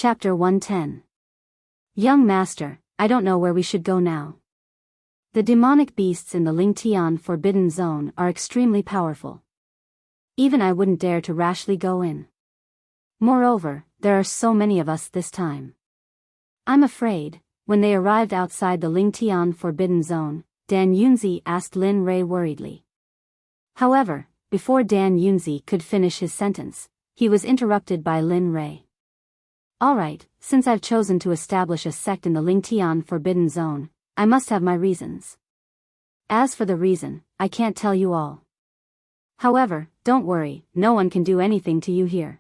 Chapter 110. Young Master, I don't know where we should go now. The demonic beasts in the Lingtian Forbidden Zone are extremely powerful. Even I wouldn't dare to rashly go in. Moreover, there are so many of us this time. I'm afraid. When they arrived outside the Lingtian Forbidden Zone, Dan Yunzi asked Lin Rei worriedly. However, before Dan Yunzi could finish his sentence, he was interrupted by Lin Rei. Alright, since I've chosen to establish a sect in the Lingtian Forbidden Zone, I must have my reasons. As for the reason, I can't tell you all. However, don't worry, no one can do anything to you here.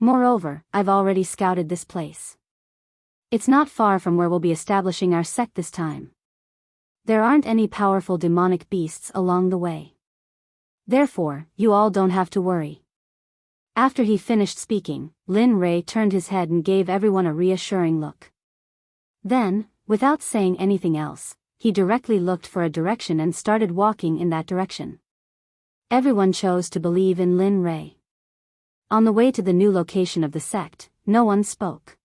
Moreover, I've already scouted this place. It's not far from where we'll be establishing our sect this time. There aren't any powerful demonic beasts along the way. Therefore, you all don't have to worry. After he finished speaking, Lin Rei turned his head and gave everyone a reassuring look. Then, without saying anything else, he directly looked for a direction and started walking in that direction. Everyone chose to believe in Lin Rei. On the way to the new location of the sect, no one spoke.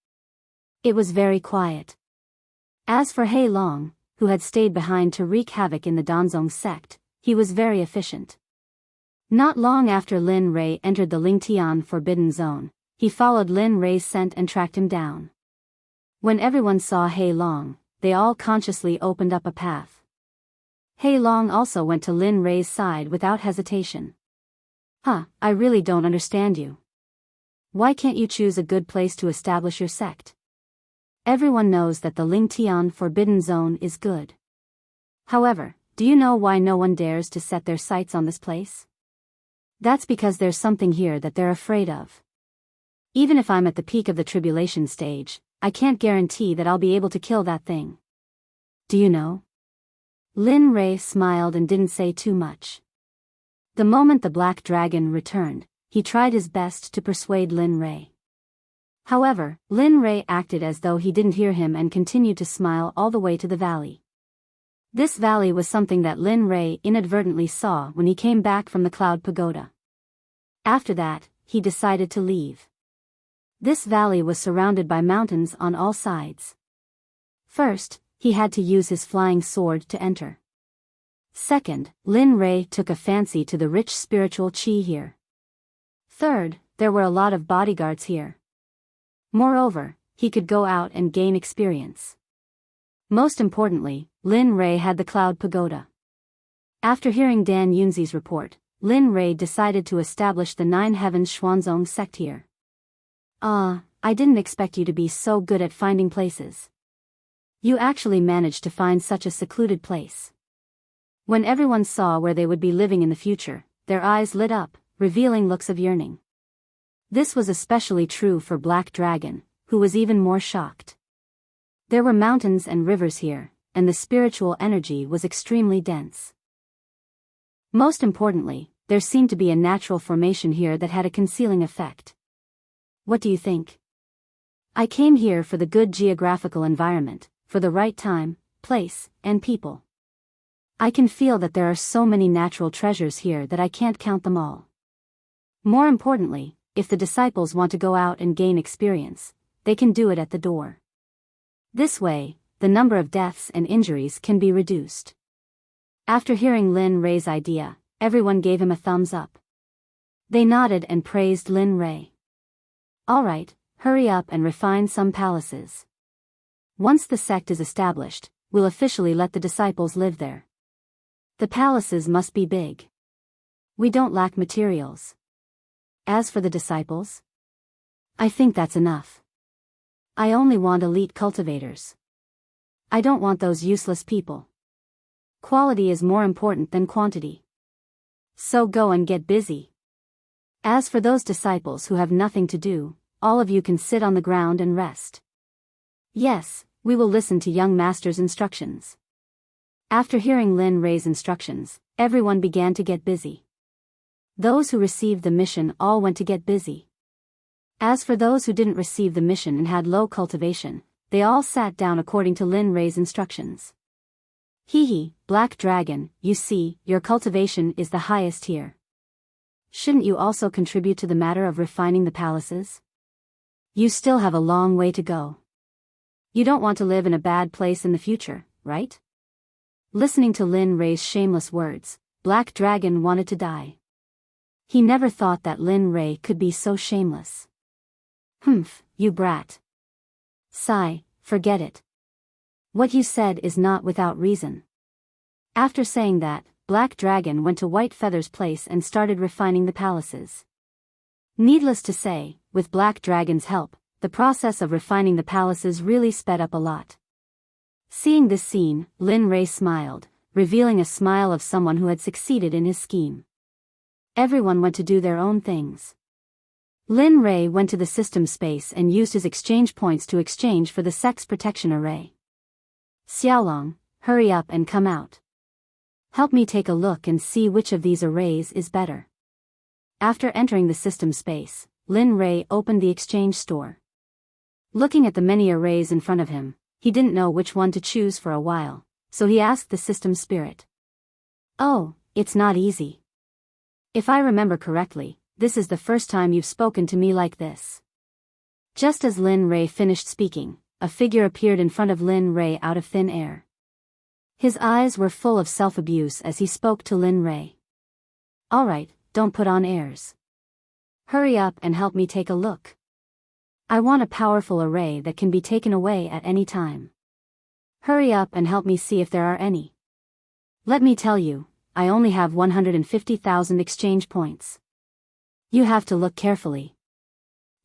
It was very quiet. As for Hei Long, who had stayed behind to wreak havoc in the Danzong sect, he was very efficient. Not long after Lin Rei entered the Lingtian Forbidden Zone, he followed Lin Rei's scent and tracked him down. When everyone saw Hei Long, they all consciously opened up a path. Hei Long also went to Lin Rei's side without hesitation. I really don't understand you. Why can't you choose a good place to establish your sect? Everyone knows that the Lingtian Forbidden Zone is good. However, do you know why no one dares to set their sights on this place? That's because there's something here that they're afraid of. Even if I'm at the peak of the tribulation stage, I can't guarantee that I'll be able to kill that thing. Do you know? Lin Rei smiled and didn't say too much. The moment the black dragon returned, he tried his best to persuade Lin Rei. However, Lin Rei acted as though he didn't hear him and continued to smile all the way to the valley. This valley was something that Lin Rei inadvertently saw when he came back from the Cloud Pagoda. After that, he decided to leave. This valley was surrounded by mountains on all sides. First, he had to use his flying sword to enter. Second, Lin Rei took a fancy to the rich spiritual qi here. Third, there were a lot of bodyguards here. Moreover, he could go out and gain experience. Most importantly, Lin Rei had the Cloud Pagoda. After hearing Dan Yunzi's report, Lin Rei decided to establish the Nine Heavens Xuanzong sect here. I didn't expect you to be so good at finding places. You actually managed to find such a secluded place. When everyone saw where they would be living in the future, their eyes lit up, revealing looks of yearning. This was especially true for Black Dragon, who was even more shocked. There were mountains and rivers here, and the spiritual energy was extremely dense. Most importantly, there seemed to be a natural formation here that had a concealing effect. What do you think? I came here for the good geographical environment, for the right time, place, and people. I can feel that there are so many natural treasures here that I can't count them all. More importantly, if the disciples want to go out and gain experience, they can do it at the door. This way, the number of deaths and injuries can be reduced. After hearing Lin Rei's idea, everyone gave him a thumbs up. They nodded and praised Lin Rei. Alright, hurry up and refine some palaces. Once the sect is established, we'll officially let the disciples live there. The palaces must be big. We don't lack materials. As for the disciples, I think that's enough. I only want elite cultivators. I don't want those useless people. Quality is more important than quantity. So go and get busy. As for those disciples who have nothing to do, all of you can sit on the ground and rest. Yes, we will listen to young master's instructions. After hearing Lin Rei's instructions, everyone began to get busy. Those who received the mission all went to get busy. As for those who didn't receive the mission and had low cultivation, they all sat down according to Lin Rei's instructions. Black Dragon, you see, your cultivation is the highest here. Shouldn't you also contribute to the matter of refining the palaces? You still have a long way to go. You don't want to live in a bad place in the future, right? Listening to Lin Rei's shameless words, Black Dragon wanted to die. He never thought that Lin Rei could be so shameless. Humph, you brat. Sigh, forget it. What you said is not without reason. After saying that, Black Dragon went to White Feather's place and started refining the palaces. Needless to say, with Black Dragon's help, the process of refining the palaces really sped up a lot. Seeing this scene, Lin Rei smiled, revealing a smile of someone who had succeeded in his scheme. Everyone went to do their own things. Lin Rei went to the system space and used his exchange points to exchange for the Sect's protection array. Xiaolong, hurry up and come out. Help me take a look and see which of these arrays is better. After entering the system space, Lin Rei opened the exchange store. Looking at the many arrays in front of him, he didn't know which one to choose for a while, so he asked the system spirit. Oh, it's not easy. If I remember correctly, this is the first time you've spoken to me like this. Just as Lin Rei finished speaking, a figure appeared in front of Lin Rei out of thin air. His eyes were full of self-abuse as he spoke to Lin Rei. Alright, don't put on airs. Hurry up and help me take a look. I want a powerful array that can be taken away at any time. Hurry up and help me see if there are any. Let me tell you, I only have 150,000 exchange points. You have to look carefully.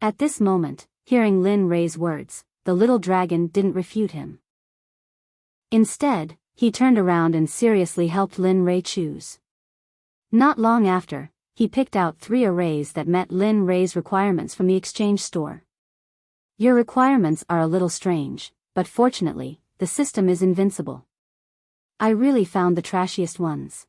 At this moment, hearing Lin Rei's words, the little dragon didn't refute him. Instead, he turned around and seriously helped Lin Rei choose. Not long after, he picked out 3 arrays that met Lin Rei's requirements from the exchange store. Your requirements are a little strange, but fortunately, the system is invincible. I really found the trashiest ones.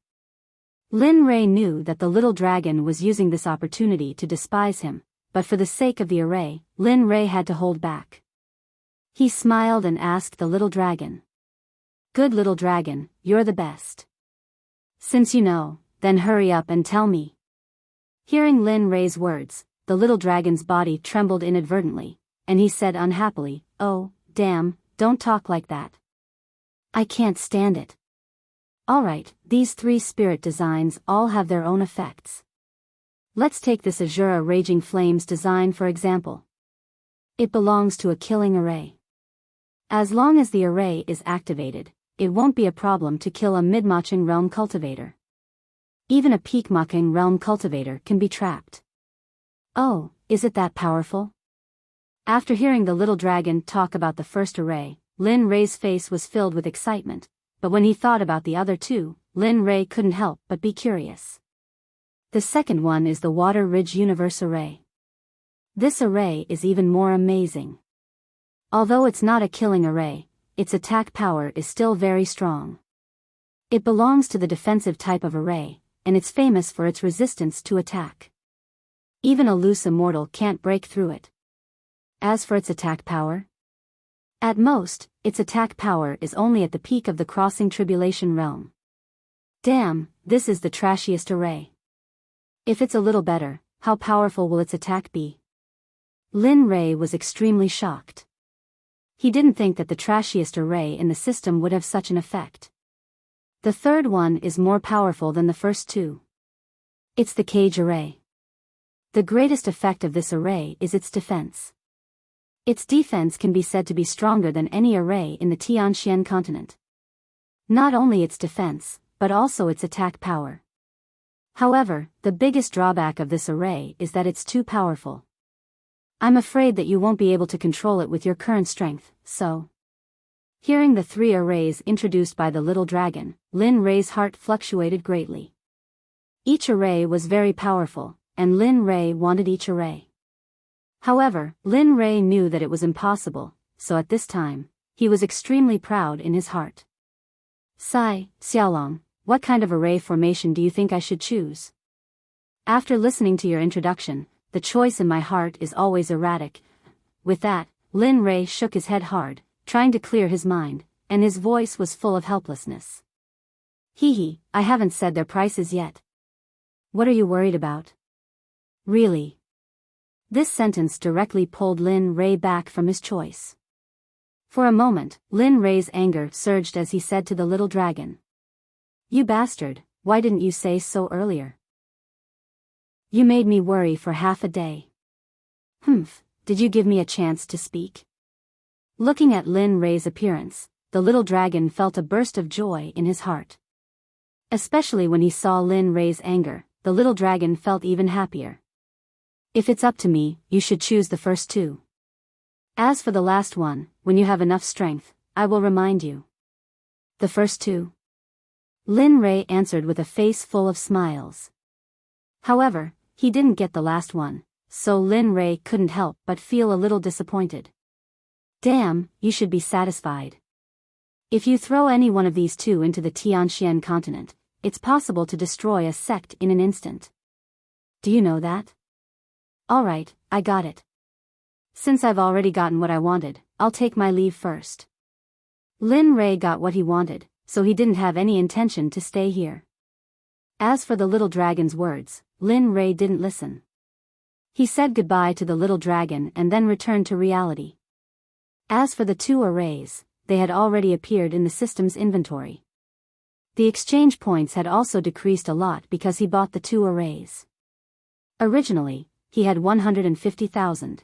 Lin Rei knew that the little dragon was using this opportunity to despise him, but for the sake of the array, Lin Rei had to hold back. He smiled and asked the little dragon. Good little dragon, you're the best. Since you know, then hurry up and tell me. Hearing Lin Rei's words, the little dragon's body trembled inadvertently, and he said unhappily, Oh, damn, don't talk like that. I can't stand it. Alright, these 3 spirit designs all have their own effects. Let's take this Azura Raging Flames design for example. It belongs to a killing array. As long as the array is activated, it won't be a problem to kill a mid-Maching Realm cultivator. Even a peak-Maching Realm cultivator can be trapped. Oh, is it that powerful? After hearing the little dragon talk about the first array, Lin Rei's face was filled with excitement, but when he thought about the other 2, Lin Rei couldn't help but be curious. The second one is the Water Ridge Universe Array. This array is even more amazing. Although it's not a killing array, its attack power is still very strong. It belongs to the defensive type of array, and it's famous for its resistance to attack. Even a loose immortal can't break through it. As for its attack power, at most, its attack power is only at the peak of the Crossing Tribulation Realm. Damn, this is the trashiest array. If it's a little better, how powerful will its attack be? Lin Rei was extremely shocked. He didn't think that the trashiest array in the system would have such an effect. The third one is more powerful than the first 2. It's the Cage Array. The greatest effect of this array is its defense. Its defense can be said to be stronger than any array in the Tianxian continent. Not only its defense, but also its attack power. However, the biggest drawback of this array is that it's too powerful. I'm afraid that you won't be able to control it with your current strength, so. Hearing the 3 arrays introduced by the little dragon, Lin Rei's heart fluctuated greatly. Each array was very powerful, and Lin Rei wanted each array. However, Lin Rei knew that it was impossible, so at this time, he was extremely proud in his heart. Xiaolong, what kind of array formation do you think I should choose? After listening to your introduction, the choice in my heart is always erratic. With that, Lin Rei shook his head hard, trying to clear his mind, and his voice was full of helplessness. Hee, I haven't said their prices yet. What are you worried about? Really? This sentence directly pulled Lin Rei back from his choice. For a moment, Lin Rei's anger surged as he said to the little dragon. You bastard, why didn't you say so earlier? You made me worry for half a day. Humph, did you give me a chance to speak? Looking at Lin Rei's appearance, the little dragon felt a burst of joy in his heart. Especially when he saw Lin Rei's anger, the little dragon felt even happier. If it's up to me, you should choose the first two. As for the last one, when you have enough strength, I will remind you. The first two? Lin Rei answered with a face full of smiles. However, he didn't get the last one, so Lin Rei couldn't help but feel a little disappointed. Damn, you should be satisfied. If you throw any one of these two into the Tianxian continent, it's possible to destroy a sect in an instant. Do you know that? Alright, I got it. Since I've already gotten what I wanted, I'll take my leave first. Lin Rei got what he wanted, so he didn't have any intention to stay here. As for the little dragon's words, Lin Rei didn't listen. He said goodbye to the little dragon and then returned to reality. As for the two arrays, they had already appeared in the system's inventory. The exchange points had also decreased a lot because he bought the two arrays. Originally, he had 150,000.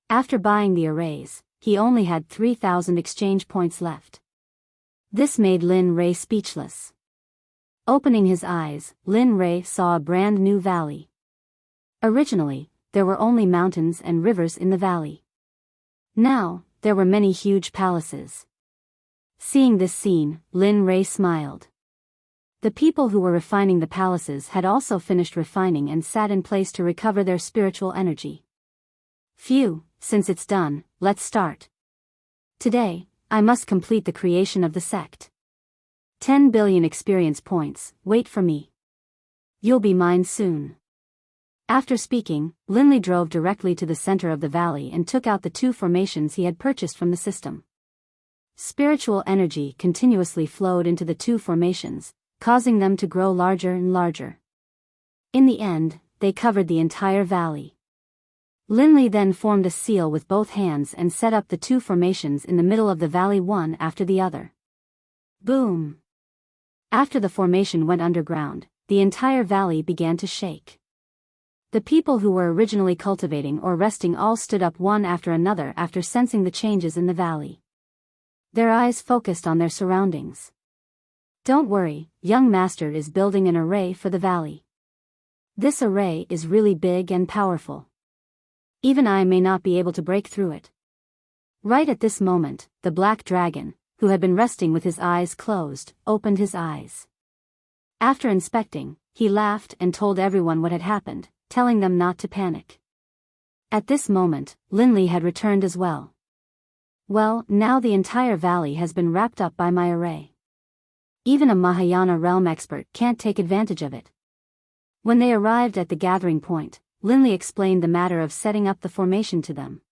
After buying the arrays, he only had 3,000 exchange points left. This made Lin Rei speechless. Opening his eyes, Lin Rei saw a brand new valley. Originally, there were only mountains and rivers in the valley. Now, there were many huge palaces. Seeing this scene, Lin Rei smiled. The people who were refining the palaces had also finished refining and sat in place to recover their spiritual energy. Phew, since it's done, let's start. Today, I must complete the creation of the sect. 10 billion experience points, wait for me. You'll be mine soon. After speaking, Lin Li drove directly to the center of the valley and took out the two formations he had purchased from the system. Spiritual energy continuously flowed into the two formations, causing them to grow larger and larger. In the end, they covered the entire valley. Lin Li then formed a seal with both hands and set up the two formations in the middle of the valley one after the other. Boom! After the formation went underground, the entire valley began to shake. The people who were originally cultivating or resting all stood up one after another after sensing the changes in the valley. Their eyes focused on their surroundings. Don't worry, young master is building an array for the valley. This array is really big and powerful. Even I may not be able to break through it. Right at this moment, the black dragon, who had been resting with his eyes closed, opened his eyes. After inspecting, he laughed and told everyone what had happened, telling them not to panic. At this moment, Lin Li had returned as well. Well, now the entire valley has been wrapped up by my array. Even a Mahayana realm expert can't take advantage of it. When they arrived at the gathering point, Lin Li explained the matter of setting up the formation to them.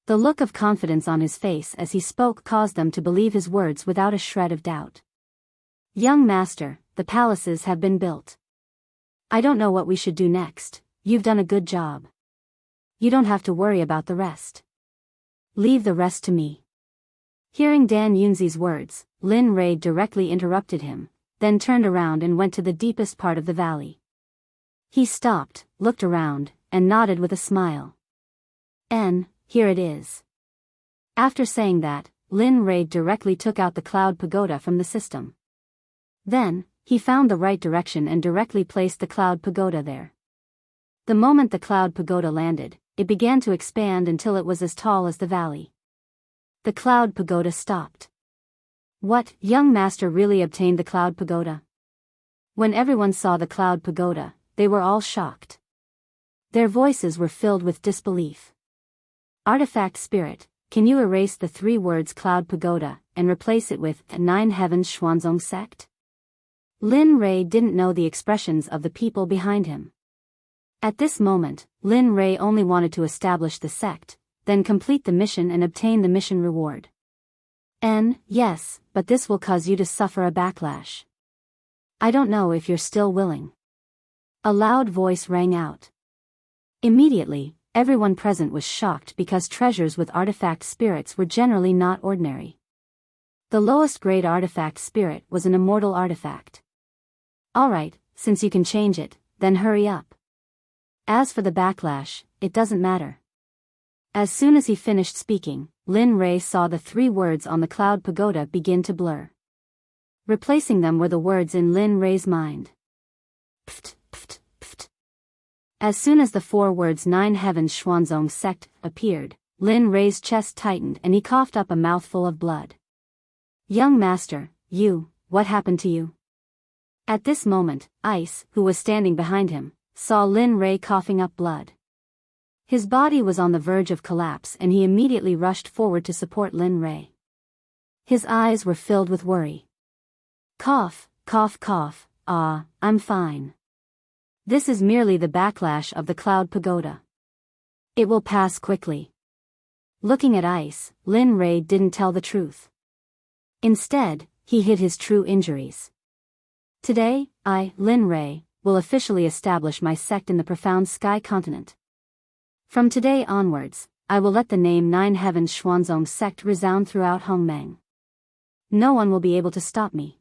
The look of confidence on his face as he spoke caused them to believe his words without a shred of doubt. Young master, the palaces have been built. I don't know what we should do next, you've done a good job. You don't have to worry about the rest. Leave the rest to me. Hearing Dan Yunzi's words, Lin Rei directly interrupted him, then turned around and went to the deepest part of the valley. He stopped, looked around, and nodded with a smile. Here it is. After saying that, Lin Rei directly took out the cloud pagoda from the system. Then, he found the right direction and directly placed the cloud pagoda there. The moment the cloud pagoda landed, it began to expand until it was as tall as the valley. The cloud pagoda stopped. What, young master really obtained the cloud pagoda? When everyone saw the cloud pagoda, they were all shocked. Their voices were filled with disbelief. Artifact spirit, can you erase the 3 words cloud pagoda and replace it with 9 heavens Xuanzong sect? Lin Rei didn't know the expressions of the people behind him. At this moment, Lin Rei only wanted to establish the sect, then complete the mission and obtain the mission reward. Yes, but this will cause you to suffer a backlash. I don't know if you're still willing. A loud voice rang out. Immediately, everyone present was shocked because treasures with artifact spirits were generally not ordinary. The lowest grade artifact spirit was an immortal artifact. Alright, since you can change it, then hurry up. As for the backlash, it doesn't matter. As soon as he finished speaking, Lin Rei saw the 3 words on the cloud pagoda begin to blur. Replacing them were the words in Lin Rei's mind. Pft, pft, pft. As soon as the 4 words 9 Heavens Xuanzong Sect appeared, Lin Rei's chest tightened and he coughed up a mouthful of blood. Young master, what happened to you? At this moment, Ice, who was standing behind him, saw Lin Rei coughing up blood. His body was on the verge of collapse and he immediately rushed forward to support Lin Rei. His eyes were filled with worry. Cough, cough, cough, I'm fine. This is merely the backlash of the cloud pagoda. It will pass quickly. Looking at Ice, Lin Rei didn't tell the truth. Instead, he hid his true injuries. Today, I, Lin Rei, will officially establish my sect in the profound sky continent. From today onwards, I will let the name 9 Heavens Xuanzong Sect resound throughout Hongmeng. No one will be able to stop me.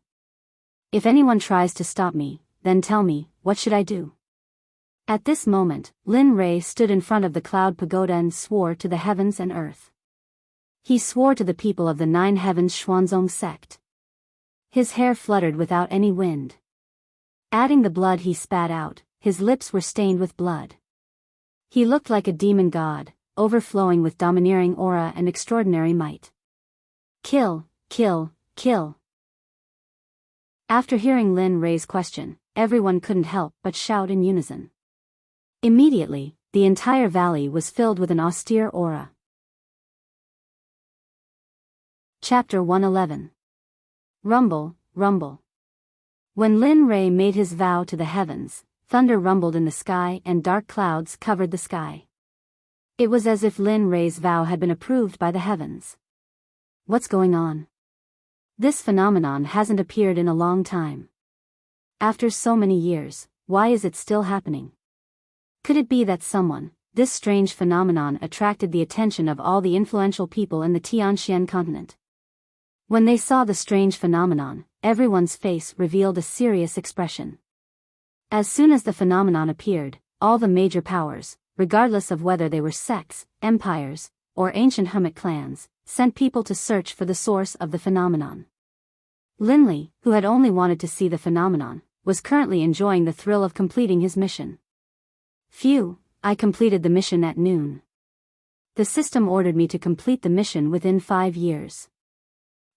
If anyone tries to stop me, then tell me, what should I do? At this moment, Lin Rei stood in front of the cloud pagoda and swore to the heavens and earth. He swore to the people of the 9 Heavens Xuanzong Sect. His hair fluttered without any wind. Adding the blood he spat out, his lips were stained with blood. He looked like a demon god, overflowing with domineering aura and extraordinary might. Kill, kill, kill. After hearing Lin Rei's question, everyone couldn't help but shout in unison. Immediately, the entire valley was filled with an austere aura. Chapter 111. Rumble, rumble. When Lin Rei made his vow to the heavens, thunder rumbled in the sky and dark clouds covered the sky. It was as if Lin Rei's vow had been approved by the heavens. What's going on? This phenomenon hasn't appeared in a long time. After so many years, why is it still happening? Could it be that this strange phenomenon attracted the attention of all the influential people in the Tianxian continent? When they saw the strange phenomenon, everyone's face revealed a serious expression. As soon as the phenomenon appeared, all the major powers, regardless of whether they were sects, empires, or ancient Hummic clans, sent people to search for the source of the phenomenon. Linley, who had only wanted to see the phenomenon, was currently enjoying the thrill of completing his mission. Phew, I completed the mission at noon. The system ordered me to complete the mission within 5 years.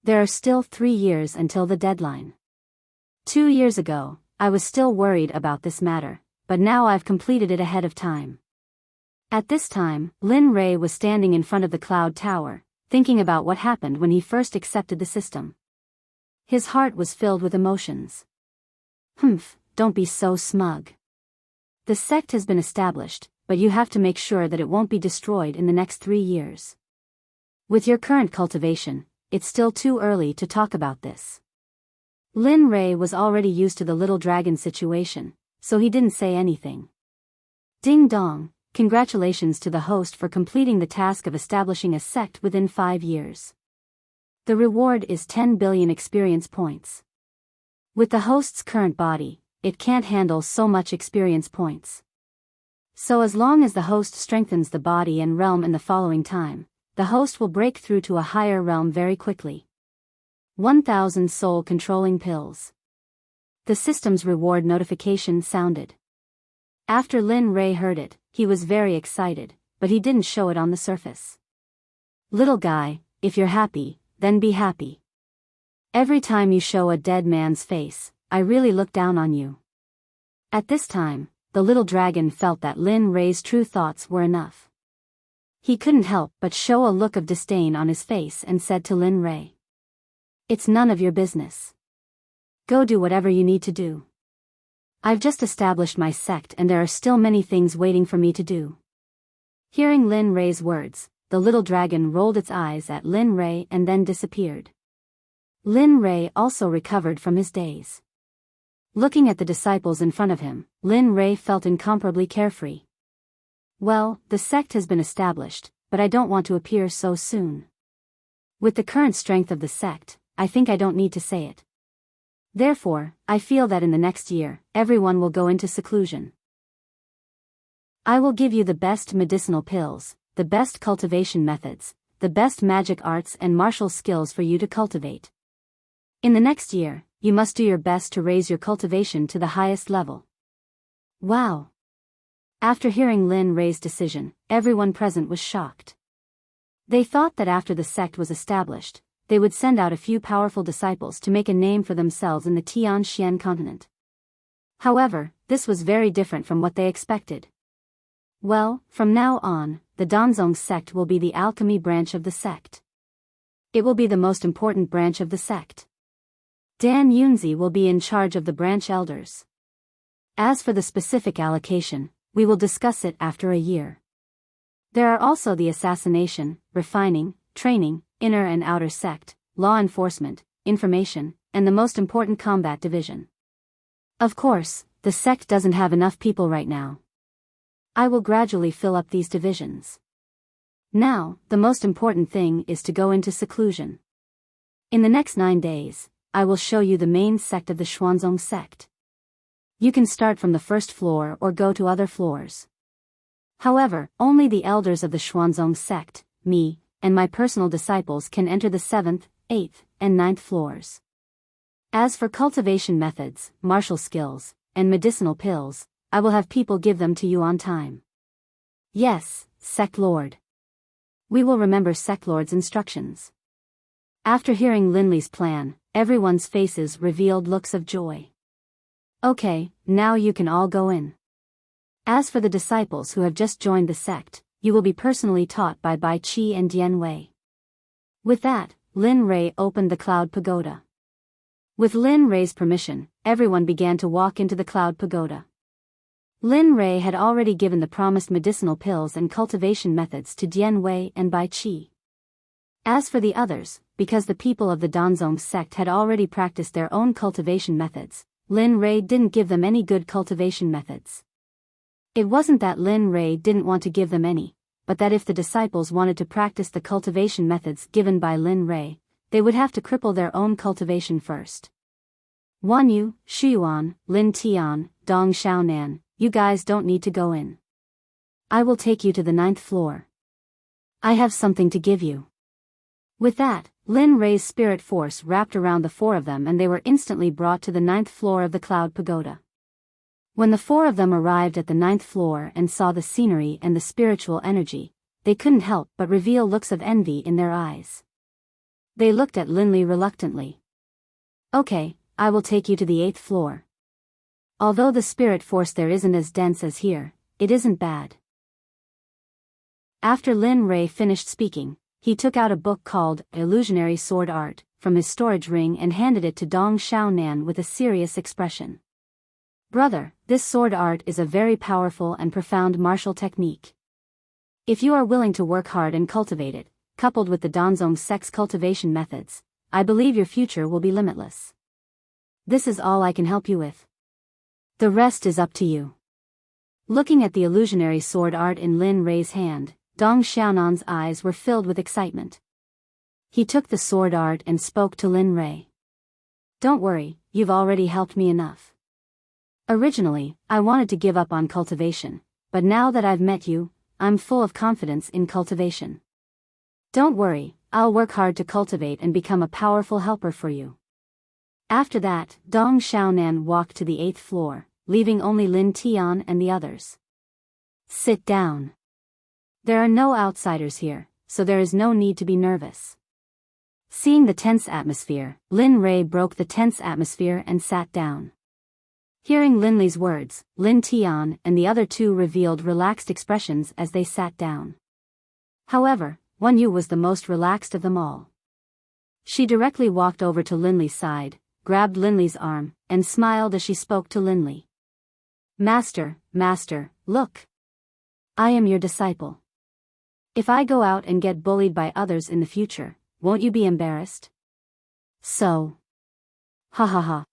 There are still 3 years until the deadline. 2 years ago, I was still worried about this matter, but now I've completed it ahead of time. At this time, Lin Rei was standing in front of the cloud tower, thinking about what happened when he first accepted the system. His heart was filled with emotions. Humph, don't be so smug. The sect has been established, but you have to make sure that it won't be destroyed in the next 3 years. With your current cultivation, it's still too early to talk about this. Lin Rei was already used to the little dragon situation, so he didn't say anything. Ding dong, congratulations to the host for completing the task of establishing a sect within 5 years. The reward is 10 billion experience points. With the host's current body, it can't handle so much experience points. So as long as the host strengthens the body and realm in the following time, the host will break through to a higher realm very quickly. 1000 soul controlling pills. The system's reward notification sounded. After Lin Rei heard it, he was very excited, but he didn't show it on the surface. Little guy, if you're happy, then be happy. Every time you show a dead man's face, I really look down on you. At this time, the little dragon felt that Lin Rei's true thoughts were enough. He couldn't help but show a look of disdain on his face and said to Lin Rei, "It's none of your business. Go do whatever you need to do. I've just established my sect and there are still many things waiting for me to do." Hearing Lin Rei's words, the little dragon rolled its eyes at Lin Rei and then disappeared. Lin Rei also recovered from his daze. Looking at the disciples in front of him, Lin Rei felt incomparably carefree. Well, the sect has been established, but I don't want to appear so soon. With the current strength of the sect, I think I don't need to say it. Therefore, I feel that in the next year, everyone will go into seclusion. I will give you the best medicinal pills, the best cultivation methods, the best magic arts and martial skills for you to cultivate. In the next year, you must do your best to raise your cultivation to the highest level. Wow! After hearing Lin Rei's decision, everyone present was shocked. They thought that after the sect was established, they would send out a few powerful disciples to make a name for themselves in the Tian-Xian continent. However, this was very different from what they expected. Well, from now on, the Danzong sect will be the alchemy branch of the sect. It will be the most important branch of the sect. Dan Yunzi will be in charge of the branch elders. As for the specific allocation, we will discuss it after a year. There are also the assassination, refining, training, inner and outer sect, law enforcement, information, and the most important combat division. Of course, the sect doesn't have enough people right now. I will gradually fill up these divisions. Now, the most important thing is to go into seclusion. In the next 9 days, I will show you the main sect of the Xuanzong sect. You can start from the first floor or go to other floors. However, only the elders of the Xuanzong sect, me, and my personal disciples can enter the 7th, 8th, and 9th floors. As for cultivation methods, martial skills, and medicinal pills, I will have people give them to you on time. Yes, Sect Lord. We will remember Sect Lord's instructions. After hearing Lin Li's plan, everyone's faces revealed looks of joy. Okay, now you can all go in. As for the disciples who have just joined the sect, you will be personally taught by Bai Qi and Dian Wei. With that, Lin Rei opened the Cloud Pagoda. With Lin Rei's permission, everyone began to walk into the Cloud Pagoda. Lin Rei had already given the promised medicinal pills and cultivation methods to Dian Wei and Bai Qi. As for the others, because the people of the Danzong sect had already practiced their own cultivation methods, Lin Rei didn't give them any good cultivation methods. It wasn't that Lin Rei didn't want to give them any, but that if the disciples wanted to practice the cultivation methods given by Lin Rei, they would have to cripple their own cultivation first. Wan Yu, Shuyuan, Lin Tian, Dong Xiaonan, you guys don't need to go in. I will take you to the 9th floor. I have something to give you. With that, Lin Rei's spirit force wrapped around the 4 of them and they were instantly brought to the 9th floor of the Cloud Pagoda. When the 4 of them arrived at the 9th floor and saw the scenery and the spiritual energy, they couldn't help but reveal looks of envy in their eyes. They looked at Lin Li reluctantly. Okay, I will take you to the 8th floor. Although the spirit force there isn't as dense as here, it isn't bad. After Lin Rei finished speaking, he took out a book called Illusionary Sword Art from his storage ring and handed it to Dong Xiaonan with a serious expression. Brother, this sword art is a very powerful and profound martial technique. If you are willing to work hard and cultivate it, coupled with the Danzong sect's cultivation methods, I believe your future will be limitless. This is all I can help you with. The rest is up to you. Looking at the illusionary sword art in Lin Rei's hand, Dong Xiaonan's eyes were filled with excitement. He took the sword art and spoke to Lin Rei. Don't worry, you've already helped me enough. Originally, I wanted to give up on cultivation, but now that I've met you, I'm full of confidence in cultivation. Don't worry, I'll work hard to cultivate and become a powerful helper for you. After that, Dong Xiaonan walked to the 8th floor, leaving only Lin Tian and the others. Sit down. There are no outsiders here, so there is no need to be nervous. Seeing the tense atmosphere, Lin Rei broke the tense atmosphere and sat down. Hearing Lin Li's words, Lin Tian and the other 2 revealed relaxed expressions as they sat down. However, Wan Yu was the most relaxed of them all. She directly walked over to Lin Li's side, grabbed Lin Li's arm, and smiled as she spoke to Lin Li. Master, look. I am your disciple. If I go out and get bullied by others in the future, won't you be embarrassed? So. Ha ha ha.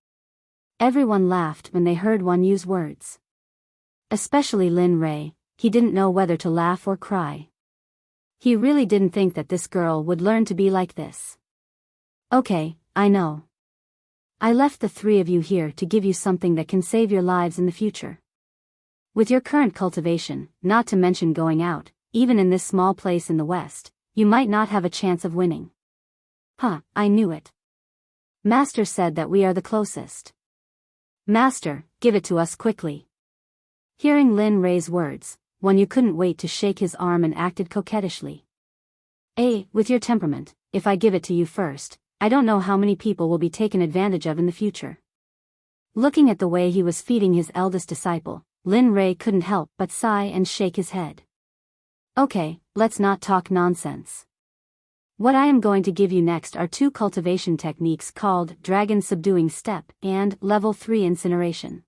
Everyone laughed when they heard Wan Yu's words. Especially Lin Rei, he didn't know whether to laugh or cry. He really didn't think that this girl would learn to be like this. Okay, I know. I left the three of you here to give you something that can save your lives in the future. With your current cultivation, not to mention going out, even in this small place in the West, you might not have a chance of winning. Huh, I knew it. Master said that we are the closest. Master, give it to us quickly. Hearing Lin Rei's words, Wan Yu couldn't wait to shake his arm and acted coquettishly. With your temperament, if I give it to you first, I don't know how many people will be taken advantage of in the future. Looking at the way he was feeding his eldest disciple, Lin Rei couldn't help but sigh and shake his head. Okay, let's not talk nonsense. What I am going to give you next are two cultivation techniques called Dragon Subduing Step and Level 3 Incineration.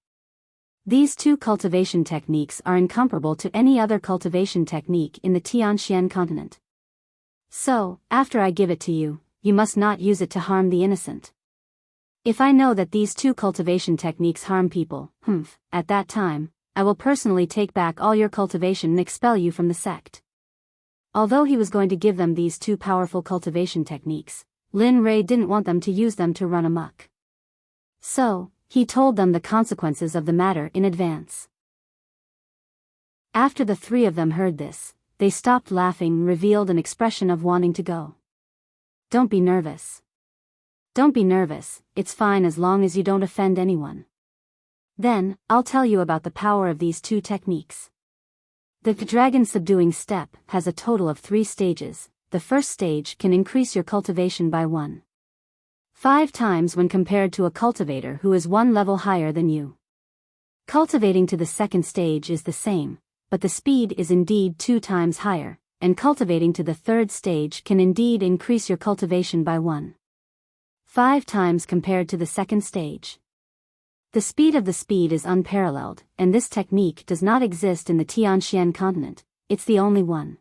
These two cultivation techniques are incomparable to any other cultivation technique in the Tianxian continent. So, after I give it to you, you must not use it to harm the innocent. If I know that these two cultivation techniques harm people, at that time, I will personally take back all your cultivation and expel you from the sect. Although he was going to give them these two powerful cultivation techniques, Lin Rei didn't want them to use them to run amok. So, he told them the consequences of the matter in advance. After the three of them heard this, they stopped laughing and revealed an expression of wanting to go. Don't be nervous. Don't be nervous, it's fine as long as you don't offend anyone. Then, I'll tell you about the power of these two techniques. The Dragon Subduing Step has a total of 3 stages. The first stage can increase your cultivation by 1.5 times when compared to a cultivator who is 1 level higher than you. Cultivating to the second stage is the same, but the speed is indeed 2 times higher, and cultivating to the third stage can indeed increase your cultivation by 1.5 times compared to the second stage. The speed of the speed is unparalleled, and this technique does not exist in the Tianxian continent, it's the only one.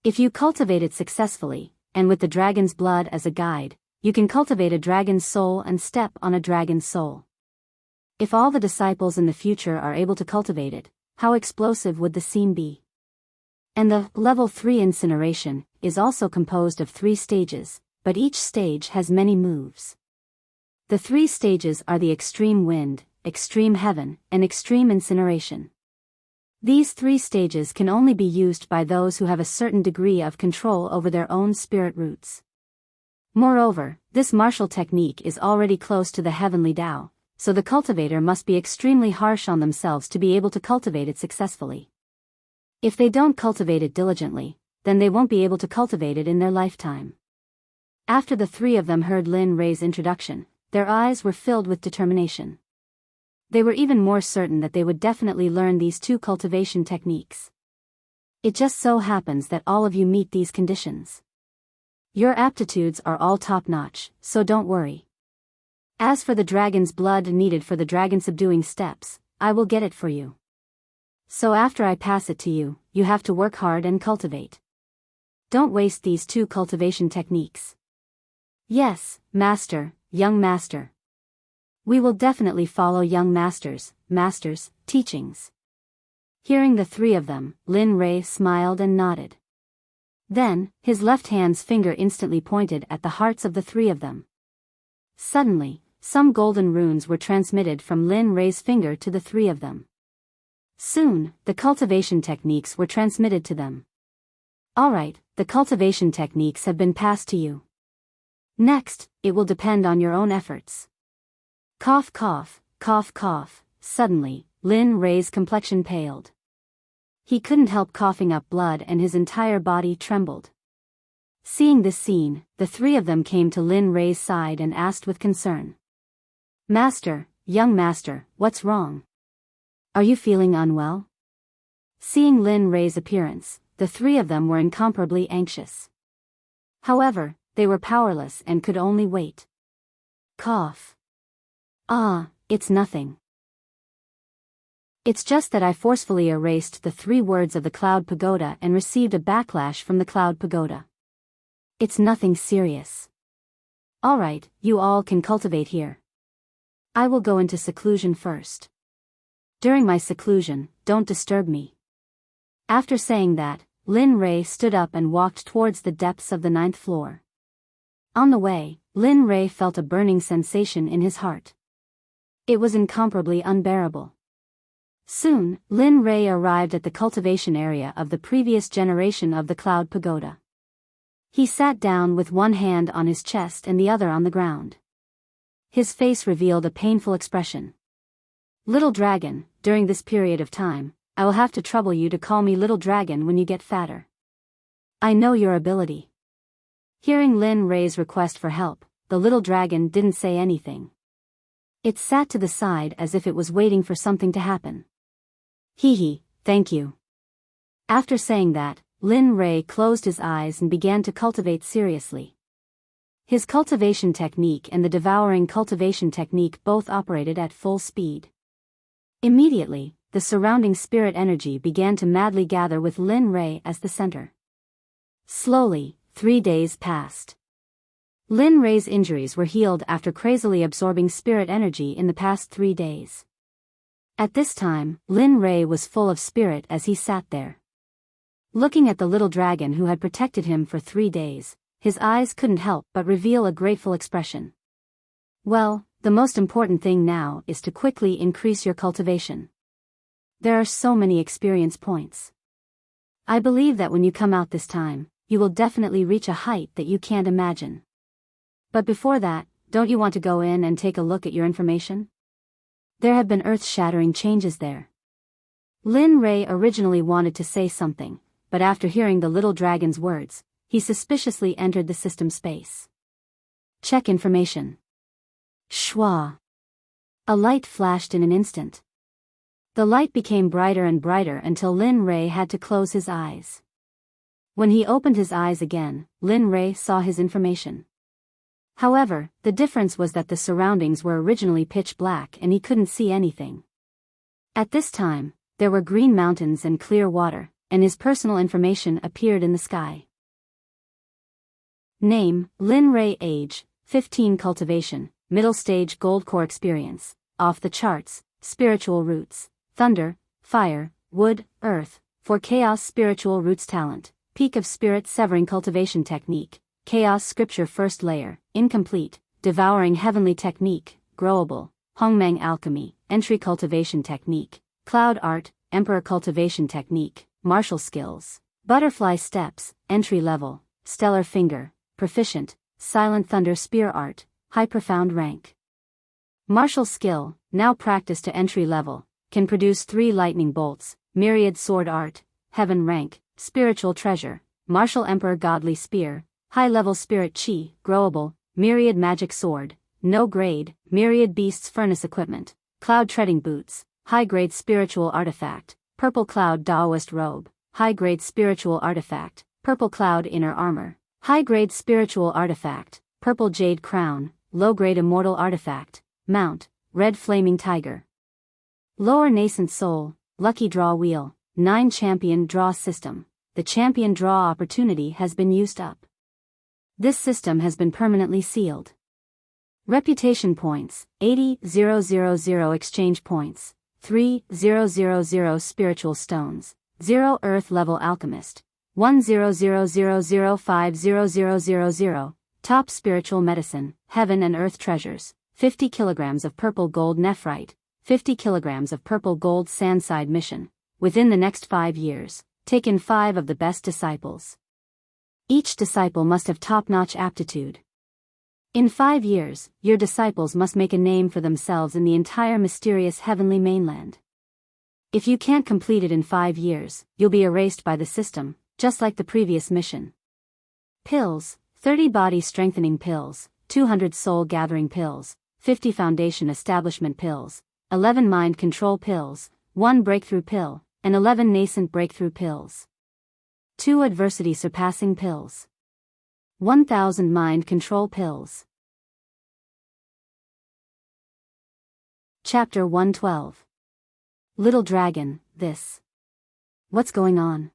If you cultivate it successfully, and with the dragon's blood as a guide, you can cultivate a dragon's soul and step on a dragon's soul. If all the disciples in the future are able to cultivate it, how explosive would the scene be? And the Level 3 Incineration is also composed of 3 stages, but each stage has many moves. The 3 stages are the Extreme Wind, Extreme Heaven, and Extreme Incineration. These 3 stages can only be used by those who have a certain degree of control over their own spirit roots. Moreover, this martial technique is already close to the heavenly Tao, so the cultivator must be extremely harsh on themselves to be able to cultivate it successfully. If they don't cultivate it diligently, then they won't be able to cultivate it in their lifetime. After the 3 of them heard Lin Rei's introduction, their eyes were filled with determination. They were even more certain that they would definitely learn these 2 cultivation techniques. It just so happens that all of you meet these conditions. Your aptitudes are all top-notch, so don't worry. As for the dragon's blood needed for the dragon subduing steps, I will get it for you. So after I pass it to you, you have to work hard and cultivate. Don't waste these 2 cultivation techniques. Yes, Master, young Master. We will definitely follow young Master's teachings. Hearing the 3 of them, Lin Rei smiled and nodded. Then, his left hand's finger instantly pointed at the hearts of the 3 of them. Suddenly, some golden runes were transmitted from Lin Rei's finger to the 3 of them. Soon, the cultivation techniques were transmitted to them. Alright, the cultivation techniques have been passed to you. Next, it will depend on your own efforts. Cough cough, cough cough. Suddenly, Lin Rei's complexion paled. He couldn't help coughing up blood and his entire body trembled. Seeing this scene, the 3 of them came to Lin Rei's side and asked with concern. Master, young Master, what's wrong? Are you feeling unwell? Seeing Lin Rei's appearance, the 3 of them were incomparably anxious. However, they were powerless and could only wait. Cough. It's nothing. It's just that I forcefully erased the 3 words of the Cloud Pagoda and received a backlash from the Cloud Pagoda. It's nothing serious. Alright, you all can cultivate here. I will go into seclusion first. During my seclusion, don't disturb me. After saying that, Lin Rei stood up and walked towards the depths of the 9th floor. On the way, Lin Rei felt a burning sensation in his heart. It was incomparably unbearable. Soon, Lin Rei arrived at the cultivation area of the previous generation of the Cloud Pagoda. He sat down with one hand on his chest and the other on the ground. His face revealed a painful expression. Little dragon, during this period of time, I will have to trouble you to call me Little Dragon when you get fatter. I know your ability. Hearing Lin Rei's request for help, the little dragon didn't say anything. It sat to the side as if it was waiting for something to happen. Hee, thank you. After saying that, Lin Rei closed his eyes and began to cultivate seriously. His cultivation technique and the devouring cultivation technique both operated at full speed. Immediately, the surrounding spirit energy began to madly gather with Lin Rei as the center. Slowly, 3 days passed. Lin Rei's injuries were healed after crazily absorbing spirit energy in the past 3 days. At this time, Lin Rei was full of spirit as he sat there. Looking at the little dragon who had protected him for 3 days, his eyes couldn't help but reveal a grateful expression. Well, the most important thing now is to quickly increase your cultivation. There are so many experience points. I believe that when you come out this time, you will definitely reach a height that you can't imagine. But before that, don't you want to go in and take a look at your information? There have been earth-shattering changes there. Lin Rei originally wanted to say something, but after hearing the little dragon's words, he suspiciously entered the system space. Check information. Shwa. A light flashed in an instant. The light became brighter and brighter until Lin Rei had to close his eyes. When he opened his eyes again, Lin Rei saw his information. However, the difference was that the surroundings were originally pitch black and he couldn't see anything. At this time, there were green mountains and clear water, and his personal information appeared in the sky. Name, Lin Rei. Age, 15. Cultivation, middle stage gold core experience, off the charts, spiritual roots, thunder, fire, wood, earth, for chaos spiritual roots talent, peak of spirit severing cultivation technique, chaos scripture first layer, incomplete, devouring heavenly technique, growable, hongmeng alchemy, entry cultivation technique, cloud art, emperor cultivation technique, martial skills, butterfly steps, entry level, stellar finger, proficient, silent thunder spear art, high profound rank. Martial skill, now practiced to entry level, can produce 3 lightning bolts, myriad sword art, heaven rank, spiritual treasure, martial emperor godly spear, high level spirit chi, growable, myriad magic sword, no grade, myriad beasts furnace equipment, cloud treading boots, high grade spiritual artifact, purple cloud Taoist robe, high grade spiritual artifact, purple cloud inner armor, high grade spiritual artifact, purple jade crown, low grade immortal artifact, mount, red flaming tiger. Lower nascent soul, lucky draw wheel, 9 champion draw system. The champion draw opportunity has been used up. This system has been permanently sealed. Reputation points, 80,000 exchange points, 3,000 spiritual stones, 0 earth level alchemist, 1,000,050,000, top spiritual medicine, heaven and earth treasures, 50 kilograms of purple gold nephrite, 50 kilograms of purple gold sandside mission. Within the next 5 years, take in 5 of the best disciples. Each disciple must have top-notch aptitude. In 5 years, your disciples must make a name for themselves in the entire mysterious heavenly mainland. If you can't complete it in 5 years, you'll be erased by the system, just like the previous mission. Pills, 30 body strengthening pills, 200 soul gathering pills, 50 foundation establishment pills, 11 mind control pills, 1 breakthrough pill, and 11 nascent breakthrough pills. 2 adversity surpassing pills. 1,000 mind control pills. Chapter 112. Little Dragon, this. What's going on?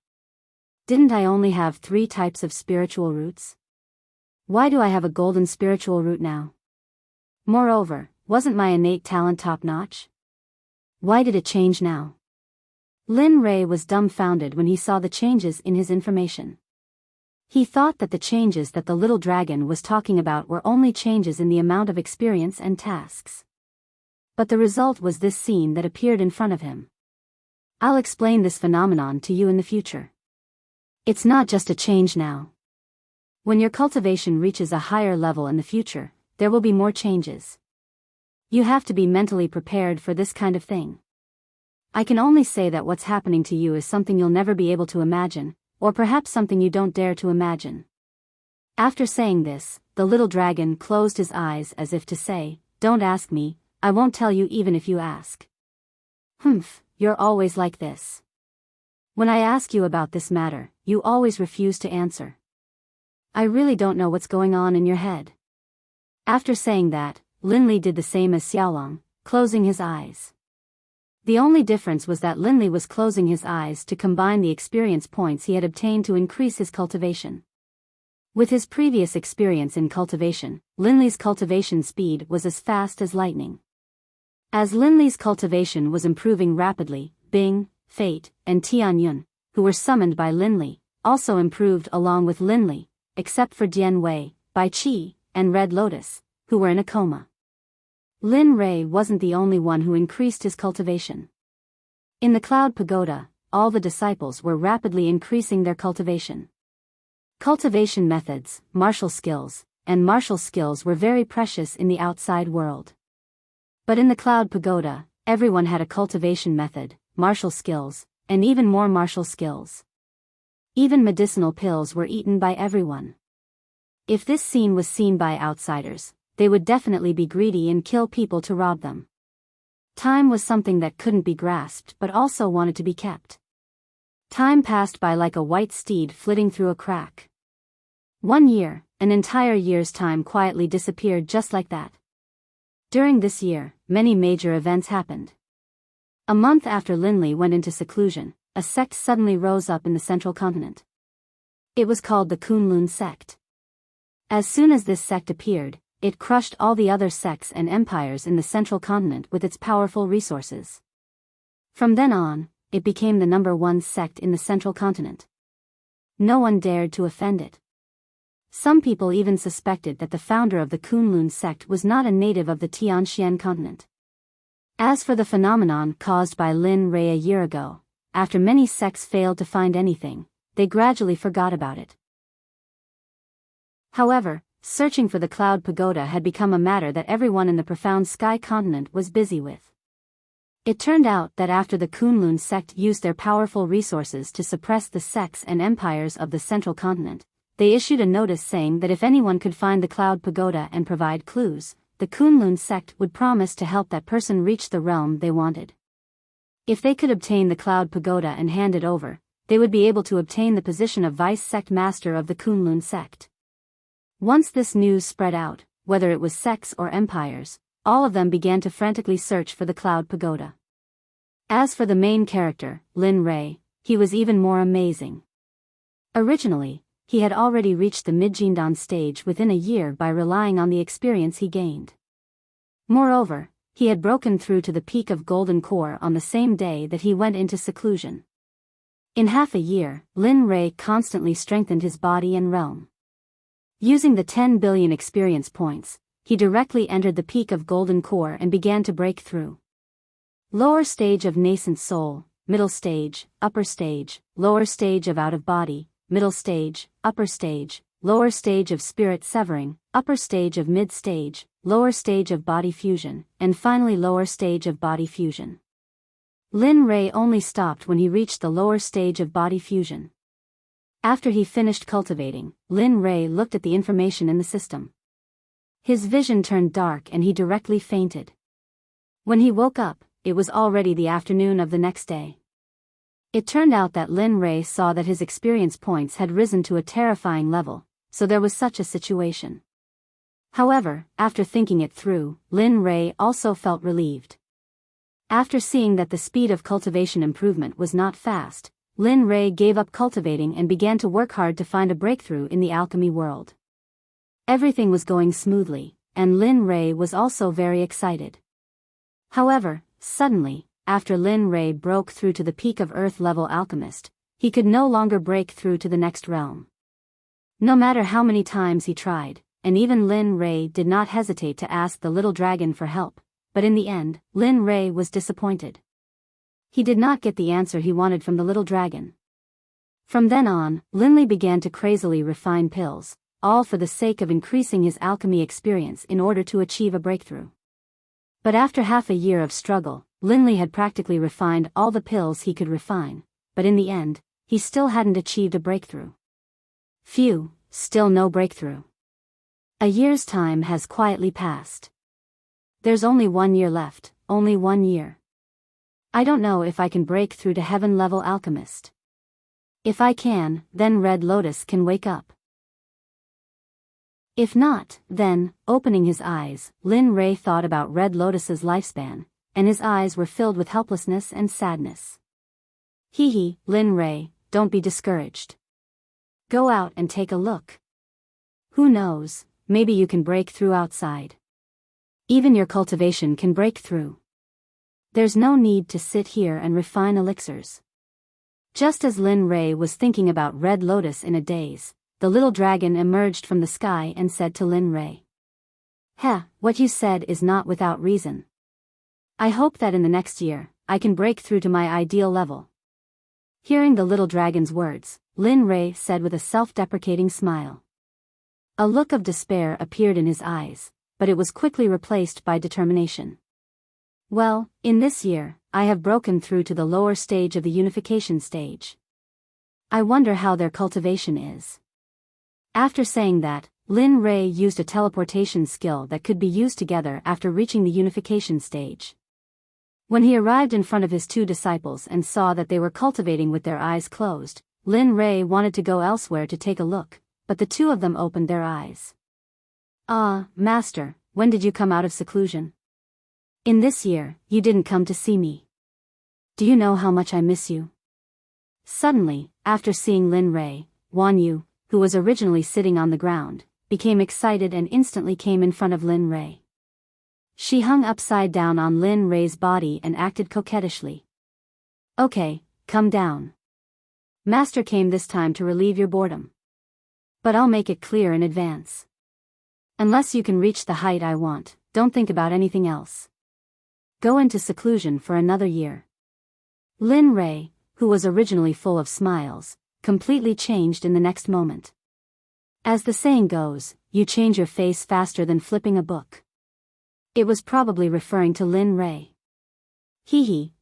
Didn't I only have 3 types of spiritual roots? Why do I have a golden spiritual root now? Moreover, wasn't my innate talent top-notch? Why did it change now? Lin Rei was dumbfounded when he saw the changes in his information. He thought that the changes that the little dragon was talking about were only changes in the amount of experience and tasks. But the result was this scene that appeared in front of him. I'll explain this phenomenon to you in the future. It's not just a change now. When your cultivation reaches a higher level in the future, there will be more changes. You have to be mentally prepared for this kind of thing. I can only say that what's happening to you is something you'll never be able to imagine, or perhaps something you don't dare to imagine. After saying this, the little dragon closed his eyes as if to say, don't ask me, I won't tell you even if you ask. Humph, you're always like this. When I ask you about this matter, you always refuse to answer. I really don't know what's going on in your head. After saying that, Lin Li did the same as Xiaolong, closing his eyes. The only difference was that Lin Li was closing his eyes to combine the experience points he had obtained to increase his cultivation. With his previous experience in cultivation, Lin Li's cultivation speed was as fast as lightning. As Lin Li's cultivation was improving rapidly, Bing, Fate, and Tian Yun, who were summoned by Lin Li, also improved along with Lin Li, except for Dian Wei, Bai Qi, and Red Lotus, who were in a coma. Lin Rei wasn't the only one who increased his cultivation. In the Cloud Pagoda, all the disciples were rapidly increasing their cultivation. Cultivation methods, martial skills were very precious in the outside world. But in the Cloud Pagoda, everyone had a cultivation method, martial skills, and even more martial skills. Even medicinal pills were eaten by everyone. If this scene was seen by outsiders, they would definitely be greedy and kill people to rob them. Time was something that couldn't be grasped but also wanted to be kept. Time passed by like a white steed flitting through a crack. 1 year, an entire year's time quietly disappeared just like that. During this year, many major events happened. A month after Lin Li went into seclusion, a sect suddenly rose up in the central continent. It was called the Kunlun Sect. As soon as this sect appeared, it crushed all the other sects and empires in the central continent with its powerful resources. From then on, it became the #1 sect in the central continent. No one dared to offend it. Some people even suspected that the founder of the Kunlun sect was not a native of the Tianxian continent. As for the phenomenon caused by Lin Rei a year ago, after many sects failed to find anything, they gradually forgot about it. However, searching for the Cloud Pagoda had become a matter that everyone in the profound Sky continent was busy with. It turned out that after the Kunlun sect used their powerful resources to suppress the sects and empires of the central continent, they issued a notice saying that if anyone could find the Cloud Pagoda and provide clues, the Kunlun sect would promise to help that person reach the realm they wanted. If they could obtain the Cloud Pagoda and hand it over, they would be able to obtain the position of Vice Sect Master of the Kunlun sect. Once this news spread out, whether it was sects or empires, all of them began to frantically search for the Cloud Pagoda. As for the main character, Lin Rei, he was even more amazing. Originally, he had already reached the Midjindan stage within a year by relying on the experience he gained. Moreover, he had broken through to the peak of Golden Core on the same day that he went into seclusion. In half a year, Lin Rei constantly strengthened his body and realm. Using the 10 billion experience points, he directly entered the peak of Golden Core and began to break through. Lower stage of nascent soul, middle stage, upper stage, lower stage of out of body, middle stage, upper stage, lower stage of spirit severing, upper stage of mid stage, lower stage of body fusion, and finally lower stage of body fusion. Lin Rei only stopped when he reached the lower stage of body fusion. After he finished cultivating, Lin Rei looked at the information in the system. His vision turned dark and he directly fainted. When he woke up, it was already the afternoon of the next day. It turned out that Lin Rei saw that his experience points had risen to a terrifying level, so there was such a situation. However, after thinking it through, Lin Rei also felt relieved. After seeing that the speed of cultivation improvement was not fast, Lin Rei gave up cultivating and began to work hard to find a breakthrough in the alchemy world. Everything was going smoothly, and Lin Rei was also very excited. However, suddenly, after Lin Rei broke through to the peak of Earth-level alchemist, he could no longer break through to the next realm. No matter how many times he tried, and even Lin Rei did not hesitate to ask the little dragon for help, but in the end, Lin Rei was disappointed. He did not get the answer he wanted from the little dragon. From then on, Linley began to crazily refine pills, all for the sake of increasing his alchemy experience in order to achieve a breakthrough. But after half a year of struggle, Linley had practically refined all the pills he could refine, but in the end, he still hadn't achieved a breakthrough. Phew, still no breakthrough. A year's time has quietly passed. There's only 1 year left, only 1 year. I don't know if I can break through to heaven-level alchemist. If I can, then Red Lotus can wake up. If not, then, opening his eyes, Lin Rei thought about Red Lotus's lifespan, and his eyes were filled with helplessness and sadness. Hee, Lin Rei, don't be discouraged. Go out and take a look. Who knows, maybe you can break through outside. Even your cultivation can break through. There's no need to sit here and refine elixirs. Just as Lin Rei was thinking about Red Lotus in a daze, the little dragon emerged from the sky and said to Lin Rei. What you said is not without reason. I hope that in the next year, I can break through to my ideal level. Hearing the little dragon's words, Lin Rei said with a self-deprecating smile. A look of despair appeared in his eyes, but it was quickly replaced by determination. Well, in this year, I have broken through to the lower stage of the unification stage. I wonder how their cultivation is. After saying that, Lin Rei used a teleportation skill that could be used together after reaching the unification stage. When he arrived in front of his 2 disciples and saw that they were cultivating with their eyes closed, Lin Rei wanted to go elsewhere to take a look, but the 2 of them opened their eyes. Master, when did you come out of seclusion? In this year, you didn't come to see me. Do you know how much I miss you? Suddenly, after seeing Lin Rei, Wan Yu, who was originally sitting on the ground, became excited and instantly came in front of Lin Rei. She hung upside down on Lin Rei's body and acted coquettishly. Okay, come down. Master came this time to relieve your boredom. But I'll make it clear in advance. Unless you can reach the height I want, don't think about anything else. Go into seclusion for another year. Lin Rei, who was originally full of smiles, completely changed in the next moment. As the saying goes, you change your face faster than flipping a book. It was probably referring to Lin Rei.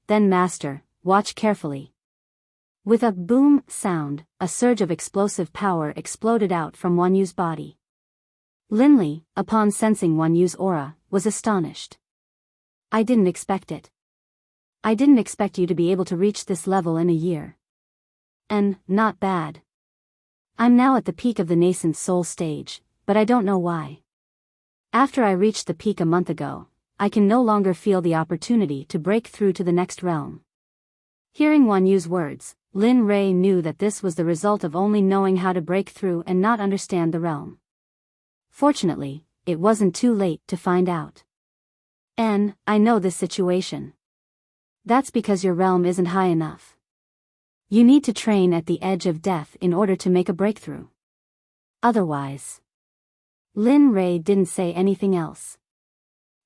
Then master, watch carefully. With a boom sound, a surge of explosive power exploded out from Wan Yu's body. Linley, upon sensing Wan Yu's aura, was astonished. I didn't expect it. I didn't expect you to be able to reach this level in a year. And, not bad. I'm now at the peak of the nascent soul stage, but I don't know why. After I reached the peak a month ago, I can no longer feel the opportunity to break through to the next realm. Hearing Wan Yu's words, Lin Rei knew that this was the result of only knowing how to break through and not understand the realm. Fortunately, it wasn't too late to find out. I know this situation. That's because your realm isn't high enough. You need to train at the edge of death in order to make a breakthrough. Otherwise. Lin Rei didn't say anything else.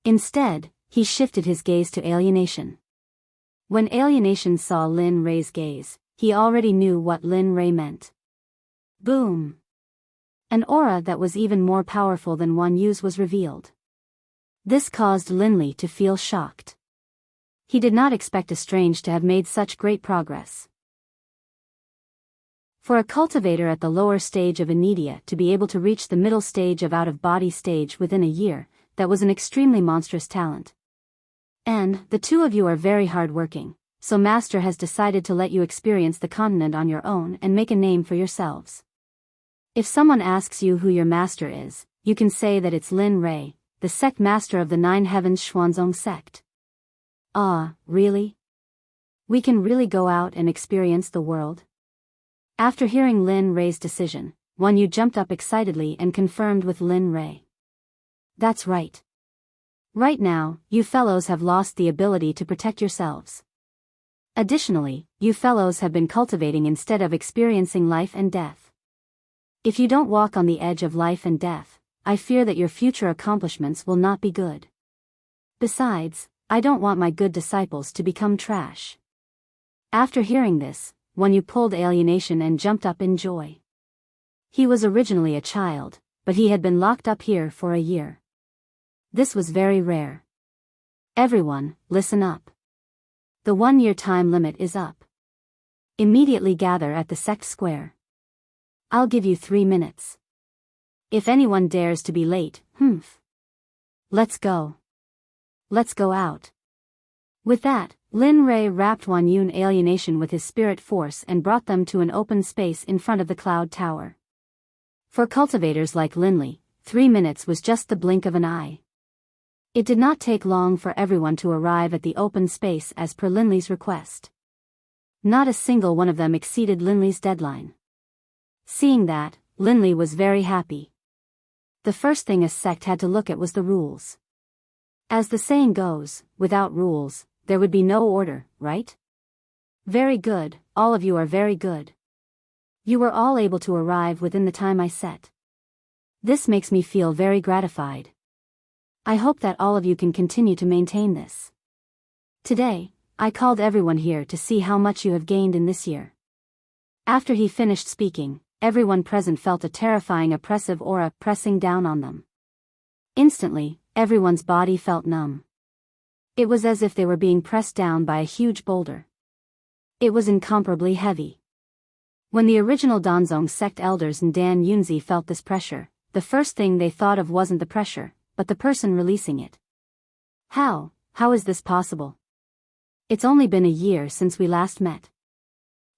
Instead, he shifted his gaze to alienation. When alienation saw Lin Rei's gaze, he already knew what Lin Rei meant. Boom! An aura that was even more powerful than Wan Yu's was revealed. This caused Linley to feel shocked. He did not expect a strange to have made such great progress. For a cultivator at the lower stage of Anidia to be able to reach the middle stage of out-of-body stage within a year, that was an extremely monstrous talent. And, the 2 of you are very hard-working, so Master has decided to let you experience the continent on your own and make a name for yourselves. If someone asks you who your master is, you can say that it's Lin Rei, the sect master of the 9 Heavens Xuanzong sect. Really? We can really go out and experience the world? After hearing Lin Rei's decision, Wan Yu jumped up excitedly and confirmed with Lin Rei. That's right. Right now, you fellows have lost the ability to protect yourselves. Additionally, you fellows have been cultivating instead of experiencing life and death. If you don't walk on the edge of life and death, I fear that your future accomplishments will not be good. Besides, I don't want my good disciples to become trash. After hearing this, Wan Yu pulled alienation and jumped up in joy. He was originally a child, but he had been locked up here for a year. This was very rare. Everyone, listen up. The 1-year time limit is up. Immediately gather at the Sect Square. I'll give you 3 minutes. If anyone dares to be late, Let's go. Let's go out. With that, Lin Rei wrapped Wan Yu in alienation with his spirit force and brought them to an open space in front of the Cloud Tower. For cultivators like Linley, 3 minutes was just the blink of an eye. It did not take long for everyone to arrive at the open space as per Linley's request. Not a single one of them exceeded Linley's deadline. Seeing that, Linley was very happy. The first thing a sect had to look at was the rules. As the saying goes, without rules, there would be no order, right? Very good, all of you are very good. You were all able to arrive within the time I set. This makes me feel very gratified. I hope that all of you can continue to maintain this. Today, I called everyone here to see how much you have gained in this year. After he finished speaking, everyone present felt a terrifying oppressive aura pressing down on them. Instantly, everyone's body felt numb. It was as if they were being pressed down by a huge boulder. It was incomparably heavy. When the original Danzong sect elders and Dan Yunzi felt this pressure, the first thing they thought of wasn't the pressure, but the person releasing it. How is this possible? It's only been a year since we last met.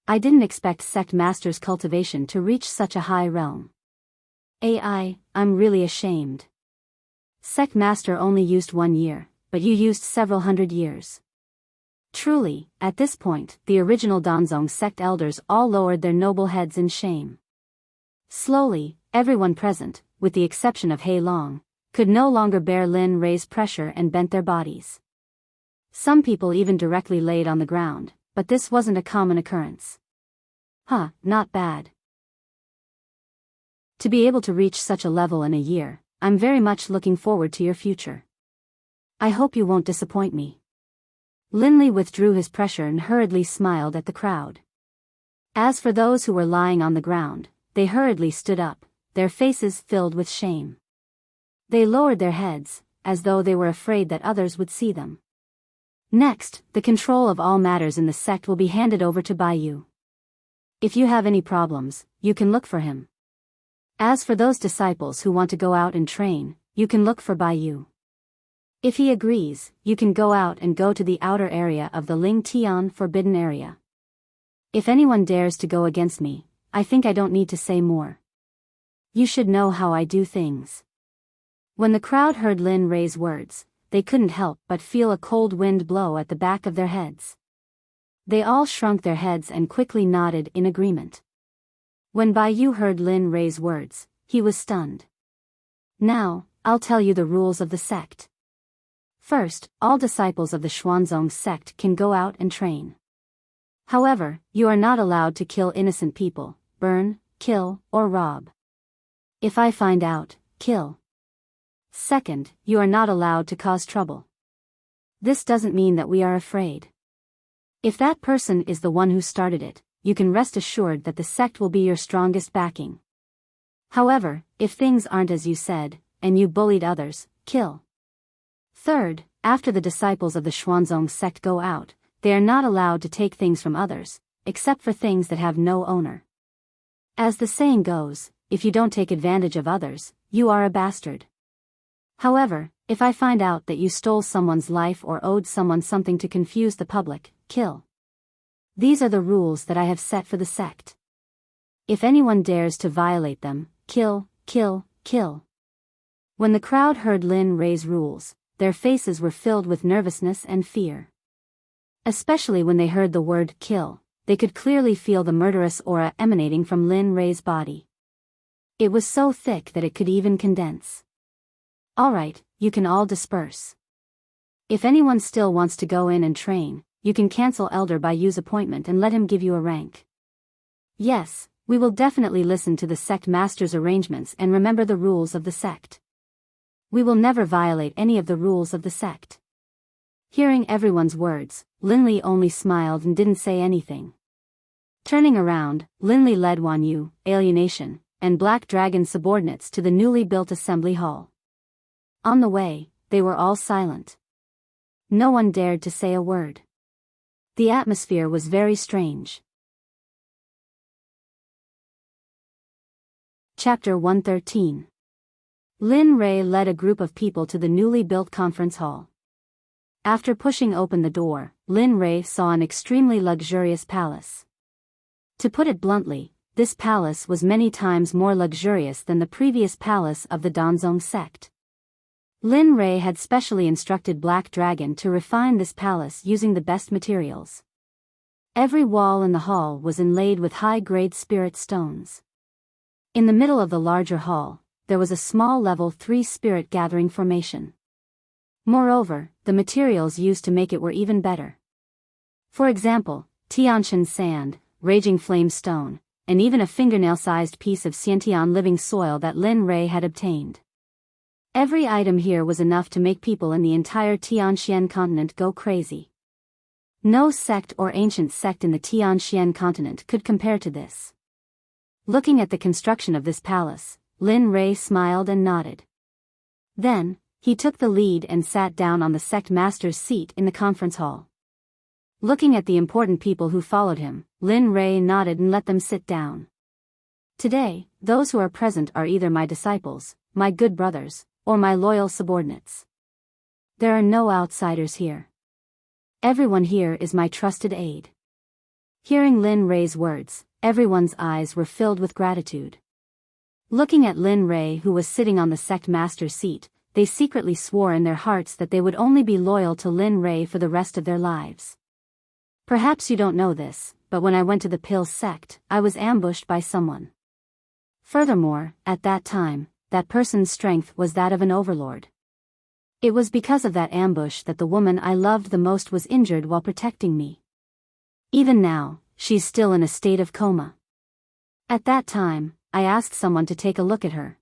I didn't expect Sect Master's cultivation to reach such a high realm. I'm really ashamed. Sect Master only used 1 year, but you used several hundred years. Truly, at this point, the original Danzong sect elders all lowered their noble heads in shame. Slowly, everyone present, with the exception of Hei Long, could no longer bear Lin Rei's pressure and bent their bodies. Some people even directly laid on the ground, but this wasn't a common occurrence. Not bad. To be able to reach such a level in a year, I'm very much looking forward to your future. I hope you won't disappoint me. Linley withdrew his pressure and hurriedly smiled at the crowd. As for those who were lying on the ground, they hurriedly stood up, their faces filled with shame. They lowered their heads, as though they were afraid that others would see them. Next, the control of all matters in the sect will be handed over to Biyao. If you have any problems, you can look for him. As for those disciples who want to go out and train, you can look for Biyao. If he agrees, you can go out and go to the outer area of the Ling Tian Forbidden Area. If anyone dares to go against me, I think I don't need to say more. You should know how I do things. When the crowd heard Lin Rei's words, they couldn't help but feel a cold wind blow at the back of their heads. They all shrunk their heads and quickly nodded in agreement. When Biyao heard Lin Rei's words, he was stunned. Now, I'll tell you the rules of the sect. First, all disciples of the Xuanzong sect can go out and train. However, you are not allowed to kill innocent people, burn, kill, or rob. If I find out, kill. Second, you are not allowed to cause trouble. This doesn't mean that we are afraid. If that person is the one who started it, you can rest assured that the sect will be your strongest backing. However, if things aren't as you said, and you bullied others, kill. Third, after the disciples of the Xuanzong sect go out, they are not allowed to take things from others, except for things that have no owner. As the saying goes, if you don't take advantage of others, you are a bastard. However, if I find out that you stole someone's life or owed someone something to confuse the public, kill. These are the rules that I have set for the sect. If anyone dares to violate them, kill, kill, kill. When the crowd heard Lin Rei's rules, their faces were filled with nervousness and fear. Especially when they heard the word kill, they could clearly feel the murderous aura emanating from Lin Rei's body. It was so thick that it could even condense. Alright, you can all disperse. If anyone still wants to go in and train, you can cancel Elder Biyau's appointment and let him give you a rank. Yes, we will definitely listen to the sect master's arrangements and remember the rules of the sect. We will never violate any of the rules of the sect. Hearing everyone's words, Linli only smiled and didn't say anything. Turning around, Linli led Wan Yu, Alienation, and Black Dragon subordinates to the newly built assembly hall. On the way, they were all silent. No one dared to say a word. The atmosphere was very strange. Chapter 113. Lin Rei led a group of people to the newly built conference hall. After pushing open the door, Lin Rei saw an extremely luxurious palace. To put it bluntly, this palace was many times more luxurious than the previous palace of the Danzong sect. Lin Rei had specially instructed Black Dragon to refine this palace using the best materials. Every wall in the hall was inlaid with high-grade spirit stones. In the middle of the larger hall, there was a small level 3 spirit gathering formation. Moreover, the materials used to make it were even better. For example, Tianshan sand, raging flame stone, and even a fingernail-sized piece of Xiantian living soil that Lin Rei had obtained. Every item here was enough to make people in the entire Tianxian continent go crazy. No sect or ancient sect in the Tianxian continent could compare to this. Looking at the construction of this palace, Lin Rei smiled and nodded. Then, he took the lead and sat down on the sect master's seat in the conference hall. Looking at the important people who followed him, Lin Rei nodded and let them sit down. Today, those who are present are either my disciples, my good brothers, or my loyal subordinates. There are no outsiders here. Everyone here is my trusted aide. Hearing Lin Rei's words, everyone's eyes were filled with gratitude. Looking at Lin Rei, who was sitting on the sect master's seat, they secretly swore in their hearts that they would only be loyal to Lin Rei for the rest of their lives. Perhaps you don't know this, but when I went to the Pill sect, I was ambushed by someone. Furthermore, at that time, that person's strength was that of an overlord. It was because of that ambush that the woman I loved the most was injured while protecting me. Even now, she's still in a state of coma. At that time, I asked someone to take a look at her.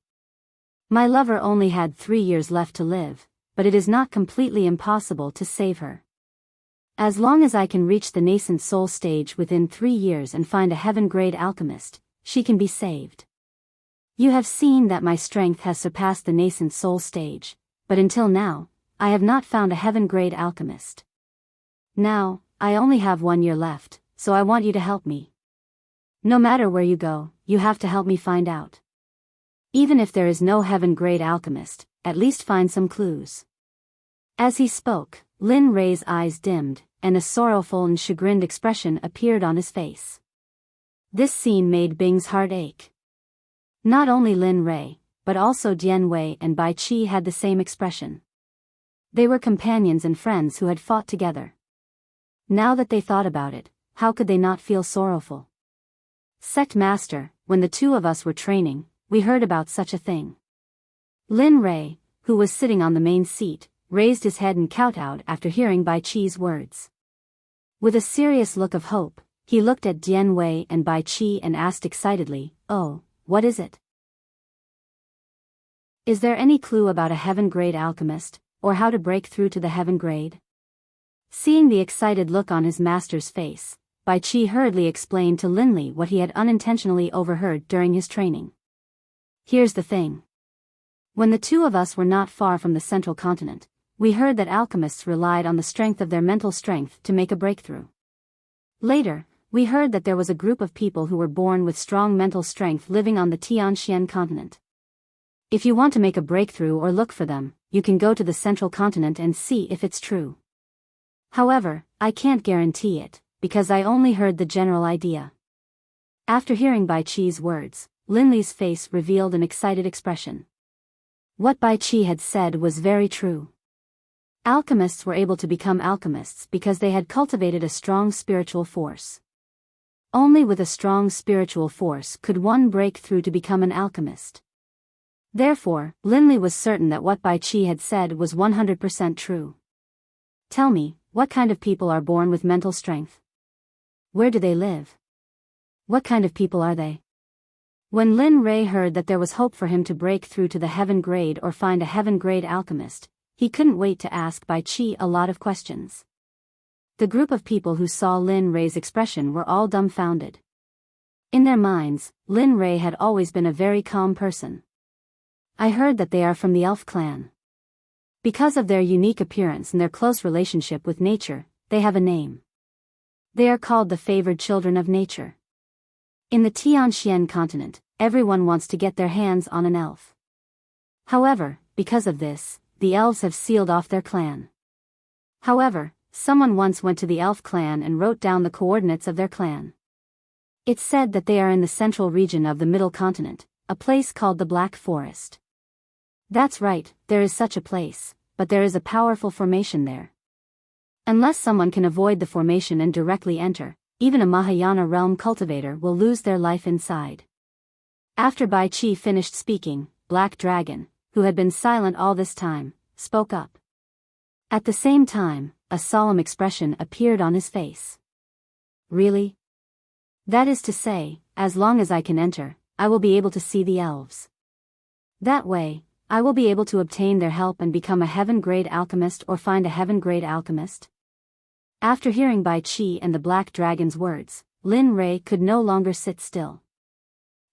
My lover only had 3 years left to live, but it is not completely impossible to save her. As long as I can reach the nascent soul stage within 3 years and find a heaven-grade alchemist, she can be saved. You have seen that my strength has surpassed the nascent soul stage, but until now, I have not found a heaven-grade alchemist. Now, I only have 1 year left, so I want you to help me. No matter where you go, you have to help me find out. Even if there is no heaven-grade alchemist, at least find some clues. As he spoke, Lin Rei's eyes dimmed, and a sorrowful and chagrined expression appeared on his face. This scene made Bing's heart ache. Not only Lin Rei, but also Dian Wei and Bai Qi had the same expression. They were companions and friends who had fought together. Now that they thought about it, how could they not feel sorrowful? Sect Master, when the two of us were training, we heard about such a thing. Lin Rei, who was sitting on the main seat, raised his head and kowtowed after hearing Bai Qi's words. With a serious look of hope, he looked at Dian Wei and Bai Qi and asked excitedly, "Oh, what is it? Is there any clue about a heaven-grade alchemist, or how to break through to the heaven grade?" Seeing the excited look on his master's face, Bai Qi hurriedly explained to Linli what he had unintentionally overheard during his training. Here's the thing. When the two of us were not far from the central continent, we heard that alchemists relied on the strength of their mental strength to make a breakthrough. Later, we heard that there was a group of people who were born with strong mental strength living on the Tianxian continent. If you want to make a breakthrough or look for them, you can go to the central continent and see if it's true. However, I can't guarantee it, because I only heard the general idea. After hearing Bai Qi's words, Linli's face revealed an excited expression. What Bai Qi had said was very true. Alchemists were able to become alchemists because they had cultivated a strong spiritual force. Only with a strong spiritual force could one break through to become an alchemist. Therefore, Linli was certain that what Bai Qi had said was 100% true. Tell me, what kind of people are born with mental strength? Where do they live? What kind of people are they? When Lin Rei heard that there was hope for him to break through to the heaven grade or find a heaven grade alchemist, he couldn't wait to ask Bai Qi a lot of questions. The group of people who saw Lin Rei's expression were all dumbfounded. In their minds, Lin Rei had always been a very calm person. I heard that they are from the elf clan. Because of their unique appearance and their close relationship with nature, they have a name. They are called the favored children of nature. In the Tianxian continent, everyone wants to get their hands on an elf. However, because of this, the elves have sealed off their clan. However, someone once went to the elf clan and wrote down the coordinates of their clan. It's said that they are in the central region of the middle continent, a place called the Black Forest. That's right, there is such a place, but there is a powerful formation there. Unless someone can avoid the formation and directly enter, even a Mahayana realm cultivator will lose their life inside. After Bai Qi finished speaking, Black Dragon, who had been silent all this time, spoke up. At the same time, a solemn expression appeared on his face. Really? That is to say, as long as I can enter, I will be able to see the elves. That way, I will be able to obtain their help and become a heaven-grade alchemist or find a heaven-grade alchemist. After hearing Bai Qi and the Black Dragon's words, Lin Rei could no longer sit still.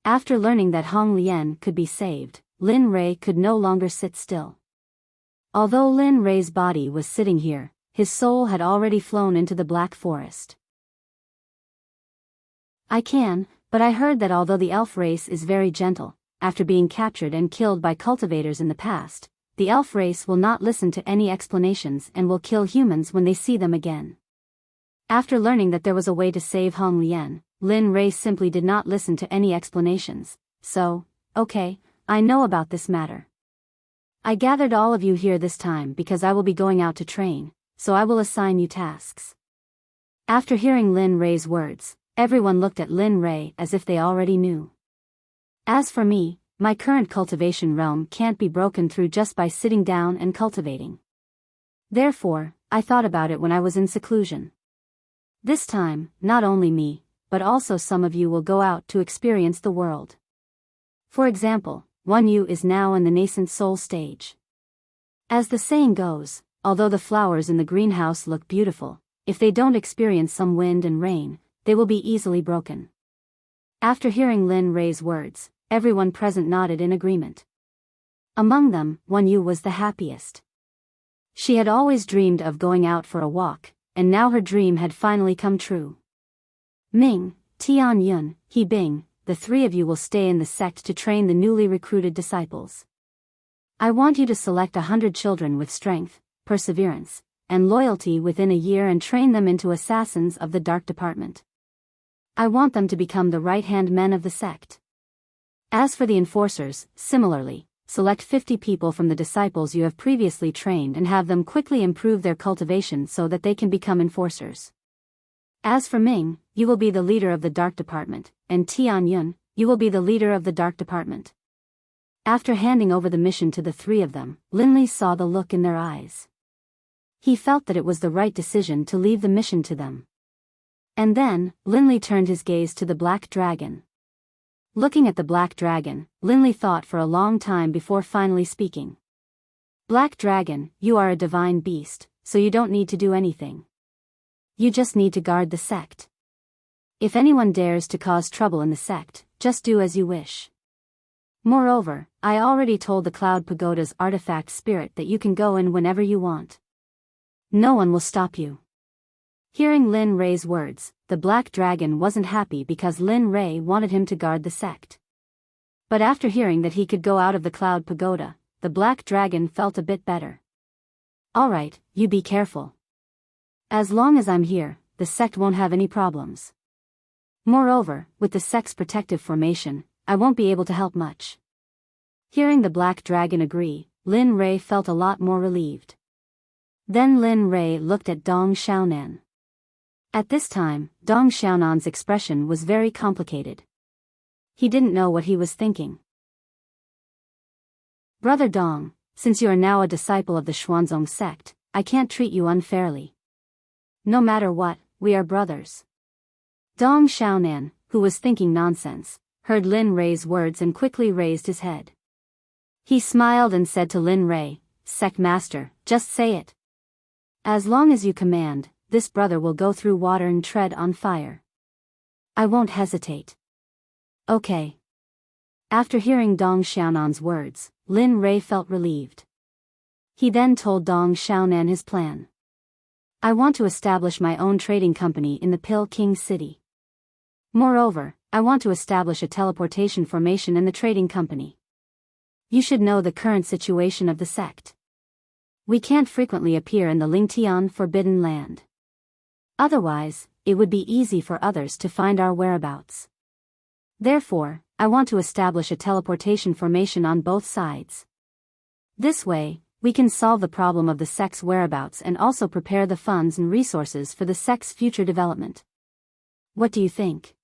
After learning that Hong Lian could be saved, Lin Rei could no longer sit still. Although Lin Rei's body was sitting here, his soul had already flown into the Black Forest. I can, but I heard that although the elf race is very gentle, after being captured and killed by cultivators in the past, the elf race will not listen to any explanations and will kill humans when they see them again. After learning that there was a way to save Hong Lian, Lin Rei simply did not listen to any explanations, so, okay, I know about this matter. I gathered all of you here this time because I will be going out to train, so I will assign you tasks. After hearing Lin Rei's words, everyone looked at Lin Rei as if they already knew. As for me, my current cultivation realm can't be broken through just by sitting down and cultivating. Therefore, I thought about it when I was in seclusion. This time, not only me, but also some of you will go out to experience the world. For example, one you is now in the nascent soul stage. As the saying goes, although the flowers in the greenhouse look beautiful, if they don't experience some wind and rain, they will be easily broken. After hearing Lin Rei's words, everyone present nodded in agreement. Among them, Wan Yu was the happiest. She had always dreamed of going out for a walk, and now her dream had finally come true. Ming, Tian Yun, He Bing, the three of you will stay in the sect to train the newly recruited disciples. I want you to select 100 children with strength, perseverance, and loyalty within a year and train them into assassins of the dark department. I want them to become the right-hand men of the sect. As for the enforcers, similarly, select 50 people from the disciples you have previously trained and have them quickly improve their cultivation so that they can become enforcers. As for Ming, you will be the leader of the dark department, and Tian Yun, you will be the leader of the dark department. After handing over the mission to the three of them, Lin Li saw the look in their eyes. He felt that it was the right decision to leave the mission to them. And then, Lin Li turned his gaze to the Black Dragon. Looking at the Black Dragon, Lin Li thought for a long time before finally speaking. Black Dragon, you are a divine beast, so you don't need to do anything. You just need to guard the sect. If anyone dares to cause trouble in the sect, just do as you wish. Moreover, I already told the Cloud Pagoda's artifact spirit that you can go in whenever you want. No one will stop you. Hearing Lin Rei's words, the Black Dragon wasn't happy because Lin Rei wanted him to guard the sect. But after hearing that he could go out of the Cloud Pagoda, the Black Dragon felt a bit better. Alright, you be careful. As long as I'm here, the sect won't have any problems. Moreover, with the sect's protective formation, I won't be able to help much. Hearing the Black Dragon agree, Lin Rei felt a lot more relieved. Then Lin Rei looked at Dong Xiaonan. At this time, Dong Xiaonan's expression was very complicated. He didn't know what he was thinking. Brother Dong, since you are now a disciple of the Xuanzong sect, I can't treat you unfairly. No matter what, we are brothers. Dong Xiaonan, who was thinking nonsense, heard Lin Rei's words and quickly raised his head. He smiled and said to Lin Rei, Sect Master, just say it. As long as you command, this brother will go through water and tread on fire. I won't hesitate. Okay. After hearing Dong Xiaonan's words, Lin Rei felt relieved. He then told Dong Xiaonan his plan. I want to establish my own trading company in the Pill King City. Moreover, I want to establish a teleportation formation in the trading company. You should know the current situation of the sect. We can't frequently appear in the Lingtian Forbidden Land. Otherwise, it would be easy for others to find our whereabouts. Therefore, I want to establish a teleportation formation on both sides. This way, we can solve the problem of the sect's whereabouts and also prepare the funds and resources for the sect's future development. What do you think?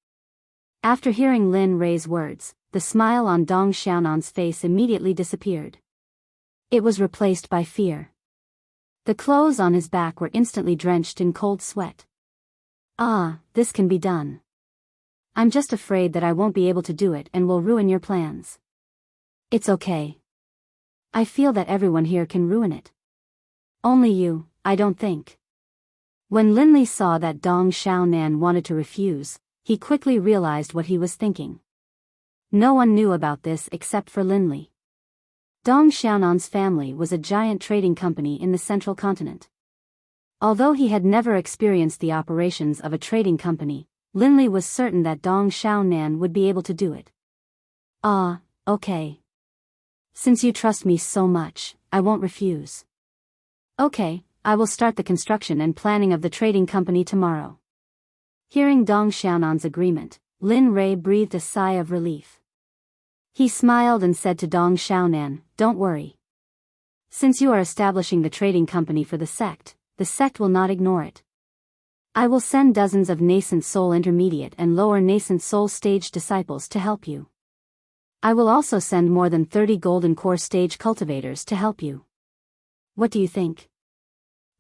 After hearing Lin Rei's words, the smile on Dong Xiaonan's face immediately disappeared. It was replaced by fear. The clothes on his back were instantly drenched in cold sweat. Ah, this can be done. I'm just afraid that I won't be able to do it and will ruin your plans. It's okay. I feel that everyone here can ruin it. Only you, I don't think. When Linli saw that Dong Xiaonan wanted to refuse, he quickly realized what he was thinking. No one knew about this except for Linli. Dong Xiaonan's family was a giant trading company in the central continent. Although he had never experienced the operations of a trading company, Linli was certain that Dong Xiaonan would be able to do it. Ah, okay. Since you trust me so much, I won't refuse. Okay, I will start the construction and planning of the trading company tomorrow. Hearing Dong Xiaonan's agreement, Lin Rei breathed a sigh of relief. He smiled and said to Dong Xiaonan, Don't worry. Since you are establishing the trading company for the sect will not ignore it. I will send dozens of nascent soul intermediate and lower nascent soul stage disciples to help you. I will also send more than 30 golden core stage cultivators to help you. What do you think?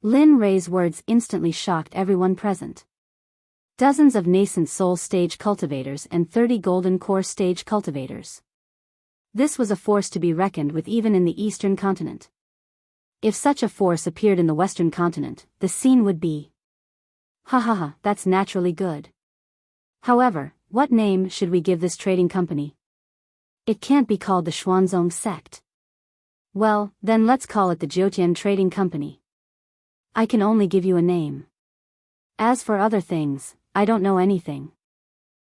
Lin Rei's words instantly shocked everyone present. Dozens of nascent soul stage cultivators and 30 golden core stage cultivators. This was a force to be reckoned with even in the eastern continent. If such a force appeared in the western continent, the scene would be... that's naturally good. However, what name should we give this trading company? It can't be called the Xuanzong Sect. Well, then let's call it the Jiutian Trading Company. I can only give you a name. As for other things, I don't know anything.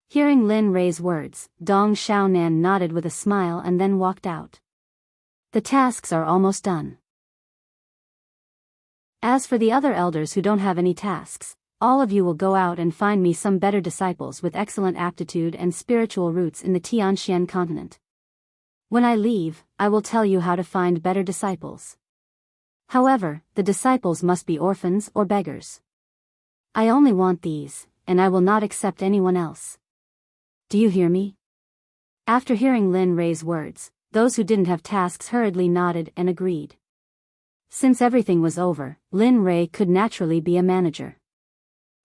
Hearing Lin Rei's words, Dong Xiaonan nodded with a smile and then walked out. The tasks are almost done. As for the other elders who don't have any tasks, all of you will go out and find me some better disciples with excellent aptitude and spiritual roots in the Tianxian continent. When I leave, I will tell you how to find better disciples. However, the disciples must be orphans or beggars. I only want these, and I will not accept anyone else. Do you hear me? After hearing Lin Rei's words, those who didn't have tasks hurriedly nodded and agreed. Since everything was over, Lin Rei could naturally be a manager.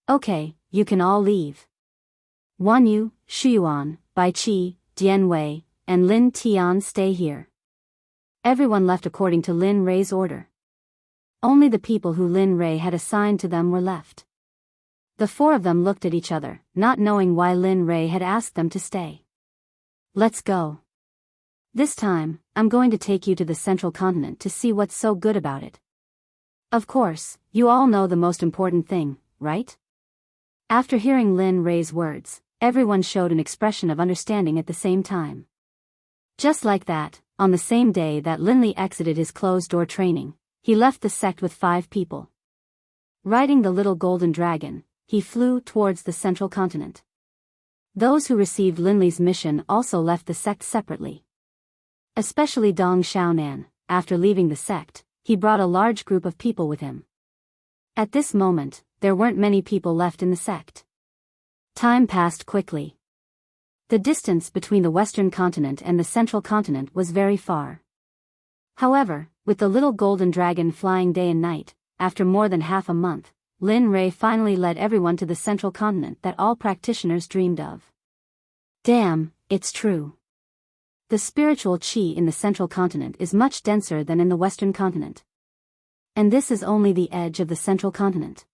Okay, you can all leave. Wan Yu, Shuyuan, Bai Qi, Dian Wei, and Lin Tian stay here. Everyone left according to Lin Rei's order. Only the people who Lin Rei had assigned to them were left. The four of them looked at each other, not knowing why Lin Rei had asked them to stay. Let's go. This time, I'm going to take you to the central continent to see what's so good about it. Of course, you all know the most important thing, right? After hearing Lin Rei's words, everyone showed an expression of understanding at the same time. Just like that, on the same day that Linli exited his closed-door training, he left the sect with 5 people. Riding the little golden dragon, he flew towards the central continent. Those who received Linli's mission also left the sect separately. Especially Dong Xiaonan, after leaving the sect, he brought a large group of people with him. At this moment, there weren't many people left in the sect. Time passed quickly. The distance between the western continent and the central continent was very far. However, with the little golden dragon flying day and night, after more than half a month, Lin Rei finally led everyone to the central continent that all practitioners dreamed of. Damn, it's true. The spiritual qi in the central continent is much denser than in the western continent. And this is only the edge of the central continent.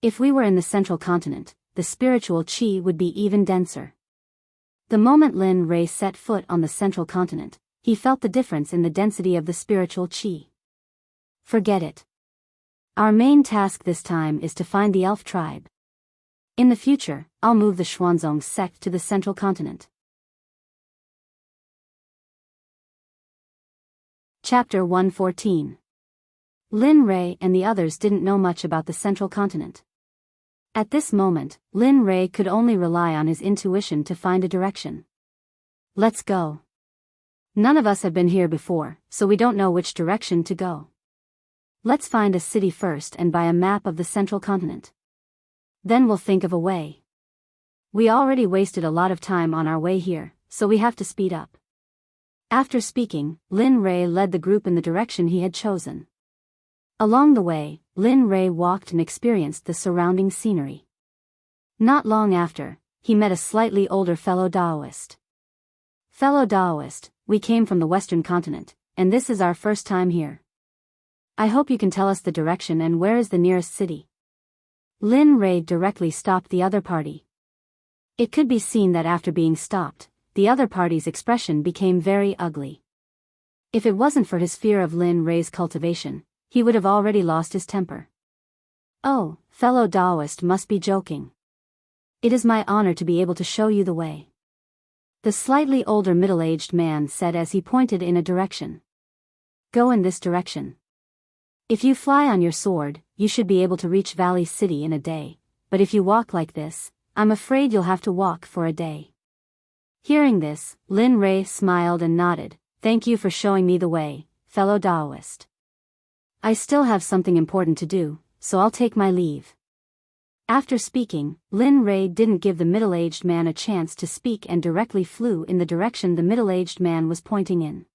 If we were in the central continent, the spiritual qi would be even denser. The moment Lin Rei set foot on the central continent, he felt the difference in the density of the spiritual qi. Forget it. Our main task this time is to find the elf tribe. In the future, I'll move the Xuanzong sect to the central continent. Chapter 114. Lin Rei and the others didn't know much about the central continent. At this moment, Lin Rei could only rely on his intuition to find a direction. Let's go. None of us have been here before, so we don't know which direction to go. Let's find a city first and buy a map of the central continent. Then we'll think of a way. We already wasted a lot of time on our way here, so we have to speed up. After speaking, Lin Rei led the group in the direction he had chosen. Along the way, Lin Rei walked and experienced the surrounding scenery. Not long after, he met a slightly older fellow Daoist. Fellow Daoist, we came from the western continent, and this is our first time here. I hope you can tell us the direction and where is the nearest city. Lin Rei directly stopped the other party. It could be seen that after being stopped, the other party's expression became very ugly. If it wasn't for his fear of Lin Rei's cultivation, he would have already lost his temper. Oh, fellow Daoist must be joking. It is my honor to be able to show you the way. The slightly older middle-aged man said as he pointed in a direction. Go in this direction. If you fly on your sword, you should be able to reach Valley City in a day, but if you walk like this, I'm afraid you'll have to walk for a day. Hearing this, Lin Rei smiled and nodded. Thank you for showing me the way, fellow Daoist. I still have something important to do, so I'll take my leave. After speaking, Lin Rei didn't give the middle-aged man a chance to speak and directly flew in the direction the middle-aged man was pointing in.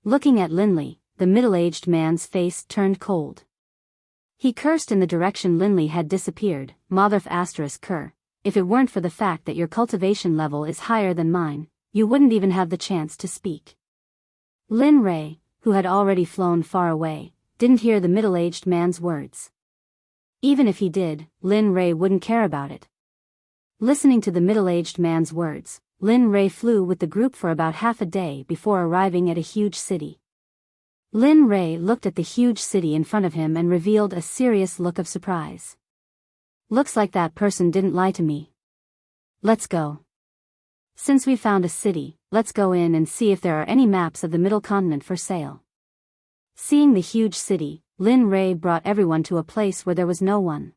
Looking at Linley, the middle-aged man's face turned cold. He cursed in the direction Linley had disappeared. Motherf asterisk cur. If it weren't for the fact that your cultivation level is higher than mine, you wouldn't even have the chance to speak. Lin Rei, who had already flown far away, didn't hear the middle-aged man's words. Even if he did, Lin Rei wouldn't care about it. Listening to the middle-aged man's words, Lin Rei flew with the group for about half a day before arriving at a huge city. Lin Rei looked at the huge city in front of him and revealed a serious look of surprise. Looks like that person didn't lie to me. Let's go. Since we found a city, let's go in and see if there are any maps of the middle continent for sale. Seeing the huge city, Lin Rei brought everyone to a place where there was no one.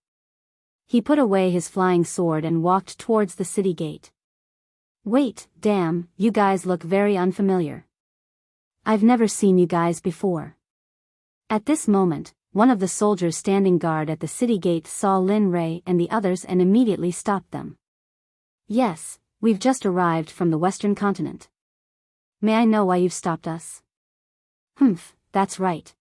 He put away his flying sword and walked towards the city gate. Wait, damn, you guys look very unfamiliar. I've never seen you guys before. At this moment, one of the soldiers standing guard at the city gate saw Lin Rei and the others and immediately stopped them. Yes, we've just arrived from the western continent. May I know why you've stopped us? That's right.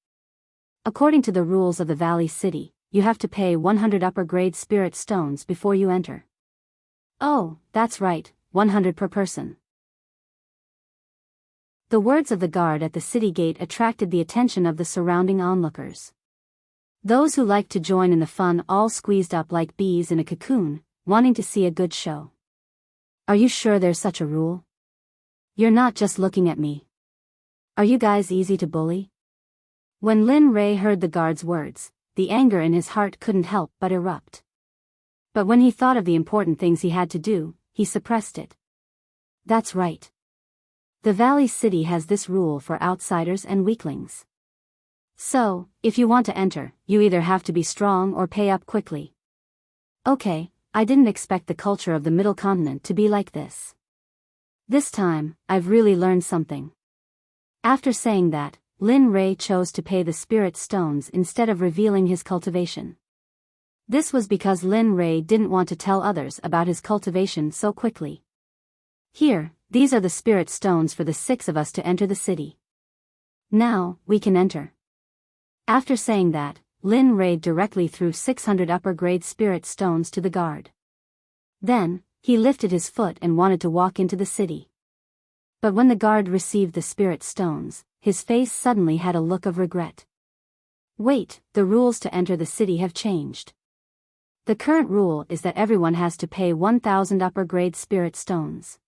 According to the rules of the Valley City, you have to pay 100 upper-grade spirit stones before you enter. Oh, that's right, 100 per person. The words of the guard at the city gate attracted the attention of the surrounding onlookers. Those who liked to join in the fun all squeezed up like bees in a cocoon, wanting to see a good show. Are you sure there's such a rule? You're not just looking at me. Are you guys easy to bully? When Lin Rei heard the guard's words, the anger in his heart couldn't help but erupt. But when he thought of the important things he had to do, he suppressed it. That's right. The Valley City has this rule for outsiders and weaklings. So, if you want to enter, you either have to be strong or pay up quickly. Okay, I didn't expect the culture of the Middle Continent to be like this. This time, I've really learned something. After saying that, Lin Rei chose to pay the spirit stones instead of revealing his cultivation. This was because Lin Rei didn't want to tell others about his cultivation so quickly. Here, these are the spirit stones for the 6 of us to enter the city. Now, we can enter. After saying that, Lin Ray directly threw 600 upper-grade spirit stones to the guard. Then, he lifted his foot and wanted to walk into the city. But when the guard received the spirit stones, his face suddenly had a look of regret. Wait, the rules to enter the city have changed. The current rule is that everyone has to pay 1,000 upper-grade spirit stones.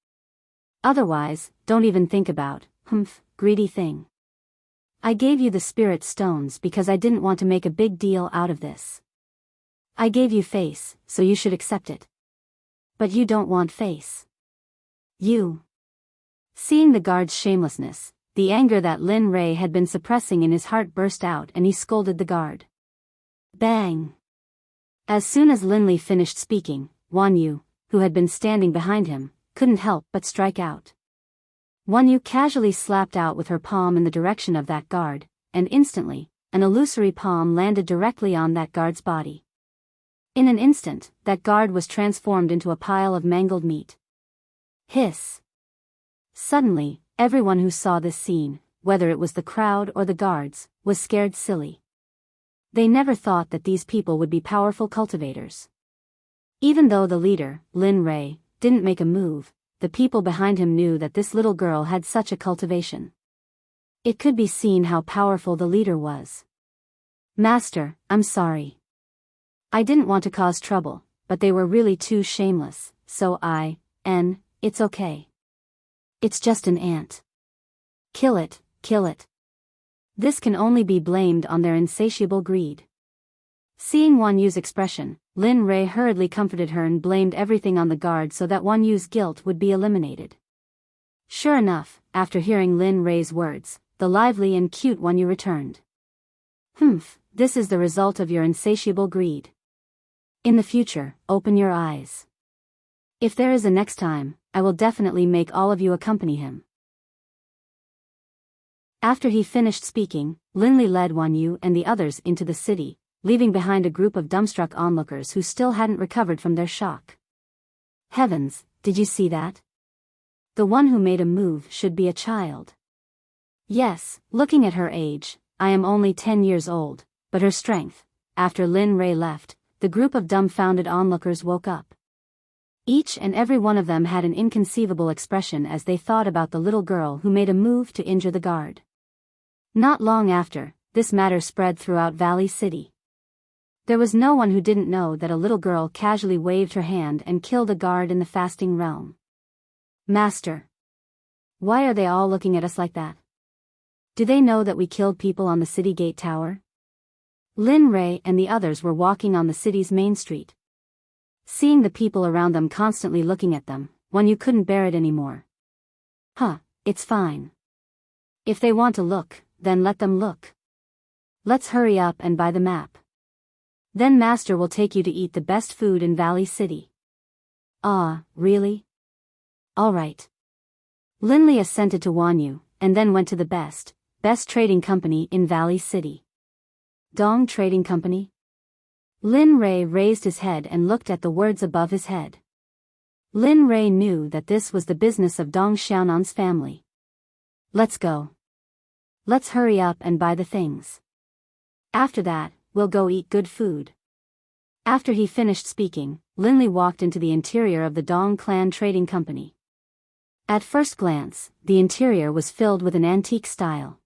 Otherwise, don't even think about, greedy thing. I gave you the spirit stones because I didn't want to make a big deal out of this. I gave you face, so you should accept it. But you don't want face. You. Seeing the guard's shamelessness, the anger that Lin Ray had been suppressing in his heart burst out and he scolded the guard. Bang! As soon as Lin Li finished speaking, Wan Yu, who had been standing behind him, couldn't help but strike out. Wan Yu casually slapped out with her palm in the direction of that guard, and instantly, an illusory palm landed directly on that guard's body. In an instant, that guard was transformed into a pile of mangled meat. Hiss! Suddenly, everyone who saw this scene, whether it was the crowd or the guards, was scared silly. They never thought that these people would be powerful cultivators. Even though the leader, Lin Ray, didn't make a move, the people behind him knew that this little girl had such a cultivation. It could be seen how powerful the leader was. Master, I'm sorry. I didn't want to cause trouble, but they were really too shameless, so it's okay. It's just an ant. Kill it, kill it. This can only be blamed on their insatiable greed. Seeing Wan Yu's expression, Lin Ray hurriedly comforted her and blamed everything on the guard so that Wan Yu's guilt would be eliminated. Sure enough, after hearing Lin Ray's words, the lively and cute Wan Yu returned. This is the result of your insatiable greed. In the future, open your eyes. If there is a next time, I will definitely make all of you accompany him. After he finished speaking, Lin Li led Wan Yu and the others into the city, leaving behind a group of dumbstruck onlookers who still hadn't recovered from their shock. Heavens, did you see that? The one who made a move should be a child. Yes, looking at her age, I am only 10 years old, but her strength. After Lin Ray left, the group of dumbfounded onlookers woke up. Each and every one of them had an inconceivable expression as they thought about the little girl who made a move to injure the guard. Not long after, this matter spread throughout Valley City. There was no one who didn't know that a little girl casually waved her hand and killed a guard in the fasting realm. Master. Why are they all looking at us like that? Do they know that we killed people on the city gate tower? Lin Ray and the others were walking on the city's main street. Seeing the people around them constantly looking at them, Wan Yu couldn't bear it anymore. It's fine. If they want to look, then let them look. Let's hurry up and buy the map. Then Master will take you to eat the best food in Valley City. Really? All right. Lin Li assented to Wan Yu, and then went to the best trading company in Valley City. Dong Trading Company? Lin Ray raised his head and looked at the words above his head. Lin Ray knew that this was the business of Dong Xiaonan's family. Let's go. Let's hurry up and buy the things. After that, we'll go eat good food. After he finished speaking, Lin Li walked into the interior of the Dong Clan Trading Company. At first glance, the interior was filled with an antique style.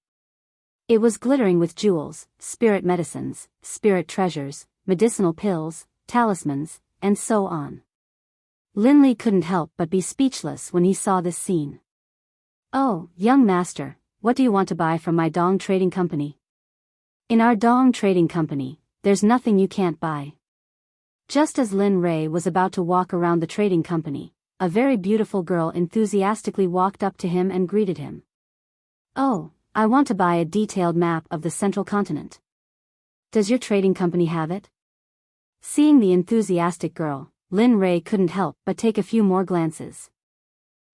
It was glittering with jewels, spirit medicines, spirit treasures, medicinal pills, talismans, and so on. Lin Li couldn't help but be speechless when he saw this scene. Oh, young master, what do you want to buy from my Dong Trading Company? In our Dong Trading Company, there's nothing you can't buy. Just as Lin Ray was about to walk around the trading company, a very beautiful girl enthusiastically walked up to him and greeted him. Oh, I want to buy a detailed map of the central continent. Does your trading company have it? Seeing the enthusiastic girl, Lin Ray couldn't help but take a few more glances.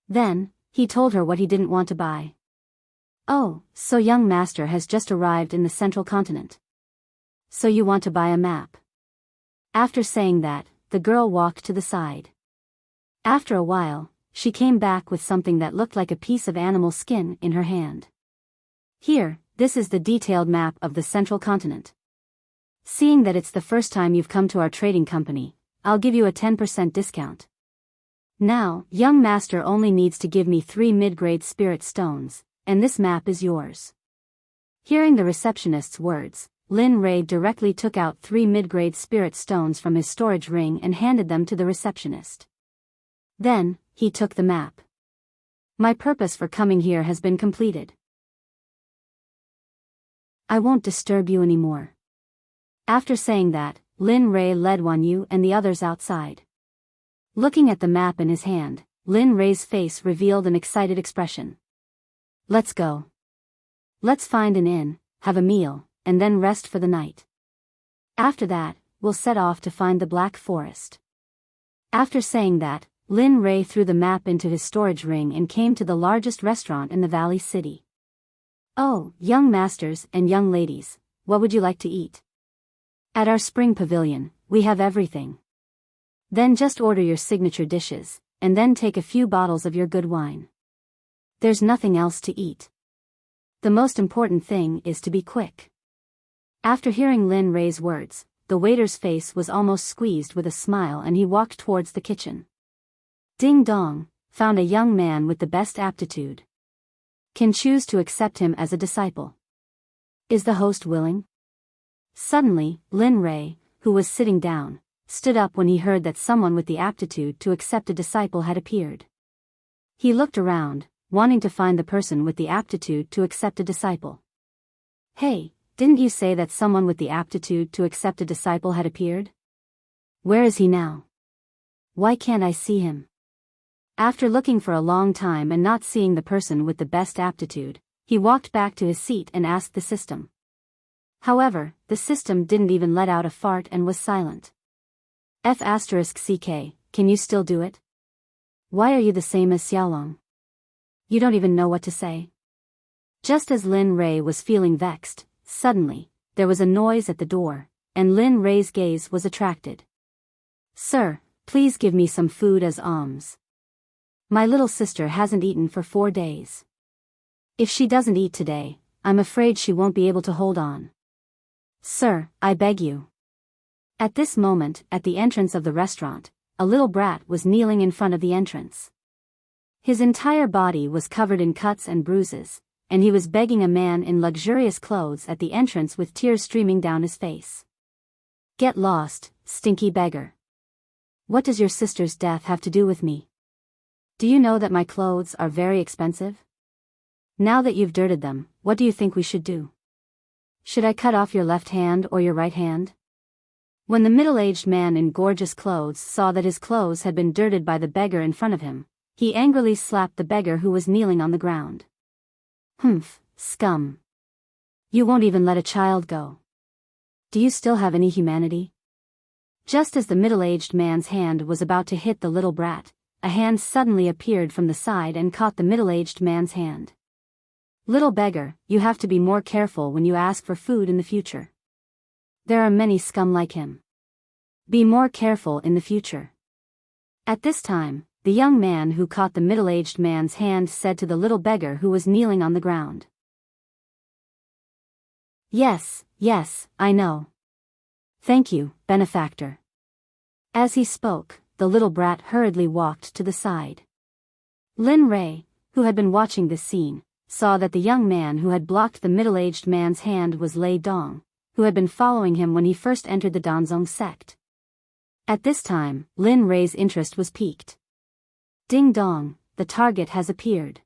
Then, he told her what he didn't want to buy. Oh, so young master has just arrived in the central continent. So you want to buy a map? After saying that, the girl walked to the side. After a while, she came back with something that looked like a piece of animal skin in her hand. Here, this is the detailed map of the central continent. Seeing that it's the first time you've come to our trading company, I'll give you a 10% discount. Now, young master only needs to give me 3 mid-grade spirit stones, and this map is yours. Hearing the receptionist's words, Lin Rei directly took out 3 mid-grade spirit stones from his storage ring and handed them to the receptionist. Then, he took the map. My purpose for coming here has been completed. I won't disturb you anymore. After saying that, Lin Rei led Wan Yu and the others outside. Looking at the map in his hand, Lin Rei's face revealed an excited expression. Let's go. Let's find an inn, have a meal, and then rest for the night. After that, we'll set off to find the Black Forest. After saying that, Lin Rei threw the map into his storage ring and came to the largest restaurant in the Valley City. Oh, young masters and young ladies, what would you like to eat? At our spring pavilion, we have everything. Then just order your signature dishes, and then take a few bottles of your good wine. There's nothing else to eat. The most important thing is to be quick. After hearing Lin Rei's words, the waiter's face was almost squeezed with a smile and he walked towards the kitchen. Ding dong, found a young man with the best aptitude. Can choose to accept him as a disciple. Is the host willing? Suddenly, Lin Rei, who was sitting down, stood up when he heard that someone with the aptitude to accept a disciple had appeared. He looked around, wanting to find the person with the aptitude to accept a disciple. Hey, didn't you say that someone with the aptitude to accept a disciple had appeared? Where is he now? Why can't I see him? After looking for a long time and not seeing the person with the best aptitude, he walked back to his seat and asked the system. However, the system didn't even let out a fart and was silent. F*CK, can you still do it? Why are you the same as Xiaolong? You don't even know what to say. Just as Lin Rei was feeling vexed, suddenly, there was a noise at the door, and Lin Rei's gaze was attracted. Sir, please give me some food as alms. My little sister hasn't eaten for 4 days. If she doesn't eat today, I'm afraid she won't be able to hold on. Sir, I beg you. At this moment, at the entrance of the restaurant, a little brat was kneeling in front of the entrance. His entire body was covered in cuts and bruises, and he was begging a man in luxurious clothes at the entrance with tears streaming down his face. Get lost, stinky beggar. What does your sister's death have to do with me? Do you know that my clothes are very expensive? Now that you've dirted them, what do you think we should do? Should I cut off your left hand or your right hand? When the middle-aged man in gorgeous clothes saw that his clothes had been dirted by the beggar in front of him, he angrily slapped the beggar who was kneeling on the ground. Humph, scum. You won't even let a child go. Do you still have any humanity? Just as the middle-aged man's hand was about to hit the little brat, a hand suddenly appeared from the side and caught the middle-aged man's hand. Little beggar, you have to be more careful when you ask for food in the future. There are many scum like him. Be more careful in the future. At this time, the young man who caught the middle-aged man's hand said to the little beggar who was kneeling on the ground. Yes, I know. Thank you, benefactor. As he spoke, the little brat hurriedly walked to the side. Lin Rei, who had been watching this scene, saw that the young man who had blocked the middle-aged man's hand was Lei Dong, who had been following him when he first entered the Danzong sect. At this time, Lin Rei's interest was piqued. Ding dong, the target has appeared.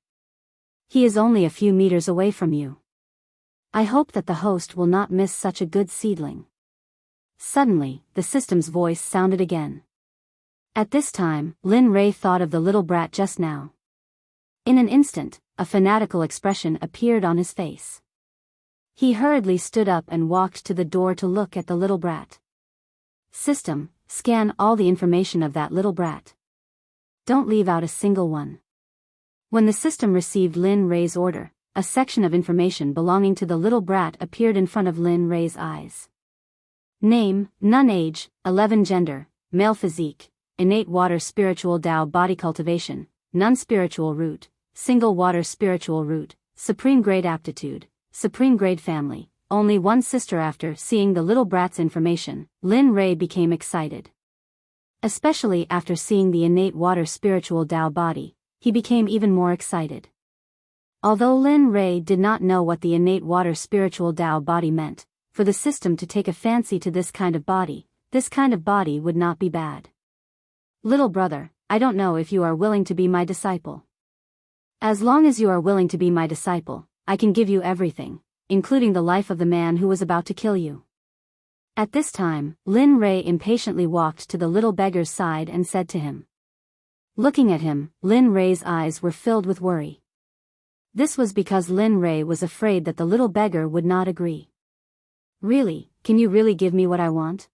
He is only a few meters away from you. I hope that the host will not miss such a good seedling. Suddenly, the system's voice sounded again. At this time, Lin Rei thought of the little brat just now. In an instant, a fanatical expression appeared on his face. He hurriedly stood up and walked to the door to look at the little brat. System, scan all the information of that little brat. Don't leave out a single one. When the system received Lin Rei's order, a section of information belonging to the little brat appeared in front of Lin Rei's eyes. Name, none age, 11 gender, male physique, innate water spiritual Tao body cultivation, none spiritual root, single water spiritual root, supreme grade aptitude, supreme grade family, only one sister. After seeing the little brat's information, Lin Rei became excited. Especially after seeing the innate water spiritual Tao body, he became even more excited. Although Lin Rei did not know what the innate water spiritual Tao body meant, for the system to take a fancy to this kind of body would not be bad. Little brother, I don't know if you are willing to be my disciple. As long as you are willing to be my disciple, I can give you everything, including the life of the man who was about to kill you. At this time, Lin Rei impatiently walked to the little beggar's side and said to him. Looking at him, Lin Rei's eyes were filled with worry. This was because Lin Rei was afraid that the little beggar would not agree. Really, can you really give me what I want?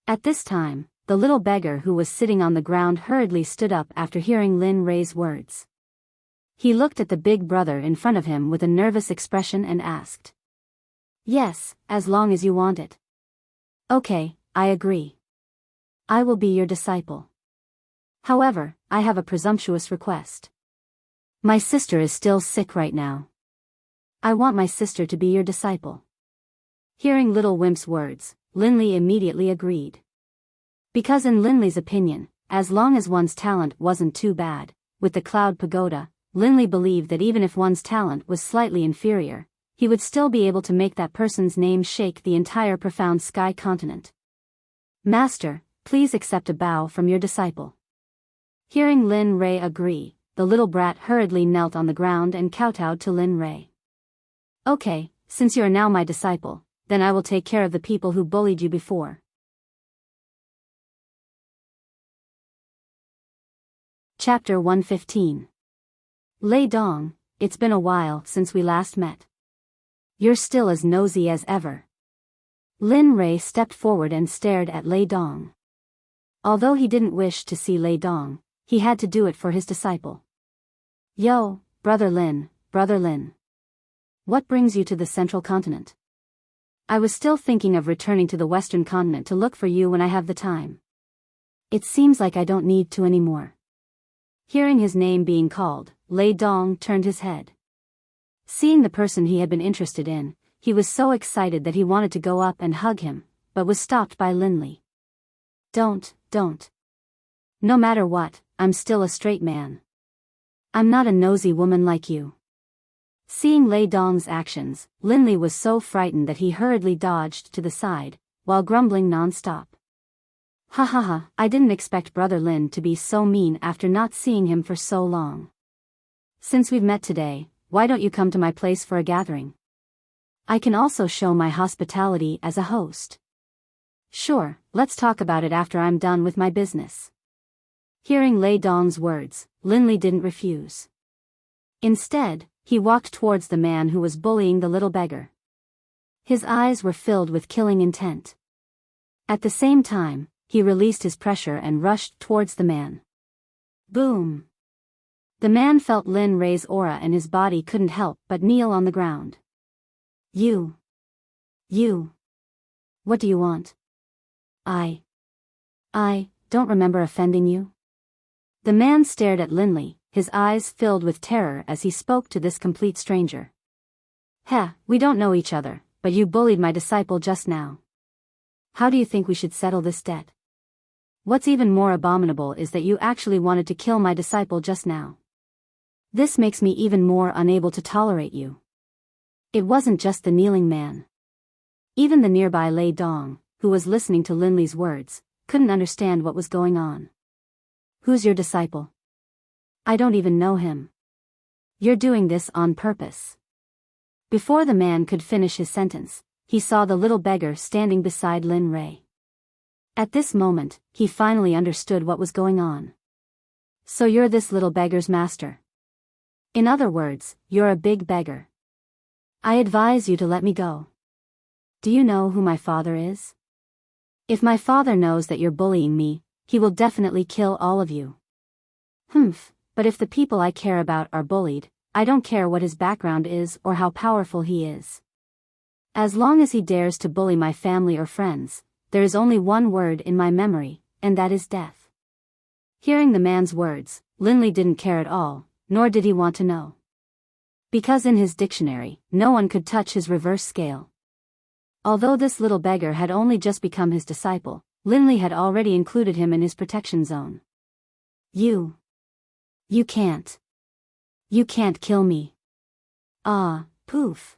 At this time, the little beggar who was sitting on the ground hurriedly stood up after hearing Lin Rei's words. He looked at the big brother in front of him with a nervous expression and asked. Yes, as long as you want it. Okay, I agree. I will be your disciple. However, I have a presumptuous request. My sister is still sick right now. I want my sister to be your disciple. Hearing Little Wimp's words, Linley immediately agreed. Because in Linley's opinion, as long as one's talent wasn't too bad, with the Cloud Pagoda, Linley believed that even if one's talent was slightly inferior, he would still be able to make that person's name shake the entire profound sky continent. Master, please accept a bow from your disciple. Hearing Lin Rei agree, the little brat hurriedly knelt on the ground and kowtowed to Lin Rei. Okay, since you are now my disciple, then I will take care of the people who bullied you before. Chapter 115. Lei Dong, it's been a while since we last met. You're still as nosy as ever. Lin Rei stepped forward and stared at Lei Dong. Although he didn't wish to see Lei Dong, he had to do it for his disciple. Yo, Brother Lin. What brings you to the central continent? I was still thinking of returning to the western continent to look for you when I have the time. It seems like I don't need to anymore. Hearing his name being called, Lei Dong turned his head. Seeing the person he had been interested in, he was so excited that he wanted to go up and hug him, but was stopped by Linley. Don't. No matter what, I'm still a straight man. I'm not a nosy woman like you. Seeing Lei Dong's actions, Linley was so frightened that he hurriedly dodged to the side, while grumbling non-stop. Ha, I didn't expect Brother Lin to be so mean after not seeing him for so long. Since we've met today, why don't you come to my place for a gathering? I can also show my hospitality as a host. Sure, let's talk about it after I'm done with my business. Hearing Lei Dong's words, Linley didn't refuse. Instead, he walked towards the man who was bullying the little beggar. His eyes were filled with killing intent. At the same time, he released his pressure and rushed towards the man. Boom! The man felt Lin Rei's aura and his body couldn't help but kneel on the ground. You. What do you want? I don't remember offending you. The man stared at Linley, his eyes filled with terror as he spoke to this complete stranger. We don't know each other, but you bullied my disciple just now. How do you think we should settle this debt? What's even more abominable is that you actually wanted to kill my disciple just now. This makes me even more unable to tolerate you. It wasn't just the kneeling man. Even the nearby Lei Dong, who was listening to Linley's words, couldn't understand what was going on. Who's your disciple? I don't even know him. You're doing this on purpose. Before the man could finish his sentence, he saw the little beggar standing beside Lin Rei. At this moment, he finally understood what was going on. So you're this little beggar's master. In other words, you're a big beggar. I advise you to let me go. Do you know who my father is? If my father knows that you're bullying me, he will definitely kill all of you. But if the people I care about are bullied, I don't care what his background is or how powerful he is. As long as he dares to bully my family or friends, there is only one word in my memory, and that is death. Hearing the man's words, Linley didn't care at all, nor did he want to know. Because in his dictionary, no one could touch his reverse scale, Although this little beggar had only just become his disciple, Linley had already included him in his protection zone. You can't. You can't kill me. Ah, poof.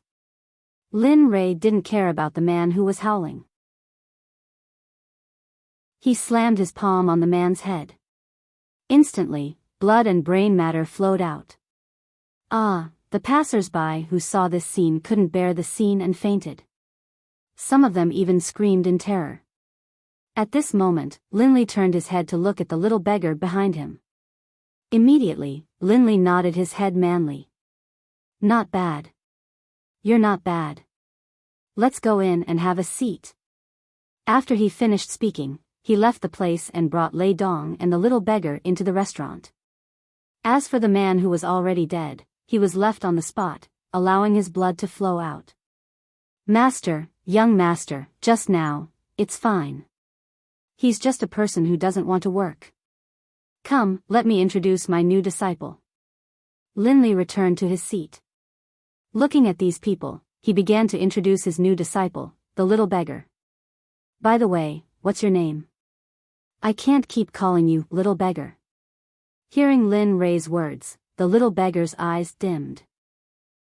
Lin Ray didn't care about the man who was howling. He slammed his palm on the man's head. Instantly, blood and brain matter flowed out. Ah, the passers-by who saw this scene couldn't bear the scene and fainted. Some of them even screamed in terror. At this moment, Linley turned his head to look at the little beggar behind him. Immediately, Linley nodded his head manly. Not bad. You're not bad. Let's go in and have a seat. After he finished speaking, he left the place and brought Lei Dong and the little beggar into the restaurant. As for the man who was already dead, he was left on the spot, allowing his blood to flow out. Master, young master, just now, it's fine. He's just a person who doesn't want to work. Come, let me introduce my new disciple. Linley returned to his seat. Looking at these people, he began to introduce his new disciple, the little beggar. By the way, what's your name? I can't keep calling you little beggar. Hearing Lin Ray's words, the little beggar's eyes dimmed.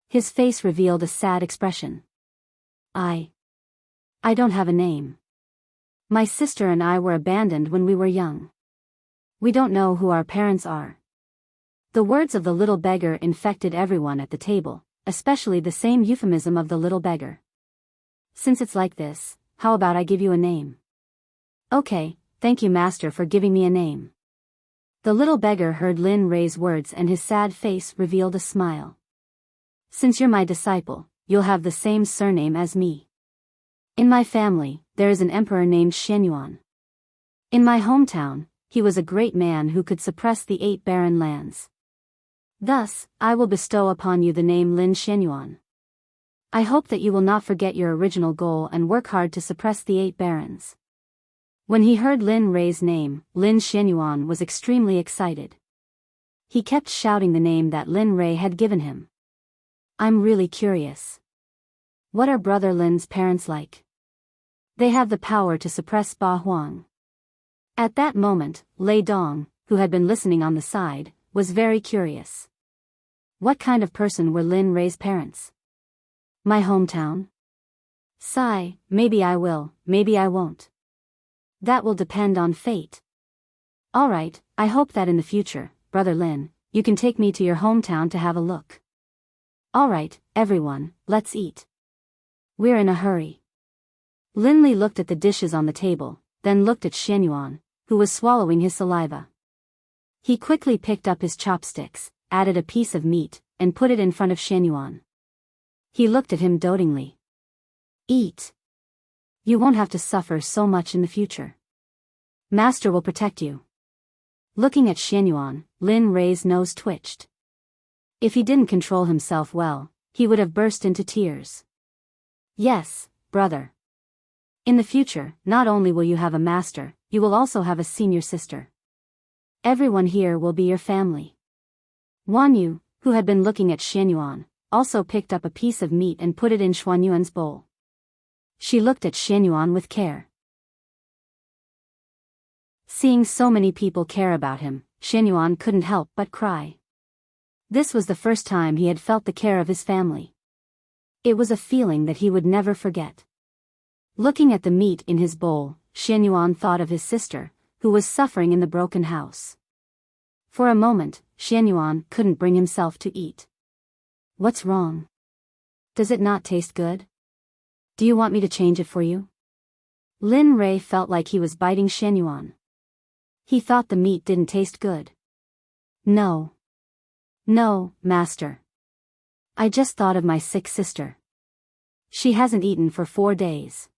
His face revealed a sad expression. I don't have a name. My sister and I were abandoned when we were young. We don't know who our parents are. The words of the little beggar infected everyone at the table, especially the same euphemism of the little beggar. Since it's like this, how about I give you a name? Okay, thank you master for giving me a name. The little beggar heard Lin Ray's words and his sad face revealed a smile. Since you're my disciple, you'll have the same surname as me. In my family, there is an emperor named Shenyuan. In my hometown, he was a great man who could suppress the 8 barren lands. Thus, I will bestow upon you the name Lin Shenyuan. I hope that you will not forget your original goal and work hard to suppress the 8 barons. When he heard Lin Ray's name, Lin Shenyuan was extremely excited. He kept shouting the name that Lin Ray had given him. I'm really curious. What are Brother Lin's parents like? They have the power to suppress Ba Huang. At that moment, Lei Dong, who had been listening on the side, was very curious. What kind of person were Lin Ray's parents? My hometown? Sigh, maybe I will, maybe I won't. That will depend on fate. Alright, I hope that in the future, Brother Lin, you can take me to your hometown to have a look. Alright, everyone, let's eat. We're in a hurry. Linley looked at the dishes on the table, then looked at Shenyuan, who was swallowing his saliva. He quickly picked up his chopsticks, added a piece of meat, and put it in front of Shenyuan. He looked at him dotingly. Eat. You won't have to suffer so much in the future. Master will protect you. Looking at Shenyuan, Lin Ray's nose twitched. If he didn't control himself well, he would have burst into tears. Yes, brother. In the future, not only will you have a master, you will also have a senior sister. Everyone here will be your family. Wan Yu, who had been looking at Shenyuan, also picked up a piece of meat and put it in Xuanyuan's bowl. She looked at Shenyuan with care. Seeing so many people care about him, Shenyuan couldn't help but cry. This was the first time he had felt the care of his family. It was a feeling that he would never forget. Looking at the meat in his bowl, Shenyuan thought of his sister, who was suffering in the broken house. For a moment, Shenyuan couldn't bring himself to eat. What's wrong? Does it not taste good? Do you want me to change it for you? Lin Ray felt like he was biting Shenyuan. He thought the meat didn't taste good. No. No, master. I just thought of my sick sister. She hasn't eaten for 4 days.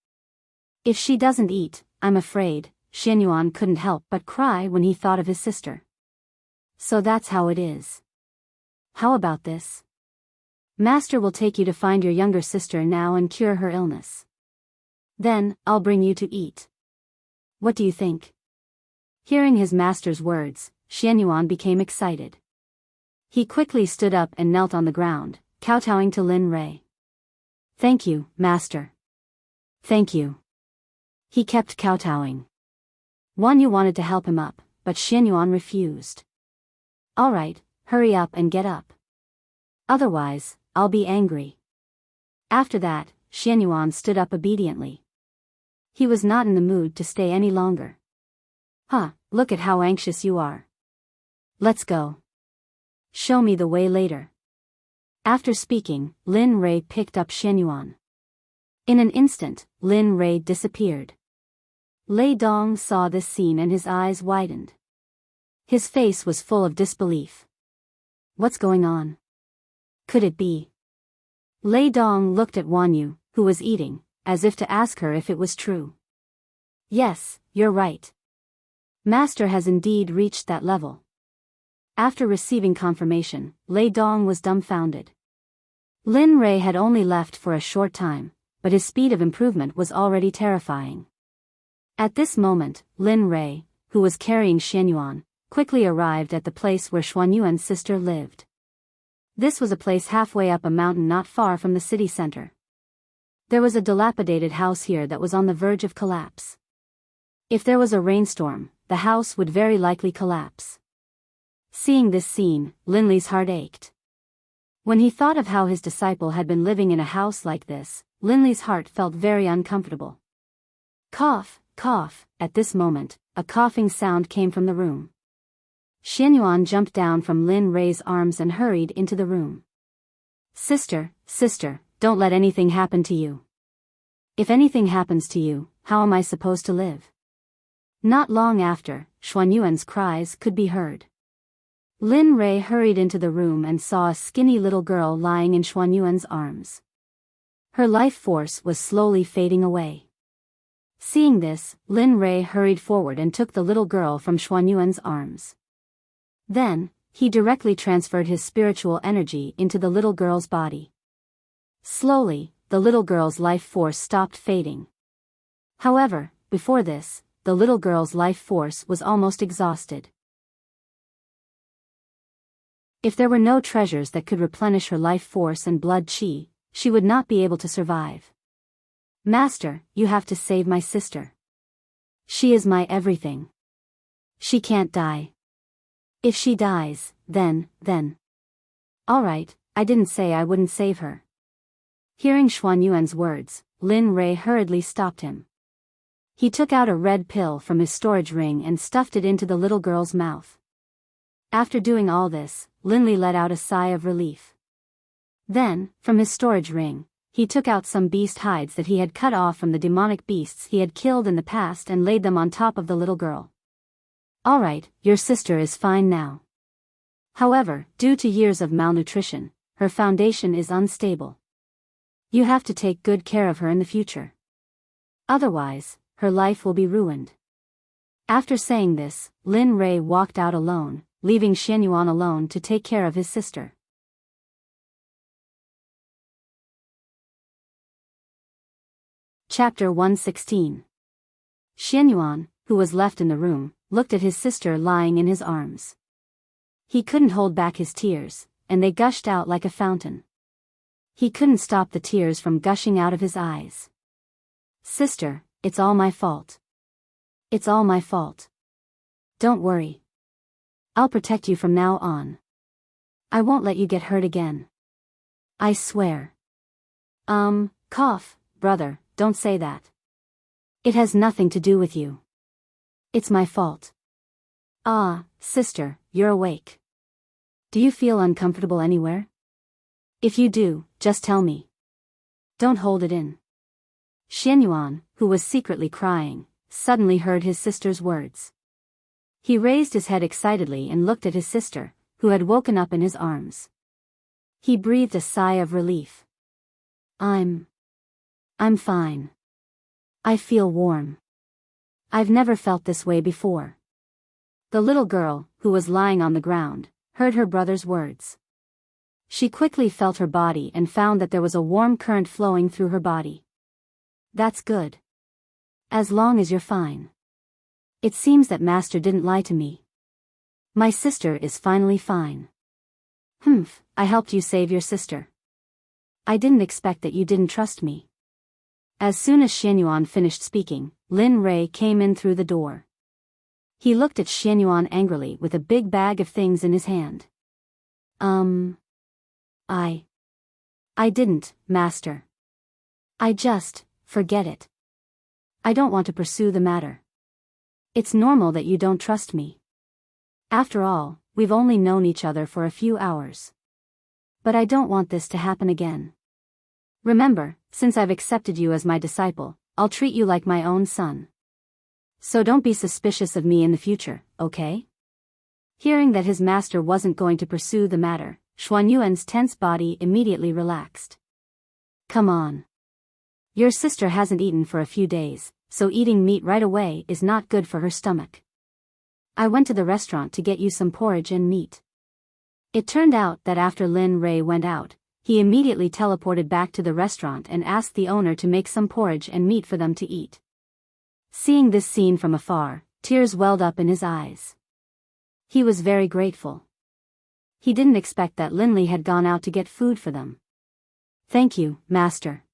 If she doesn't eat, I'm afraid, Shenyuan couldn't help but cry when he thought of his sister. So that's how it is. How about this? Master will take you to find your younger sister now and cure her illness. Then, I'll bring you to eat. What do you think? Hearing his master's words, Shenyuan became excited. He quickly stood up and knelt on the ground, kowtowing to Lin Ray. Thank you, master. Thank you. He kept kowtowing. Wan Yu wanted to help him up, but Xianyuan refused. All right, hurry up and get up. Otherwise, I'll be angry. After that, Xianyuan stood up obediently. He was not in the mood to stay any longer. Look at how anxious you are. Let's go. Show me the way later. After speaking, Lin Rui picked up Xianyuan. In an instant, Lin Rui disappeared. Lei Dong saw this scene and his eyes widened. His face was full of disbelief. What's going on? Could it be? Lei Dong looked at Wan Yu, who was eating, as if to ask her if it was true. Yes, you're right. Master has indeed reached that level. After receiving confirmation, Lei Dong was dumbfounded. Lin Rui had only left for a short time, but his speed of improvement was already terrifying. At this moment, Lin Rui, who was carrying Xianyuan, quickly arrived at the place where Xuanyuan's sister lived. This was a place halfway up a mountain not far from the city center. There was a dilapidated house here that was on the verge of collapse. If there was a rainstorm, the house would very likely collapse. Seeing this scene, Lin Li's heart ached. When he thought of how his disciple had been living in a house like this, Lin Li's heart felt very uncomfortable. Cough, cough. At this moment, a coughing sound came from the room. Xianyuan jumped down from Lin Rui's arms and hurried into the room. Sister, don't let anything happen to you. If anything happens to you, how am I supposed to live? Not long after, Xuanyuan's cries could be heard. Lin Rui hurried into the room and saw a skinny little girl lying in Xuanyuan's arms. Her life force was slowly fading away. Seeing this, Lin Rui hurried forward and took the little girl from Xuanyuan's arms. Then, he directly transferred his spiritual energy into the little girl's body. Slowly, the little girl's life force stopped fading. However, before this, the little girl's life force was almost exhausted. If there were no treasures that could replenish her life force and blood qi, she would not be able to survive. Master, you have to save my sister. She is my everything. She can't die. If she dies, then. All right, I didn't say I wouldn't save her. Hearing Xuanyuan's words, Lin Rui hurriedly stopped him. He took out a red pill from his storage ring and stuffed it into the little girl's mouth. After doing all this, Lin Li let out a sigh of relief. Then, from his storage ring, he took out some beast hides that he had cut off from the demonic beasts he had killed in the past and laid them on top of the little girl. All right, your sister is fine now. However, due to years of malnutrition, her foundation is unstable. You have to take good care of her in the future. Otherwise, her life will be ruined. After saying this, Lin Rui walked out alone, leaving Xianyuan alone to take care of his sister. Chapter 116. Xianyuan, who was left in the room, looked at his sister lying in his arms. He couldn't hold back his tears, and they gushed out like a fountain. He couldn't stop the tears from gushing out of his eyes. Sister, it's all my fault. It's all my fault. Don't worry. I'll protect you from now on. I won't let you get hurt again. I swear. Cough, brother, don't say that. It has nothing to do with you. It's my fault. Ah, sister, you're awake. Do you feel uncomfortable anywhere? If you do, just tell me. Don't hold it in. Xianyuan, who was secretly crying, suddenly heard his sister's words. He raised his head excitedly and looked at his sister, who had woken up in his arms. He breathed a sigh of relief. I'm fine. I feel warm. I've never felt this way before. The little girl, who was lying on the ground, heard her brother's words. She quickly felt her body and found that there was a warm current flowing through her body. That's good. As long as you're fine. It seems that Master didn't lie to me. My sister is finally fine. I helped you save your sister. I didn't expect that you didn't trust me. As soon as Xianyuan finished speaking, Lin Rei came in through the door. He looked at Xianyuan angrily with a big bag of things in his hand. I didn't, master. Forget it. I don't want to pursue the matter. It's normal that you don't trust me. After all, we've only known each other for a few hours. But I don't want this to happen again. Remember, since I've accepted you as my disciple, I'll treat you like my own son. So don't be suspicious of me in the future, okay? Hearing that his master wasn't going to pursue the matter, Xuanyuan's tense body immediately relaxed. Come on. Your sister hasn't eaten for a few days, so eating meat right away is not good for her stomach. I went to the restaurant to get you some porridge and meat. It turned out that after Lin Rei went out, he immediately teleported back to the restaurant and asked the owner to make some porridge and meat for them to eat. Seeing this scene from afar, tears welled up in his eyes. He was very grateful. He didn't expect that Linli had gone out to get food for them. Thank you, master.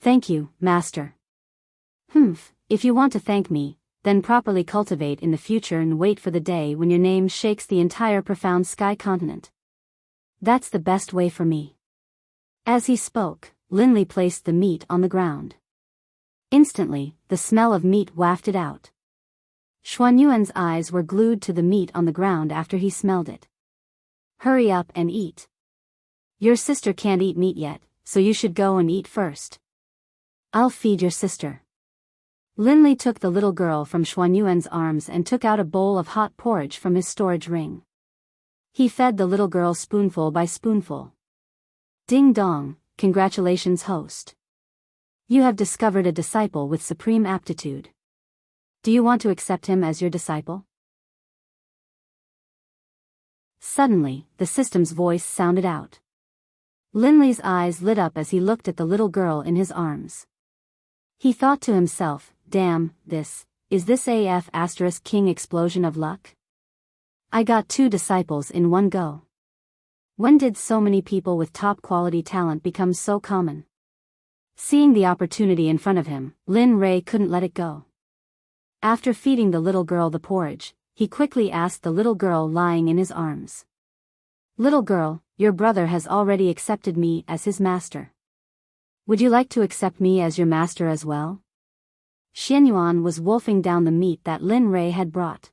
Thank you, master. If you want to thank me, then properly cultivate in the future and wait for the day when your name shakes the entire profound sky continent. That's the best way for me. As he spoke, Linli placed the meat on the ground. Instantly, the smell of meat wafted out. Xuanyuan's eyes were glued to the meat on the ground after he smelled it. Hurry up and eat. Your sister can't eat meat yet, so you should go and eat first. I'll feed your sister. Linli took the little girl from Xuanyuan's arms and took out a bowl of hot porridge from his storage ring. He fed the little girl spoonful by spoonful. Ding dong, congratulations, host. You have discovered a disciple with supreme aptitude. Do you want to accept him as your disciple? Suddenly, the system's voice sounded out. Linli's eyes lit up as he looked at the little girl in his arms. He thought to himself, damn, is this AF * king explosion of luck? I got 2 disciples in one go. When did so many people with top quality talent become so common? Seeing the opportunity in front of him, Lin Rei couldn't let it go. After feeding the little girl the porridge, he quickly asked the little girl lying in his arms. Little girl, your brother has already accepted me as his master. Would you like to accept me as your master as well? Xianyuan was wolfing down the meat that Lin Rei had brought.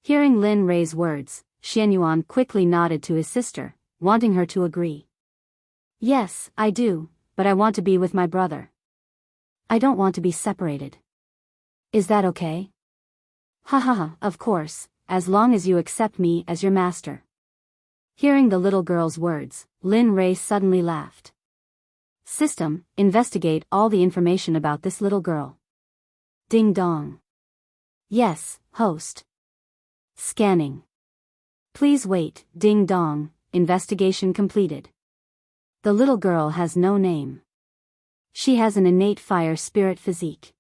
Hearing Lin Rei's words, Xianyuan quickly nodded to his sister, wanting her to agree. Yes, I do, but I want to be with my brother. I don't want to be separated. Is that okay? Of course, as long as you accept me as your master. Hearing the little girl's words, Lin Rei suddenly laughed. System, investigate all the information about this little girl. Ding dong. Yes, host. Scanning. Please wait, ding dong, investigation completed. The little girl has no name. She has an innate fire spirit physique.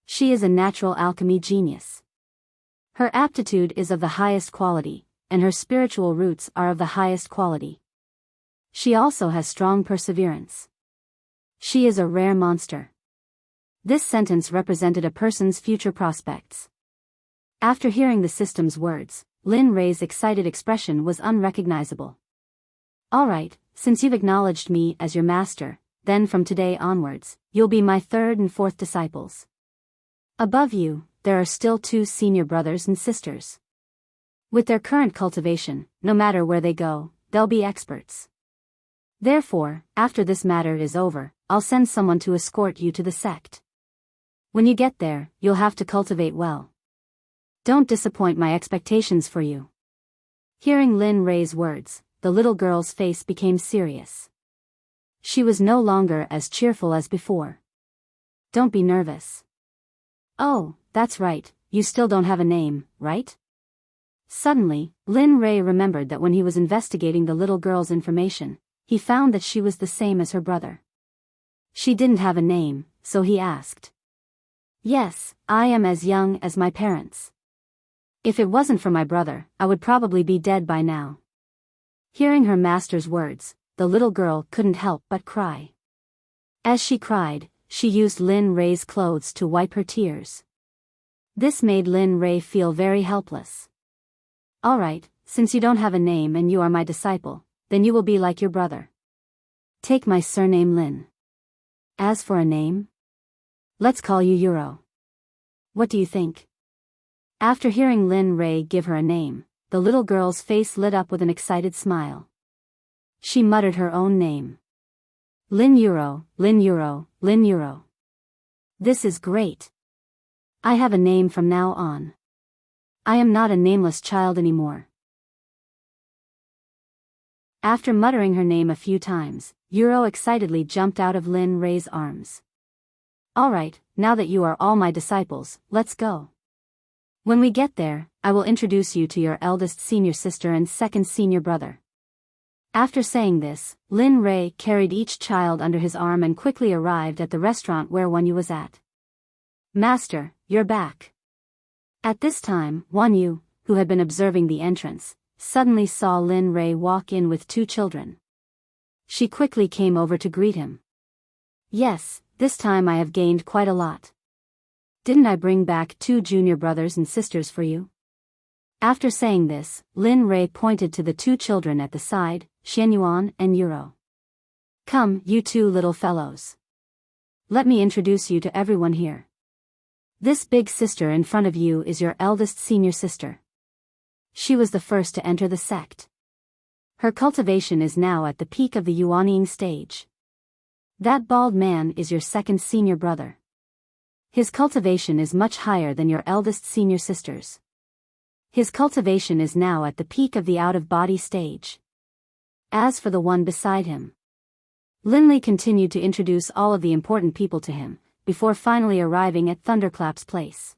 She is a natural alchemy genius. Her aptitude is of the highest quality, and her spiritual roots are of the highest quality. She also has strong perseverance. She is a rare monster. This sentence represented a person's future prospects. After hearing the system's words, Lin Rei's excited expression was unrecognizable. Alright, since you've acknowledged me as your master, then from today onwards, you'll be my 3rd and 4th disciples. Above you, there are still 2 senior brothers and sisters. With their current cultivation, no matter where they go, they'll be experts. Therefore, after this matter is over, I'll send someone to escort you to the sect. When you get there, you'll have to cultivate well. Don't disappoint my expectations for you. Hearing Lin Rei's words, the little girl's face became serious. She was no longer as cheerful as before. Don't be nervous. Oh, that's right, you still don't have a name, right? Suddenly, Lin Rei remembered that when he was investigating the little girl's information, he found that she was the same as her brother. She didn't have a name, so he asked. Yes, I am as young as my parents. If it wasn't for my brother, I would probably be dead by now. Hearing her master's words, the little girl couldn't help but cry. As she cried, she used Lin Rei's clothes to wipe her tears. This made Lin Rei feel very helpless. Alright, since you don't have a name and you are my disciple, then you will be like your brother. Take my surname Lin. As for a name? Let's call you Euro. What do you think? After hearing Lin Rei give her a name, the little girl's face lit up with an excited smile. She muttered her own name. Lin Euro, Lin Euro, Lin Euro. This is great. I have a name from now on. I am not a nameless child anymore. After muttering her name a few times, Euro excitedly jumped out of Lin Rei's arms. Alright, now that you are all my disciples, let's go. When we get there, I will introduce you to your eldest senior sister and second senior brother. After saying this, Lin Rei carried each child under his arm and quickly arrived at the restaurant where Wanyu was at. Master, you're back. At this time, Wanyu, who had been observing the entrance, suddenly saw Lin Rei walk in with two children. She quickly came over to greet him. Yes, this time I have gained quite a lot. Didn't I bring back 2 junior brothers and sisters for you? After saying this, Lin Rei pointed to the 2 children at the side, Xianyuan and Euro. Come, you 2 little fellows. Let me introduce you to everyone here. This big sister in front of you is your eldest senior sister. She was the first to enter the sect. Her cultivation is now at the peak of the Yuanying stage. That bald man is your second senior brother. His cultivation is much higher than your eldest senior sister's. His cultivation is now at the peak of the out-of-body stage. As for the one beside him, Linley continued to introduce all of the important people to him, before finally arriving at Thunderclap's place.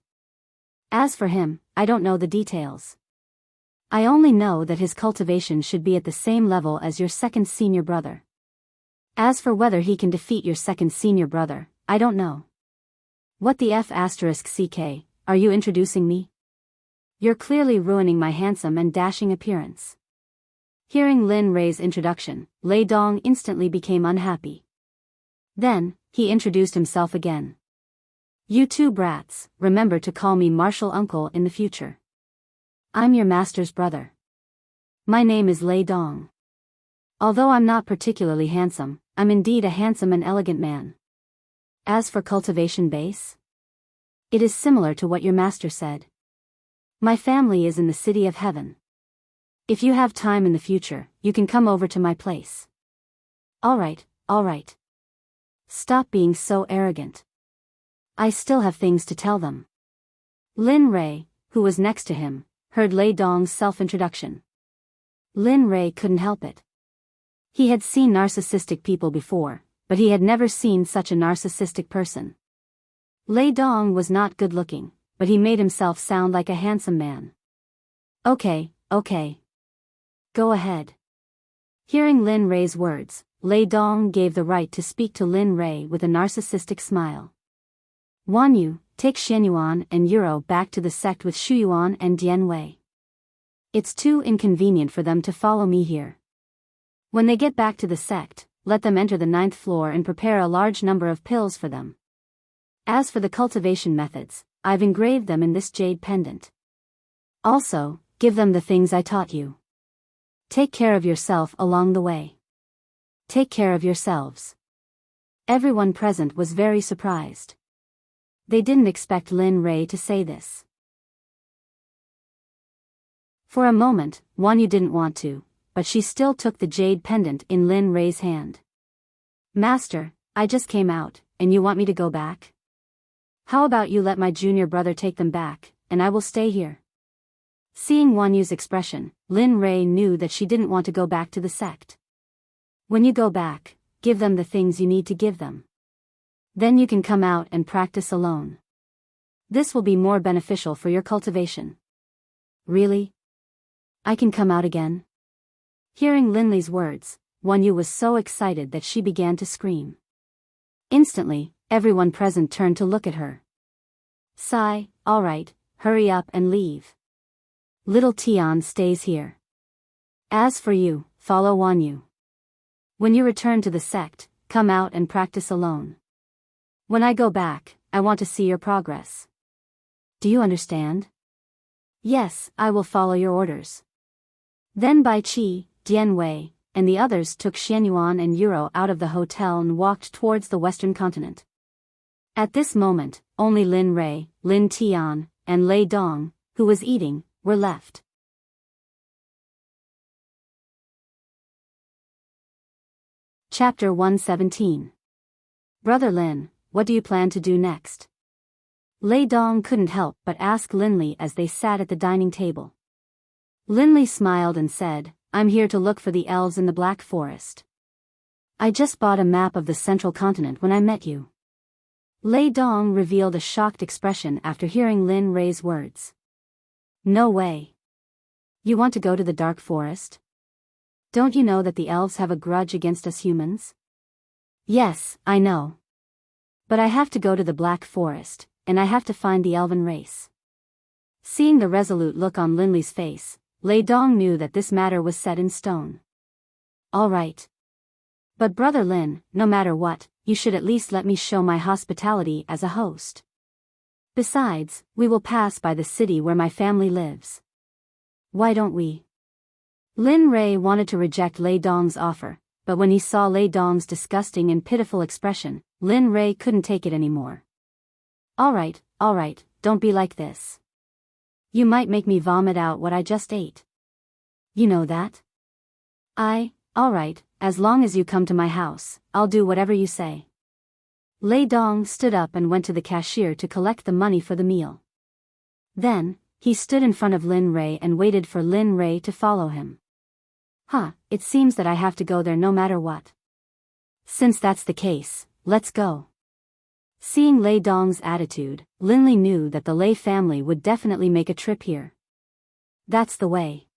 As for him, I don't know the details. I only know that his cultivation should be at the same level as your second senior brother. As for whether he can defeat your second senior brother, I don't know. What the F***CK, are you introducing me? You're clearly ruining my handsome and dashing appearance. Hearing Lin Rei's introduction, Lei Dong instantly became unhappy. Then, he introduced himself again. You 2 brats, remember to call me Martial Uncle in the future. I'm your master's brother. My name is Lei Dong. Although I'm not particularly handsome, I'm indeed a handsome and elegant man. As for cultivation base, it is similar to what your master said. My family is in the city of heaven. If you have time in the future, you can come over to my place. Alright. Stop being so arrogant. I still have things to tell them. Lin Rei, who was next to him, heard Lei Dong's self-introduction. Lin Rei couldn't help it. He had seen narcissistic people before, but he had never seen such a narcissistic person. Lei Dong was not good-looking, but he made himself sound like a handsome man. Okay. Go ahead. Hearing Lin Rei's words, Lei Dong gave the right to speak to Lin Rei with a narcissistic smile. Wanyu, take Xianyuan and Euro back to the sect with Shuyuan and Dian Wei. It's too inconvenient for them to follow me here. When they get back to the sect, let them enter the 9th floor and prepare a large number of pills for them. As for the cultivation methods, I've engraved them in this jade pendant. Also, give them the things I taught you. Take care of yourself along the way. Take care of yourselves. Everyone present was very surprised. They didn't expect Lin Rei to say this. For a moment, Wanyu didn't want to, but she still took the jade pendant in Lin Rei's hand. Master, I just came out, and you want me to go back? How about you let my junior brother take them back, and I will stay here? Seeing Wanyu's expression, Lin Rei knew that she didn't want to go back to the sect. When you go back, give them the things you need to give them. Then you can come out and practice alone. This will be more beneficial for your cultivation. Really? I can come out again? Hearing Linley's words, Wanyu was so excited that she began to scream. Instantly, everyone present turned to look at her. Sigh, alright, hurry up and leave. Little Tian stays here. As for you, follow Wanyu. When you return to the sect, come out and practice alone. When I go back, I want to see your progress. Do you understand? Yes, I will follow your orders. Then Bai Qi, Dian Wei, and the others took Xianyuan and Euro out of the hotel and walked towards the western continent. At this moment, only Lin Rei, Lin Tian, and Lei Dong, who was eating, were left. Chapter 117. Brother Lin, what do you plan to do next? Lei Dong couldn't help but ask Linli as they sat at the dining table. Linli smiled and said, I'm here to look for the elves in the Black Forest. I just bought a map of the central continent when I met you. Lei Dong revealed a shocked expression after hearing Lin Rei's words. No way. You want to go to the Dark Forest? Don't you know that the elves have a grudge against us humans? Yes, I know. But I have to go to the Black Forest, and I have to find the elven race. Seeing the resolute look on Linli's face, Lei Dong knew that this matter was set in stone. All right. But Brother Lin, no matter what, you should at least let me show my hospitality as a host. Besides, we will pass by the city where my family lives. Why don't we? Lin Rei wanted to reject Lei Dong's offer, but when he saw Lei Dong's disgusting and pitiful expression, Lin Rei couldn't take it anymore. All right, don't be like this. You might make me vomit out what I just ate. You know that? All right, as long as you come to my house, I'll do whatever you say. Lei Dong stood up and went to the cashier to collect the money for the meal. Then, he stood in front of Lin Rei and waited for Lin Rei to follow him. It seems that I have to go there no matter what. Since that's the case, let's go. Seeing Lei Dong's attitude, Linli knew that the Lei family would definitely make a trip here. That's the way.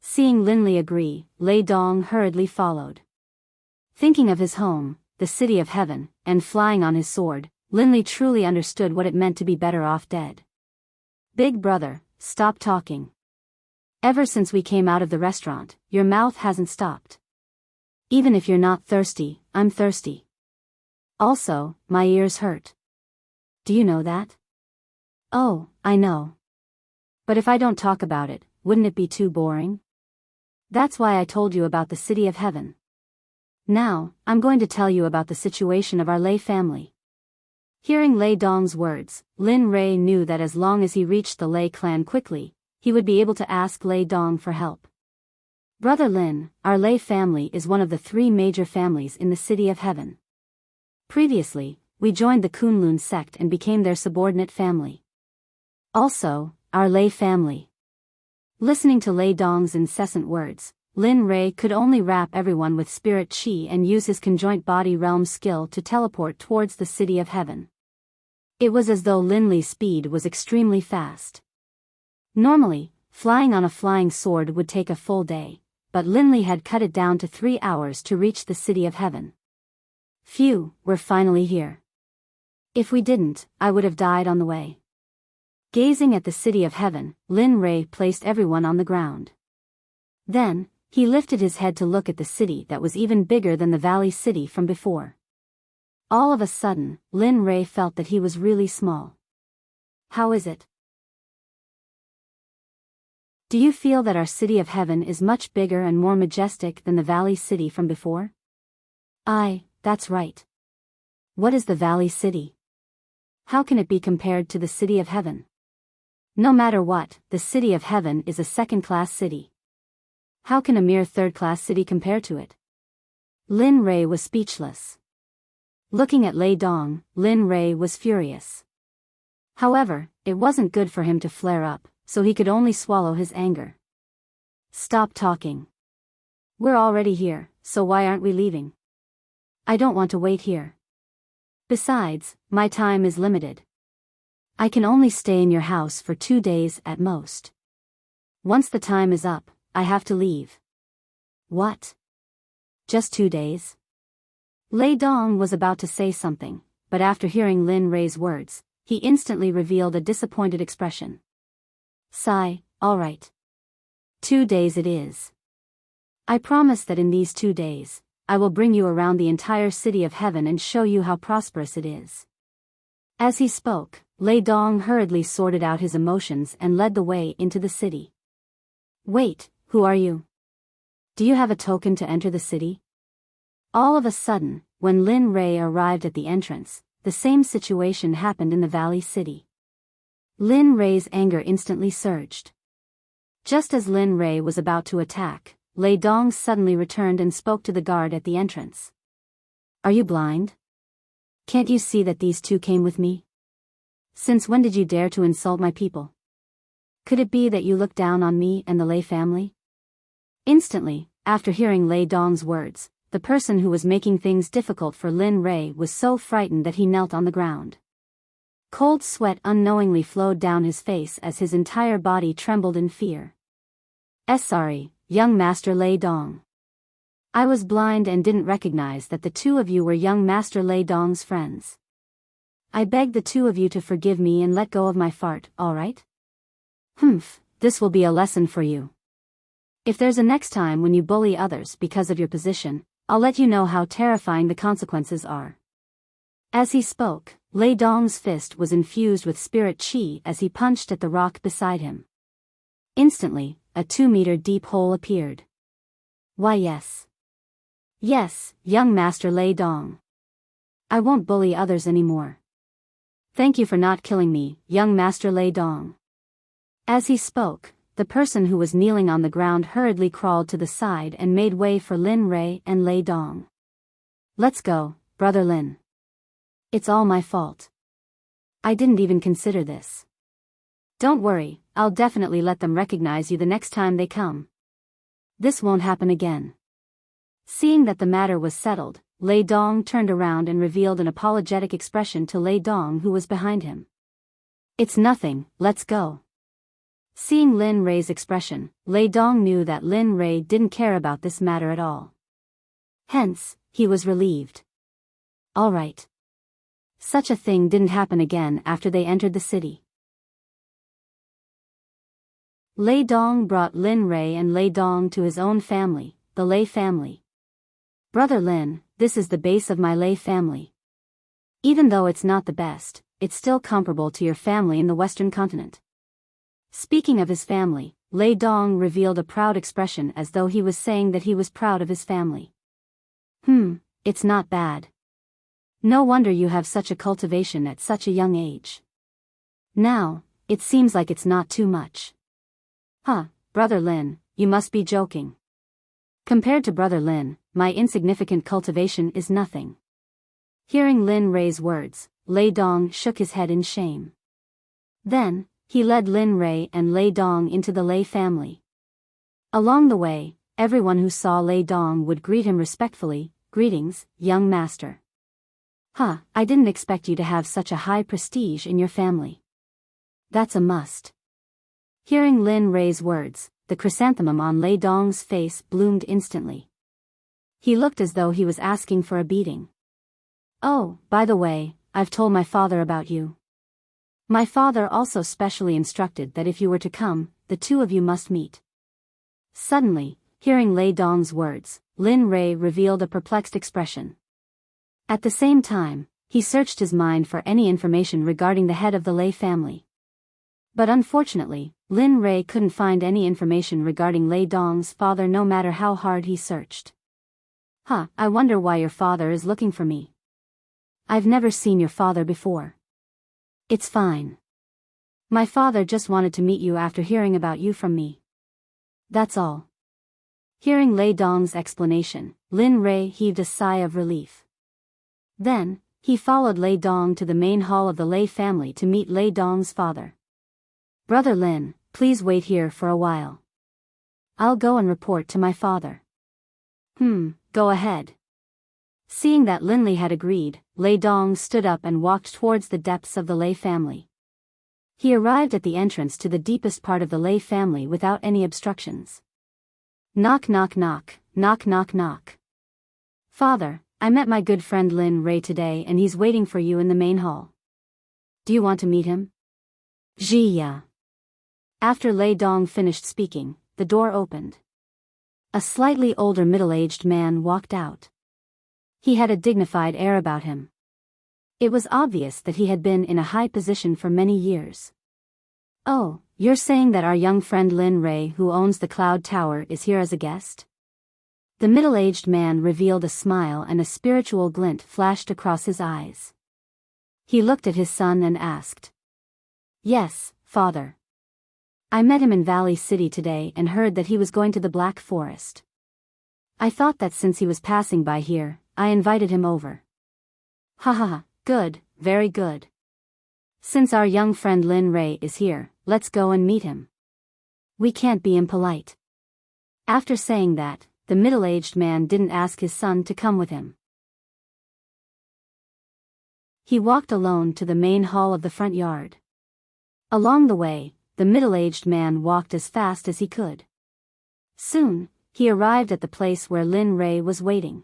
Seeing Linli agree, Lei Dong hurriedly followed. Thinking of his home, the city of heaven, and flying on his sword, Linli truly understood what it meant to be better off dead. Big brother, stop talking. Ever since we came out of the restaurant, your mouth hasn't stopped. Even if you're not thirsty, I'm thirsty. Also, my ears hurt. Do you know that? Oh, I know. But if I don't talk about it, wouldn't it be too boring? That's why I told you about the city of heaven. Now, I'm going to tell you about the situation of our Lei family. Hearing Lei Dong's words, Lin Rei knew that as long as he reached the Lei clan quickly, he would be able to ask Lei Dong for help. Brother Lin, our Lei family is one of the 3 major families in the city of heaven. Previously, we joined the Kunlun sect and became their subordinate family. Also, our Lei family. Listening to Lei Dong's incessant words, Lin Rei could only wrap everyone with spirit qi and use his conjoint body realm skill to teleport towards the city of heaven. It was as though Lin Li's speed was extremely fast. Normally, flying on a flying sword would take a full day, but Lin Li had cut it down to 3 hours to reach the city of heaven. Phew, we're finally here. If we didn't, I would have died on the way. Gazing at the city of heaven, Lin Rei placed everyone on the ground. Then, he lifted his head to look at the city that was even bigger than the valley city from before. All of a sudden, Lin Rei felt that he was really small. How is it? Do you feel that our city of heaven is much bigger and more majestic than the valley city from before? That's right. What is the valley city? How can it be compared to the city of heaven? No matter what, the city of heaven is a second-class city. How can a mere third-class city compare to it? Lin Rei was speechless. Looking at Lei Dong, Lin Rei was furious. However, it wasn't good for him to flare up, so he could only swallow his anger. Stop talking. We're already here, so why aren't we leaving? I don't want to wait here. Besides, my time is limited. I can only stay in your house for 2 days at most. Once the time is up, I have to leave. What? Just 2 days? Lei Dong was about to say something, but after hearing Lin Rei's words, he instantly revealed a disappointed expression. Sigh, all right. 2 days it is. I promise that in these 2 days, I will bring you around the entire city of heaven and show you how prosperous it is." As he spoke, Lei Dong hurriedly sorted out his emotions and led the way into the city. "Wait, who are you? Do you have a token to enter the city?" All of a sudden, when Lin Rei arrived at the entrance, the same situation happened in the Valley City. Lin Rei's anger instantly surged. Just as Lin Rei was about to attack, Lei Dong suddenly returned and spoke to the guard at the entrance. "Are you blind? Can't you see that these two came with me? Since when did you dare to insult my people? Could it be that you look down on me and the Lei family?" Instantly, after hearing Lei Dong's words, the person who was making things difficult for Lin Rei was so frightened that he knelt on the ground. Cold sweat unknowingly flowed down his face as his entire body trembled in fear. "Sorry, young Master Lei Dong. I was blind and didn't recognize that the two of you were young Master Lei Dong's friends. I beg the two of you to forgive me and let go of my fart, alright? This will be a lesson for you. If there's a next time when you bully others because of your position, I'll let you know how terrifying the consequences are." As he spoke, Lei Dong's fist was infused with spirit chi as he punched at the rock beside him. Instantly, a 2-meter deep hole appeared. "Why yes. Yes, young Master Lei Dong. I won't bully others anymore. Thank you for not killing me, young Master Lei Dong." As he spoke, the person who was kneeling on the ground hurriedly crawled to the side and made way for Lin Rei and Lei Dong. "Let's go, Brother Lin. It's all my fault. I didn't even consider this. Don't worry, I'll definitely let them recognize you the next time they come. This won't happen again." Seeing that the matter was settled, Lei Dong turned around and revealed an apologetic expression to Lei Dong who was behind him. "It's nothing, let's go." Seeing Lin Rei's expression, Lei Dong knew that Lin Rei didn't care about this matter at all. Hence, he was relieved. All right. Such a thing didn't happen again after they entered the city. Lei Dong brought Lin Rei and Lei Dong to his own family, the Lei family. "Brother Lin, this is the base of my Lei family. Even though it's not the best, it's still comparable to your family in the Western continent." Speaking of his family, Lei Dong revealed a proud expression as though he was saying that he was proud of his family. It's not bad. No wonder you have such a cultivation at such a young age. Now, it seems like it's not too much. Brother Lin, you must be joking. Compared to Brother Lin, my insignificant cultivation is nothing." Hearing Lin Rei's words, Lei Dong shook his head in shame. Then, he led Lin Rei and Lei Dong into the Lei family. Along the way, everyone who saw Lei Dong would greet him respectfully. "Greetings, young master. I didn't expect you to have such a high prestige in your family. That's a must." Hearing Lin Rei's words, the chrysanthemum on Lei Dong's face bloomed instantly. He looked as though he was asking for a beating. "Oh, by the way, I've told my father about you. My father also specially instructed that if you were to come, the two of you must meet." Suddenly, hearing Lei Dong's words, Lin Rei revealed a perplexed expression. At the same time, he searched his mind for any information regarding the head of the Lei family. But unfortunately, Lin Rei couldn't find any information regarding Lei Dong's father no matter how hard he searched. I wonder why your father is looking for me. I've never seen your father before. It's fine. My father just wanted to meet you after hearing about you from me. That's all." Hearing Lei Dong's explanation, Lin Rei heaved a sigh of relief. Then, he followed Lei Dong to the main hall of the Lei family to meet Lei Dong's father. "Brother Lin, please wait here for a while. I'll go and report to my father." Go ahead." Seeing that Lin Li had agreed, Lei Dong stood up and walked towards the depths of the Lei family. He arrived at the entrance to the deepest part of the Lei family without any obstructions. Knock knock knock, knock knock knock. "Father, I met my good friend Lin Rei today and he's waiting for you in the main hall. Do you want to meet him?" "Jiya." After Lei Dong finished speaking, the door opened. A slightly older middle-aged man walked out. He had a dignified air about him. It was obvious that he had been in a high position for many years. "Oh, you're saying that our young friend Lin Ray, who owns the Cloud Tower, is here as a guest?" The middle-aged man revealed a smile and a spiritual glint flashed across his eyes. He looked at his son and asked, "Yes, father. I met him in Valley City today and heard that he was going to the Black Forest. I thought that since he was passing by here, I invited him over." "Ha ha ha, good, very good. Since our young friend Lin Ray is here, let's go and meet him. We can't be impolite." After saying that, the middle-aged man didn't ask his son to come with him. He walked alone to the main hall of the front yard. Along the way, the middle-aged man walked as fast as he could. Soon, he arrived at the place where Lin Ray was waiting.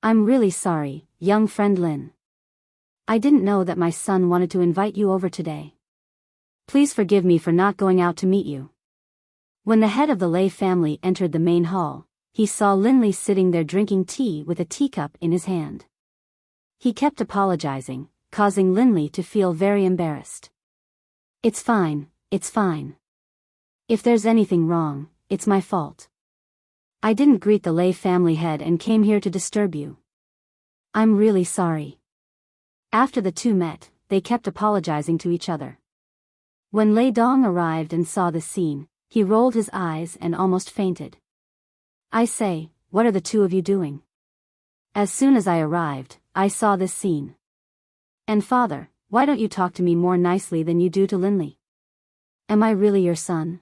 "I'm really sorry, young friend Lin. I didn't know that my son wanted to invite you over today. Please forgive me for not going out to meet you." When the head of the Lei family entered the main hall, he saw Lin Li sitting there drinking tea with a teacup in his hand. He kept apologizing, causing Lin Li to feel very embarrassed. It's fine. If there's anything wrong, it's my fault. I didn't greet the Lei family head and came here to disturb you. I'm really sorry." After the two met, they kept apologizing to each other. When Lei Dong arrived and saw this scene, he rolled his eyes and almost fainted. "I say, what are the two of you doing? As soon as I arrived, I saw this scene. And father, why don't you talk to me more nicely than you do to Lin Li? Am I really your son?"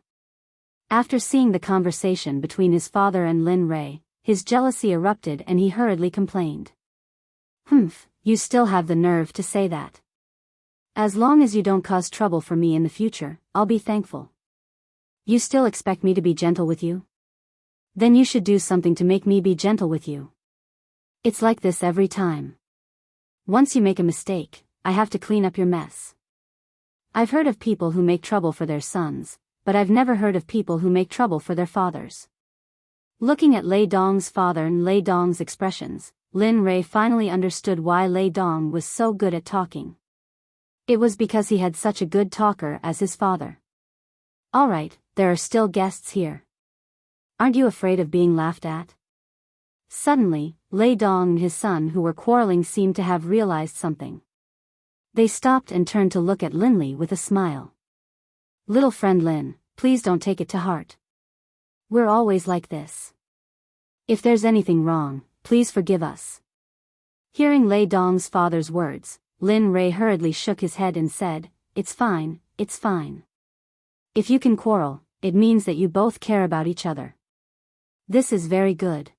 After seeing the conversation between his father and Lin Ray, his jealousy erupted and he hurriedly complained. "Humph, you still have the nerve to say that. As long as you don't cause trouble for me in the future, I'll be thankful. You still expect me to be gentle with you? Then you should do something to make me be gentle with you. It's like this every time. Once you make a mistake, I have to clean up your mess. I've heard of people who make trouble for their sons, but I've never heard of people who make trouble for their fathers." Looking at Lei Dong's father and Lei Dong's expressions, Lin Ray finally understood why Lei Dong was so good at talking. It was because he had such a good talker as his father. "All right, there are still guests here. Aren't you afraid of being laughed at?" Suddenly, Lei Dong and his son who were quarreling seemed to have realized something. They stopped and turned to look at Lin Li with a smile. "Little friend Lin, please don't take it to heart. We're always like this. If there's anything wrong, please forgive us." Hearing Lei Dong's father's words, Lin Ray hurriedly shook his head and said, It's fine. If you can quarrel, it means that you both care about each other. This is very good."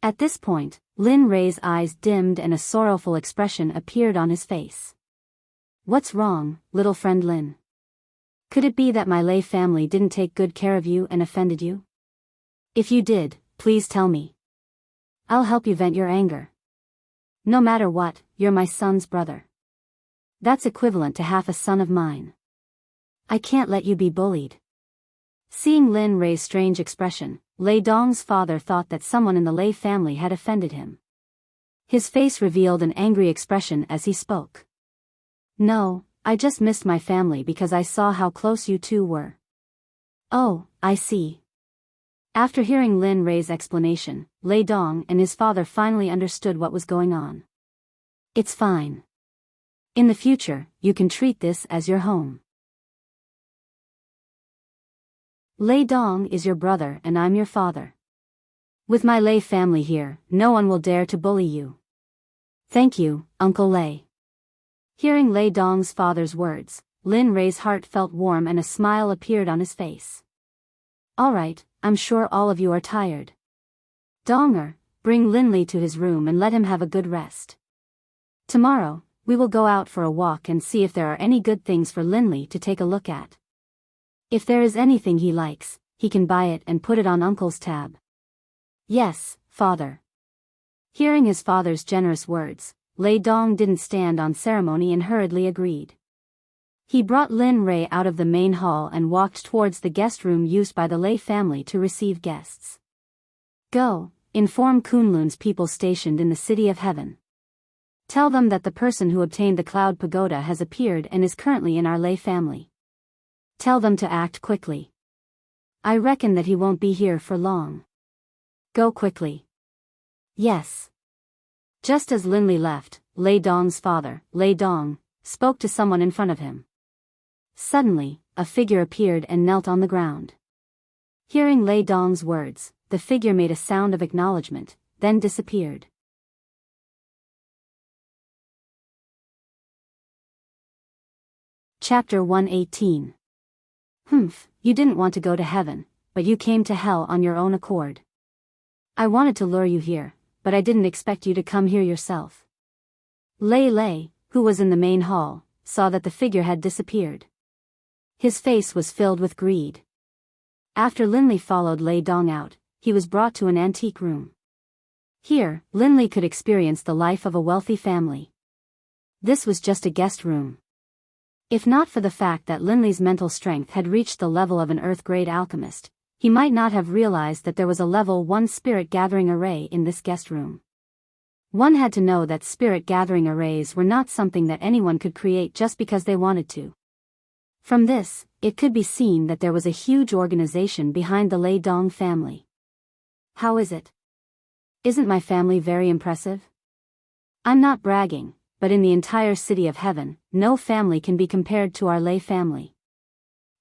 At this point, Lin Ray's eyes dimmed and a sorrowful expression appeared on his face. "What's wrong, little friend Lin? Could it be that my Lei family didn't take good care of you and offended you? If you did, please tell me. I'll help you vent your anger. No matter what, you're my son's brother. That's equivalent to half a son of mine. I can't let you be bullied." Seeing Lin Ray's strange expression, Lei Dong's father thought that someone in the Lei family had offended him. His face revealed an angry expression as he spoke. "No, I just missed my family because I saw how close you two were." "Oh, I see." After hearing Lin Ray's explanation, Lei Dong and his father finally understood what was going on. "It's fine. In the future, you can treat this as your home. Lei Dong is your brother and I'm your father. With my Lei family here, no one will dare to bully you. Thank you, Uncle Lei." Hearing Lei Dong's father's words, Lin Ray's heart felt warm and a smile appeared on his face. "All right, I'm sure all of you are tired. Donger, bring Lin Li to his room and let him have a good rest. Tomorrow, we will go out for a walk and see if there are any good things for Lin Li to take a look at. If there is anything he likes, he can buy it and put it on Uncle's tab." "Yes, father." Hearing his father's generous words, Lei Dong didn't stand on ceremony and hurriedly agreed. He brought Lin Ray out of the main hall and walked towards the guest room used by the Lei family to receive guests. "Go, inform Kunlun's people stationed in the City of Heaven. Tell them that the person who obtained the Cloud Pagoda has appeared and is currently in our lay family. Tell them to act quickly. I reckon that he won't be here for long. Go quickly. Yes. Just as Linli left, Lei Dong's father, Lei Dong, spoke to someone in front of him. Suddenly, a figure appeared and knelt on the ground. Hearing Lei Dong's words, the figure made a sound of acknowledgement, then disappeared. Chapter 118. Humph, you didn't want to go to heaven, but you came to hell on your own accord. I wanted to lure you here, but I didn't expect you to come here yourself. Lei, who was in the main hall, saw that the figure had disappeared. His face was filled with greed. After Linli followed Lei Dong out, he was brought to an antique room. Here, Linli could experience the life of a wealthy family. This was just a guest room. If not for the fact that Linli's mental strength had reached the level of an Earth-grade alchemist, he might not have realized that there was a level 1 spirit gathering array in this guest room. One had to know that spirit gathering arrays were not something that anyone could create just because they wanted to. From this, it could be seen that there was a huge organization behind the Lei Dong family. How is it? Isn't my family very impressive? I'm not bragging, but in the entire City of Heaven, no family can be compared to our Lei family.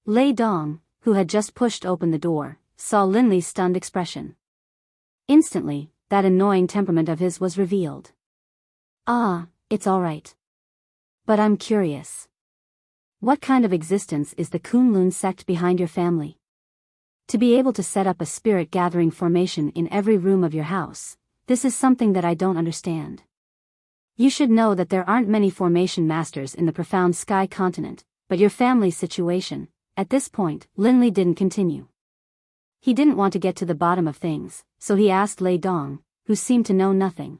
Lei Dong, who had just pushed open the door, saw Linli's stunned expression. Instantly, that annoying temperament of his was revealed. Ah, it's all right. But I'm curious. What kind of existence is the Kunlun sect behind your family? To be able to set up a spirit gathering formation in every room of your house, this is something that I don't understand. You should know that there aren't many formation masters in the profound sky continent, but your family's situation. At this point, Linli didn't continue. He didn't want to get to the bottom of things, so he asked Lei Dong, who seemed to know nothing.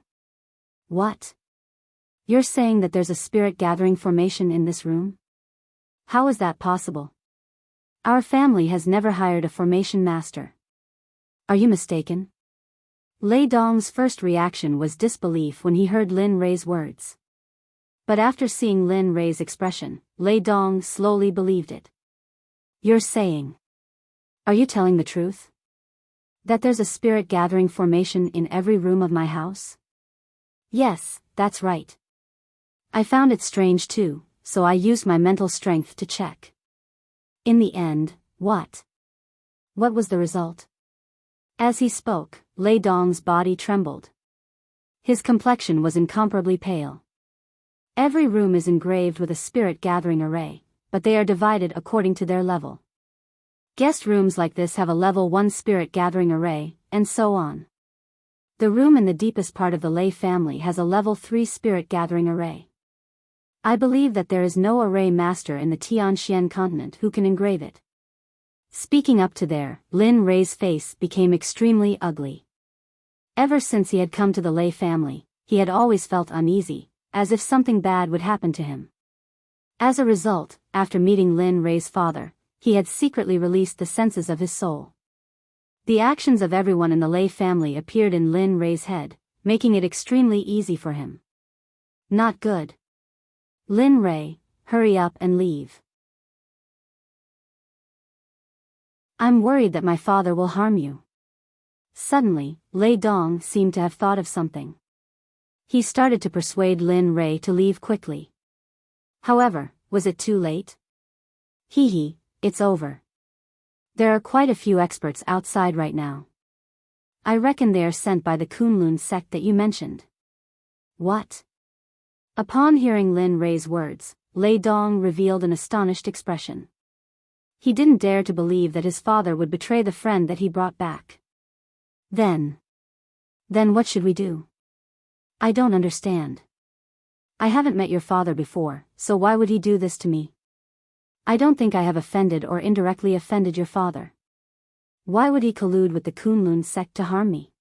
What? You're saying that there's a spirit gathering formation in this room? How is that possible? Our family has never hired a formation master. Are you mistaken? Lei Dong's first reaction was disbelief when he heard Lin Rei's words. But after seeing Lin Rei's expression, Lei Dong slowly believed it. You're saying? Are you telling the truth? That there's a spirit gathering formation in every room of my house? Yes, that's right. I found it strange too, so I used my mental strength to check. In the end, what? What was the result? As he spoke, Lei Dong's body trembled. His complexion was incomparably pale. Every room is engraved with a spirit gathering array, but they are divided according to their level. Guest rooms like this have a level 1 spirit gathering array, and so on. The room in the deepest part of the Lei family has a level 3 spirit gathering array. I believe that there is no array master in the Tianxian continent who can engrave it. Speaking up to there, Lin Rei's face became extremely ugly. Ever since he had come to the Lei family, he had always felt uneasy, as if something bad would happen to him. As a result, after meeting Lin Rei's father, he had secretly released the senses of his soul. The actions of everyone in the Lei family appeared in Lin Rei's head, making it extremely easy for him. Not good. Lin Rei, hurry up and leave. I'm worried that my father will harm you. Suddenly, Lei Dong seemed to have thought of something. He started to persuade Lin Rei to leave quickly. However, was it too late? Hee, it's over. There are quite a few experts outside right now. I reckon they are sent by the Kunlun sect that you mentioned. What? Upon hearing Lin Rei's words, Lei Dong revealed an astonished expression. He didn't dare to believe that his father would betray the friend that he brought back. Then what should we do? I don't understand. I haven't met your father before, so why would he do this to me? I don't think I have offended or indirectly offended your father. Why would he collude with the Kunlun sect to harm me?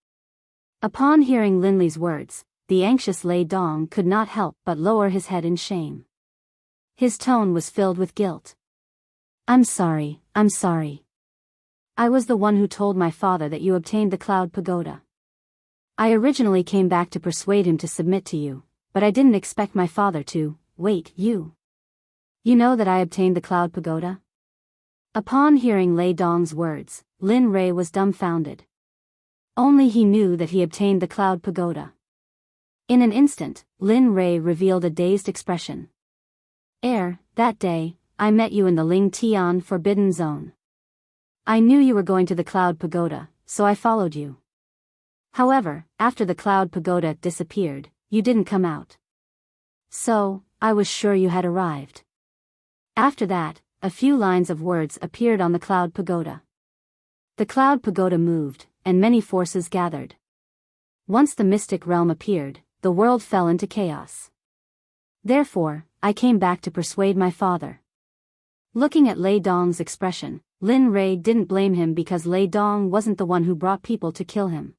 Upon hearing Linli's words, the anxious Lei Dong could not help but lower his head in shame. His tone was filled with guilt. I'm sorry. I was the one who told my father that you obtained the Cloud Pagoda. I originally came back to persuade him to submit to you, but I didn't expect my father to. Wait, you know that I obtained the Cloud Pagoda? Upon hearing Lei Dong's words, Lin Rei was dumbfounded. Only he knew that he obtained the Cloud Pagoda. In an instant, Lin Rei revealed a dazed expression. That day, I met you in the Ling Tian Forbidden Zone. I knew you were going to the Cloud Pagoda, so I followed you. However, after the Cloud Pagoda disappeared, you didn't come out. So, I was sure you had arrived. After that, a few lines of words appeared on the Cloud Pagoda. The Cloud Pagoda moved, and many forces gathered. Once the mystic realm appeared, the world fell into chaos. Therefore, I came back to persuade my father. Looking at Lei Dong's expression, Lin Rei didn't blame him because Lei Dong wasn't the one who brought people to kill him.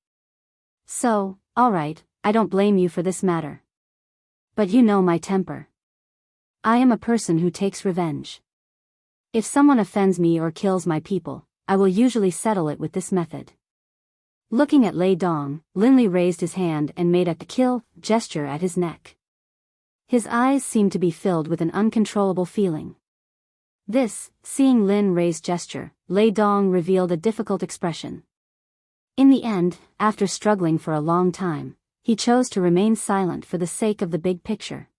So, alright, I don't blame you for this matter. But you know my temper. I am a person who takes revenge. If someone offends me or kills my people, I will usually settle it with this method. Looking at Lei Dong, Lin Li raised his hand and made a kill gesture at his neck. His eyes seemed to be filled with an uncontrollable feeling. Seeing Lin Rei's gesture, Lei Dong revealed a difficult expression. In the end, after struggling for a long time, he chose to remain silent for the sake of the big picture.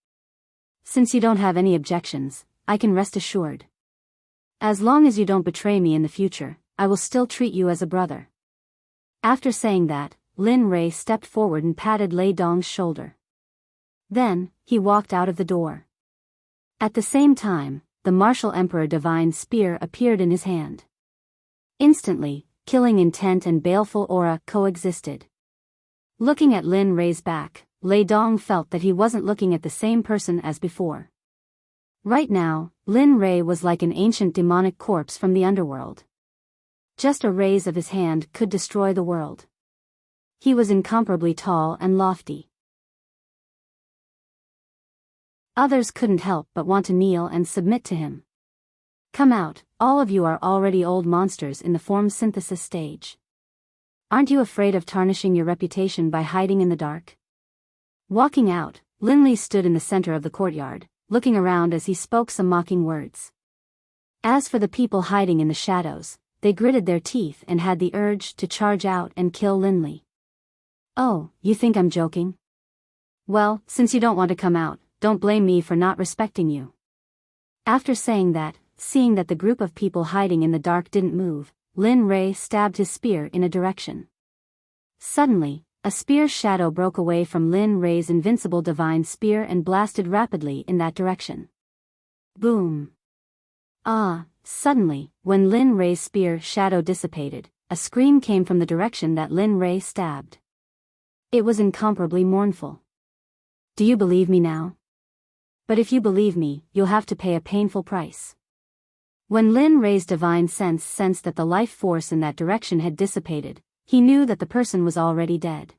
Since you don't have any objections, I can rest assured. As long as you don't betray me in the future, I will still treat you as a brother. After saying that, Lin Rei stepped forward and patted Lei Dong's shoulder. Then, he walked out of the door. At the same time, the martial emperor divine spear appeared in his hand. Instantly, killing intent and baleful aura coexisted. Looking at Lin Rei's back, Lei Dong felt that he wasn't looking at the same person as before. Right now, Lin Rei was like an ancient demonic corpse from the underworld. Just a raise of his hand could destroy the world. He was incomparably tall and lofty. Others couldn't help but want to kneel and submit to him. Come out, all of you are already old monsters in the form synthesis stage. Aren't you afraid of tarnishing your reputation by hiding in the dark? Walking out, Lin Li stood in the center of the courtyard, looking around as he spoke some mocking words. As for the people hiding in the shadows, they gritted their teeth and had the urge to charge out and kill Lin Li. Oh, you think I'm joking? Well, since you don't want to come out, don't blame me for not respecting you. After saying that, seeing that the group of people hiding in the dark didn't move, Lin Rei stabbed his spear in a direction. Suddenly, a spear shadow broke away from Lin Rei's invincible divine spear and blasted rapidly in that direction. Boom! Suddenly, when Lin Rei's spear shadow dissipated, a scream came from the direction that Lin Rei stabbed. It was incomparably mournful. Do you believe me now? But if you believe me, you'll have to pay a painful price. When Lin Rei's divine sense sensed that the life force in that direction had dissipated, he knew that the person was already dead.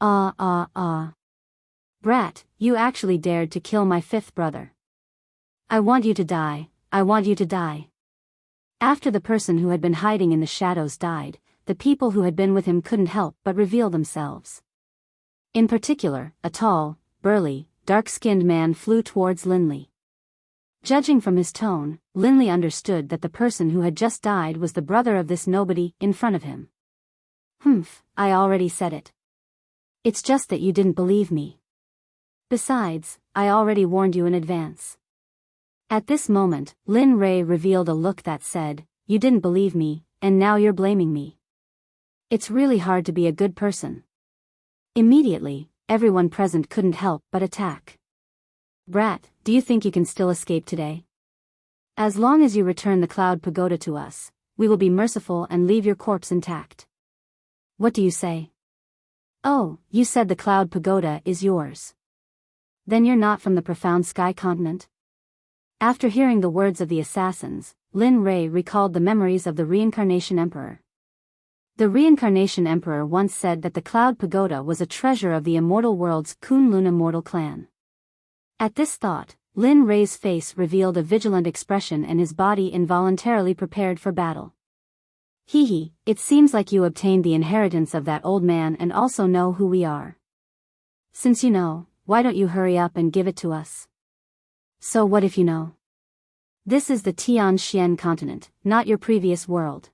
Brat, you actually dared to kill my fifth brother. I want you to die, I want you to die. After the person who had been hiding in the shadows died, the people who had been with him couldn't help but reveal themselves. In particular, a tall, burly, dark-skinned man flew towards Lin Li. Judging from his tone, Lin Li understood that the person who had just died was the brother of this nobody in front of him. I already said it. It's just that you didn't believe me. Besides, I already warned you in advance. At this moment, Lin Rei revealed a look that said, you didn't believe me, and now you're blaming me. It's really hard to be a good person. Immediately, everyone present couldn't help but attack. Brat, do you think you can still escape today? As long as you return the Cloud Pagoda to us, we will be merciful and leave your corpse intact. What do you say? Oh, you said the Cloud Pagoda is yours. Then you're not from the profound sky continent? After hearing the words of the assassins, Lin Rei recalled the memories of the Reincarnation Emperor. The Reincarnation Emperor once said that the Cloud Pagoda was a treasure of the immortal world's Kunlun immortal clan. At this thought, Lin Rei's face revealed a vigilant expression and his body involuntarily prepared for battle. Hee hee, it seems like you obtained the inheritance of that old man and also know who we are. Since you know, why don't you hurry up and give it to us? So what if you know? This is the Tian-Xian continent, not your previous world.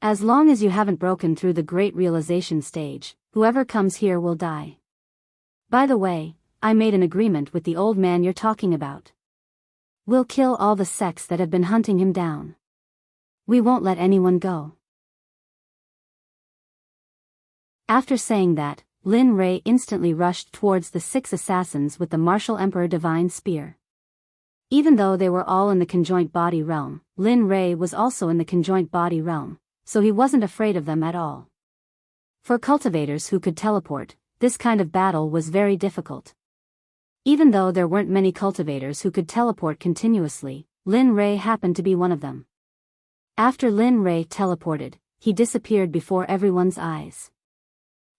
As long as you haven't broken through the great realization stage, whoever comes here will die. By the way, I made an agreement with the old man you're talking about. We'll kill all the sects that have been hunting him down. We won't let anyone go. After saying that, Lin Rei instantly rushed towards the 6 assassins with the Martial Emperor Divine Spear. Even though they were all in the conjoint body realm, Lin Rei was also in the conjoint body realm, so he wasn't afraid of them at all. For cultivators who could teleport, this kind of battle was very difficult. Even though there weren't many cultivators who could teleport continuously, Lin Rei happened to be one of them. After Lin Rei teleported, he disappeared before everyone's eyes.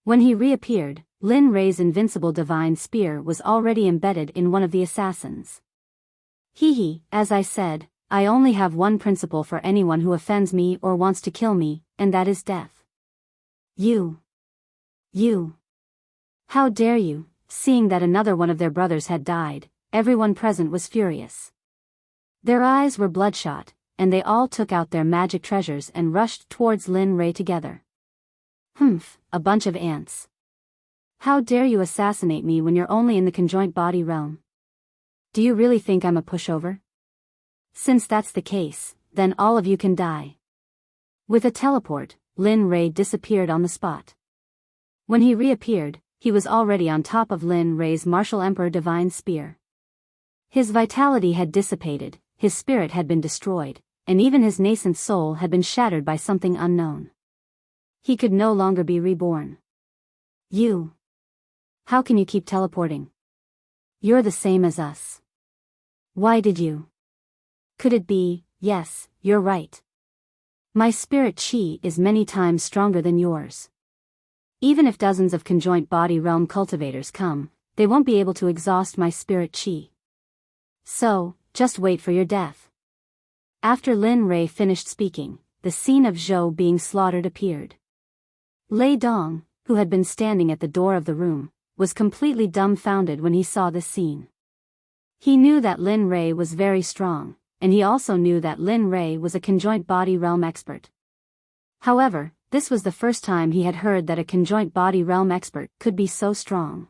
When he reappeared, Lin Rei's invincible divine spear was already embedded in one of the assassins. Hee hee, as I said, I only have one principle for anyone who offends me or wants to kill me, and that is death. You. How dare you? Seeing that another one of their brothers had died, everyone present was furious. Their eyes were bloodshot, and they all took out their magic treasures and rushed towards Lin Rei together. Humph, a bunch of ants. How dare you assassinate me when you're only in the conjoint body realm? Do you really think I'm a pushover? Since that's the case, then all of you can die. With a teleport, Lin Rei disappeared on the spot. When he reappeared, he was already on top of Lin Rei's Martial Emperor Divine Spear. His vitality had dissipated, his spirit had been destroyed, and even his nascent soul had been shattered by something unknown. He could no longer be reborn. You. How can you keep teleporting? You're the same as us. Why did you? Could it be, yes, you're right. My spirit chi is many times stronger than yours. Even if dozens of conjoint body realm cultivators come, they won't be able to exhaust my spirit chi. So, just wait for your death. After Lin Rei finished speaking, the scene of Zhou being slaughtered appeared. Lei Dong, who had been standing at the door of the room, was completely dumbfounded when he saw this scene. He knew that Lin Rei was very strong, and he also knew that Lin Rei was a conjoint body realm expert. However, this was the first time he had heard that a conjoint body realm expert could be so strong.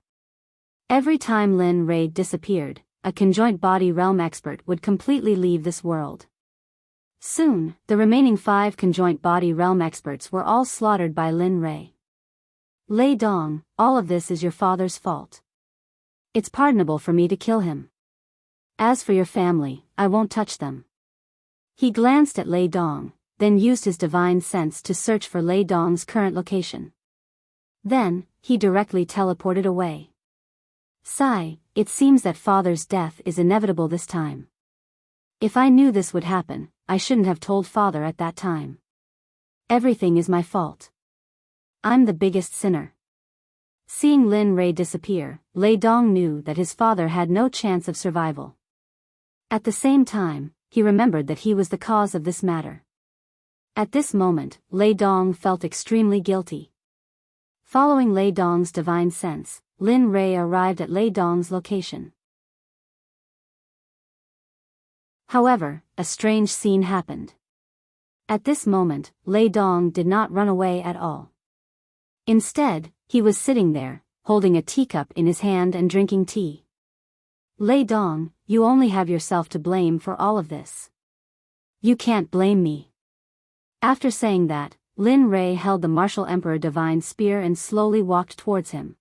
Every time Lin Rei disappeared, a conjoint body realm expert would completely leave this world. Soon, the remaining 5 conjoint body realm experts were all slaughtered by Lin Rei. Lei Dong, all of this is your father's fault. It's pardonable for me to kill him. As for your family, I won't touch them. He glanced at Lei Dong, then used his divine sense to search for Lei Dong's current location. Then, he directly teleported away. Sigh, it seems that father's death is inevitable this time. If I knew this would happen, I shouldn't have told father at that time. Everything is my fault. I'm the biggest sinner. Seeing Lin Rei disappear, Lei Dong knew that his father had no chance of survival. At the same time, he remembered that he was the cause of this matter. At this moment, Lei Dong felt extremely guilty. Following Lei Dong's divine sense, Lin Rei arrived at Lei Dong's location. However, a strange scene happened. At this moment, Lei Dong did not run away at all. Instead, he was sitting there, holding a teacup in his hand and drinking tea. Lei Dong, you only have yourself to blame for all of this. You can't blame me. After saying that, Lin Rei held the Martial Emperor Divine Spear and slowly walked towards him.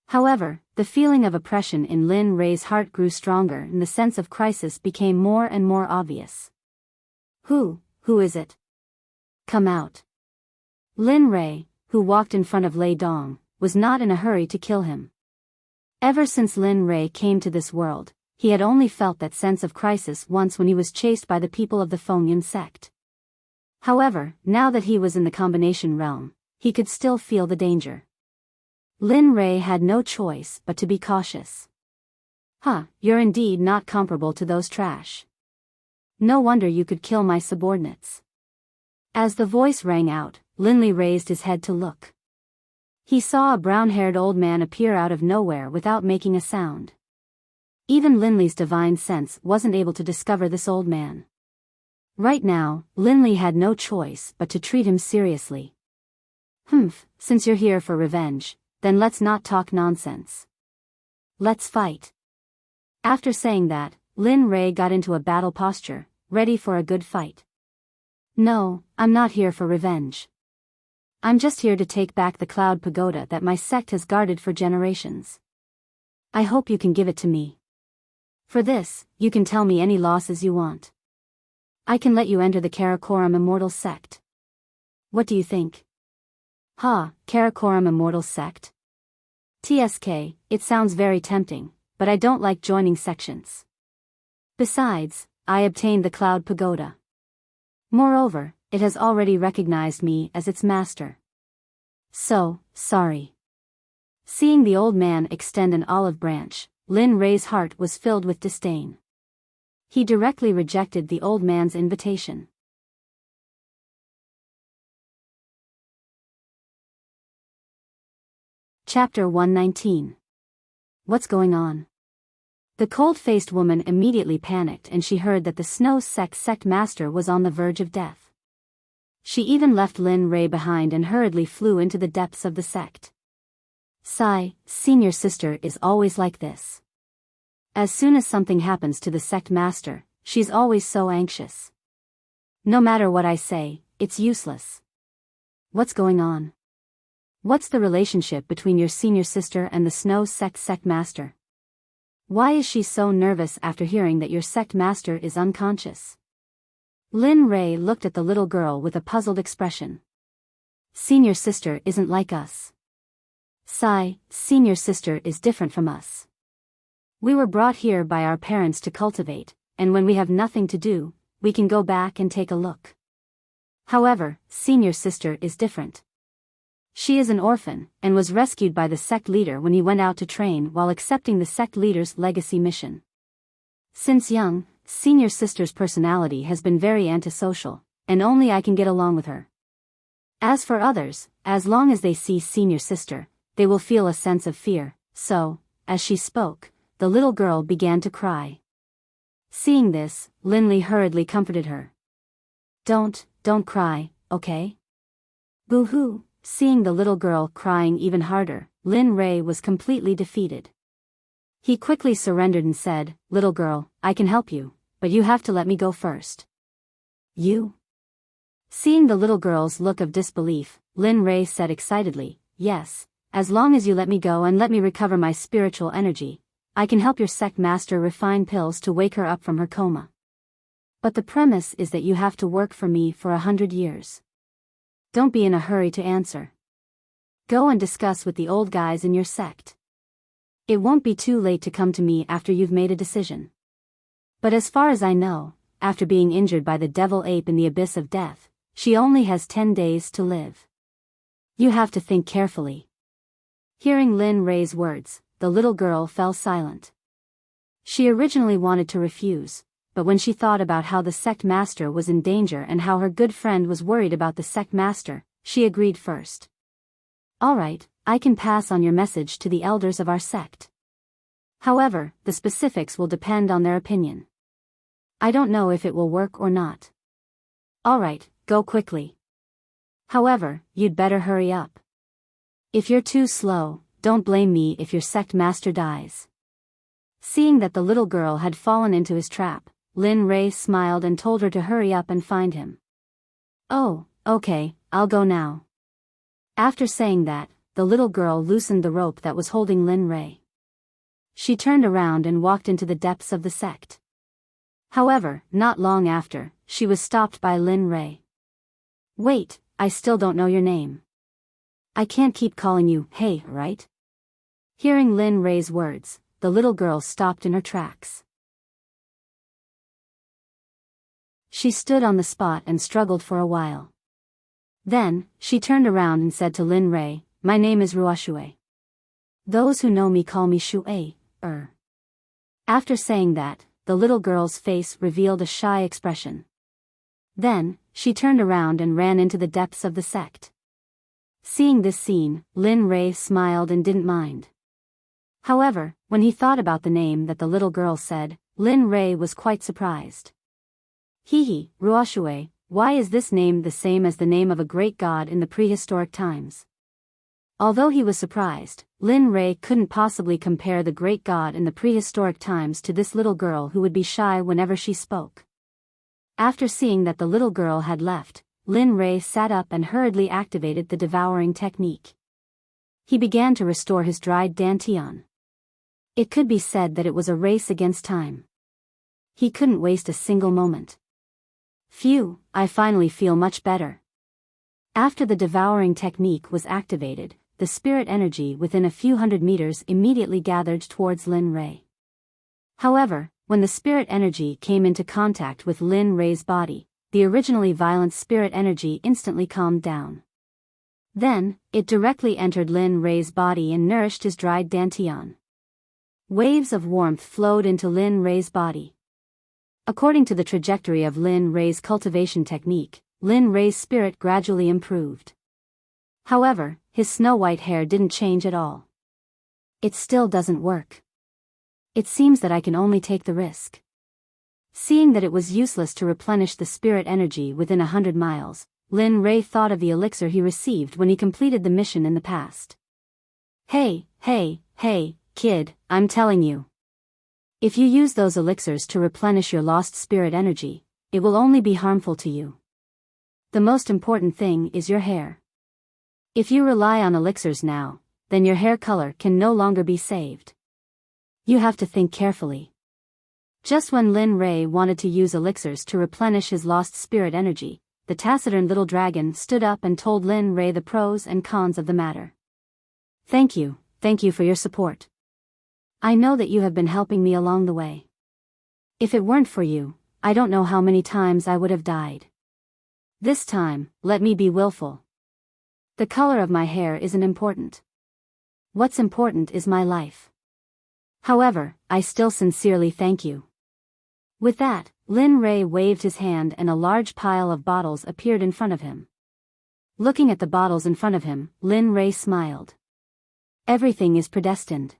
However, the feeling of oppression in Lin Rei's heart grew stronger and the sense of crisis became more and more obvious. Who is it? Come out. Lin Rei, who walked in front of Lei Dong, was not in a hurry to kill him. Ever since Lin Rei came to this world, he had only felt that sense of crisis once when he was chased by the people of the Fengyan sect. However, now that he was in the combination realm, he could still feel the danger. Lin Rei had no choice but to be cautious. You're indeed not comparable to those trash. No wonder you could kill my subordinates. As the voice rang out, Linley raised his head to look. He saw a brown-haired old man appear out of nowhere without making a sound. Even Linley's divine sense wasn't able to discover this old man. Right now, Linley had no choice but to treat him seriously. Since you're here for revenge, then let's not talk nonsense. Let's fight. After saying that, Lin Ray got into a battle posture, ready for a good fight. No, I'm not here for revenge. I'm just here to take back the Cloud Pagoda that my sect has guarded for generations. I hope you can give it to me. For this, you can tell me any losses you want. I can let you enter the Karakoram Immortal Sect. What do you think? Karakoram Immortal Sect? TSK, it sounds very tempting, but I don't like joining sections. Besides, I obtained the Cloud Pagoda. Moreover, it has already recognized me as its master. So, sorry. Seeing the old man extend an olive branch, Lin Ray's heart was filled with disdain. He directly rejected the old man's invitation. Chapter 119. What's going on? The cold-faced woman immediately panicked and she heard that the Snow Sect master was on the verge of death. She even left Lin Ray behind and hurriedly flew into the depths of the sect. Sigh, senior sister is always like this. As soon as something happens to the sect master, she's always so anxious. No matter what I say, it's useless. What's going on? What's the relationship between your senior sister and the Snow Sect master? Why is she so nervous after hearing that your sect master is unconscious? Lin Ray looked at the little girl with a puzzled expression. Senior sister isn't like us. Sigh, senior sister is different from us. We were brought here by our parents to cultivate, and when we have nothing to do, we can go back and take a look. However, senior sister is different. She is an orphan, and was rescued by the sect leader when he went out to train while accepting the sect leader's legacy mission. Since young, senior sister's personality has been very antisocial, and only I can get along with her. As for others, as long as they see senior sister, they will feel a sense of fear, so, as she spoke, the little girl began to cry. Seeing this, Linley hurriedly comforted her. Don't cry, okay? Boo-hoo. Seeing the little girl crying even harder, Lin Ray was completely defeated. He quickly surrendered and said, "Little girl, I can help you, but you have to let me go first." You? Seeing the little girl's look of disbelief, Lin Ray said excitedly, "Yes, as long as you let me go and let me recover my spiritual energy, I can help your sect master refine pills to wake her up from her coma. But the premise is that you have to work for me for 100 years. Don't be in a hurry to answer. Go and discuss with the old guys in your sect. It won't be too late to come to me after you've made a decision. But as far as I know, after being injured by the devil ape in the abyss of death, she only has 10 days to live. You have to think carefully." Hearing Lin Ray's words, the little girl fell silent. She originally wanted to refuse, but when she thought about how the sect master was in danger and how her good friend was worried about the sect master, she agreed first. "All right, I can pass on your message to the elders of our sect. However, the specifics will depend on their opinion. I don't know if it will work or not. All right, go quickly. However, you'd better hurry up. If you're too slow, don't blame me if your sect master dies." Seeing that the little girl had fallen into his trap, Lin Ray smiled and told her to hurry up and find him. "Oh, okay, I'll go now." After saying that, the little girl loosened the rope that was holding Lin Ray. She turned around and walked into the depths of the sect. However, not long after, she was stopped by Lin Ray. "Wait, I still don't know your name. I can't keep calling you hey, right?" Hearing Lin Ray's words, the little girl stopped in her tracks. She stood on the spot and struggled for a while. Then, she turned around and said to Lin Ray, "My name is Ruoxue. Those who know me call me Xue. After saying that, the little girl's face revealed a shy expression. Then, she turned around and ran into the depths of the sect. Seeing this scene, Lin Rei smiled and didn't mind. However, when he thought about the name that the little girl said, Lin Rei was quite surprised. Hee, Ruoshui, why is this name the same as the name of a great god in the prehistoric times? Although he was surprised, Lin Rei couldn't possibly compare the great god in the prehistoric times to this little girl who would be shy whenever she spoke. After seeing that the little girl had left, Lin Rei sat up and hurriedly activated the devouring technique. He began to restore his dried dantian. It could be said that it was a race against time. He couldn't waste a single moment. Phew, I finally feel much better. After the devouring technique was activated, the spirit energy within a few hundred meters immediately gathered towards Lin Rei. However, when the spirit energy came into contact with Lin Rei's body, the originally violent spirit energy instantly calmed down. Then, it directly entered Lin Rei's body and nourished his dried dantian. Waves of warmth flowed into Lin Rei's body. According to the trajectory of Lin Rei's cultivation technique, Lin Rei's spirit gradually improved. However, his snow-white hair didn't change at all. It still doesn't work. It seems that I can only take the risk. Seeing that it was useless to replenish the spirit energy within 100 miles, Lin Rei thought of the elixir he received when he completed the mission in the past. Hey, kid, I'm telling you. If you use those elixirs to replenish your lost spirit energy, it will only be harmful to you. The most important thing is your hair. If you rely on elixirs now, then your hair color can no longer be saved. You have to think carefully. Just when Lin Rei wanted to use elixirs to replenish his lost spirit energy, the taciturn little dragon stood up and told Lin Rei the pros and cons of the matter. Thank you for your support. I know that you have been helping me along the way. If it weren't for you, I don't know how many times I would have died. This time, let me be willful. The color of my hair isn't important. What's important is my life. However, I still sincerely thank you. With that, Lin Rei waved his hand and a large pile of bottles appeared in front of him. Looking at the bottles in front of him, Lin Rei smiled. Everything is predestined.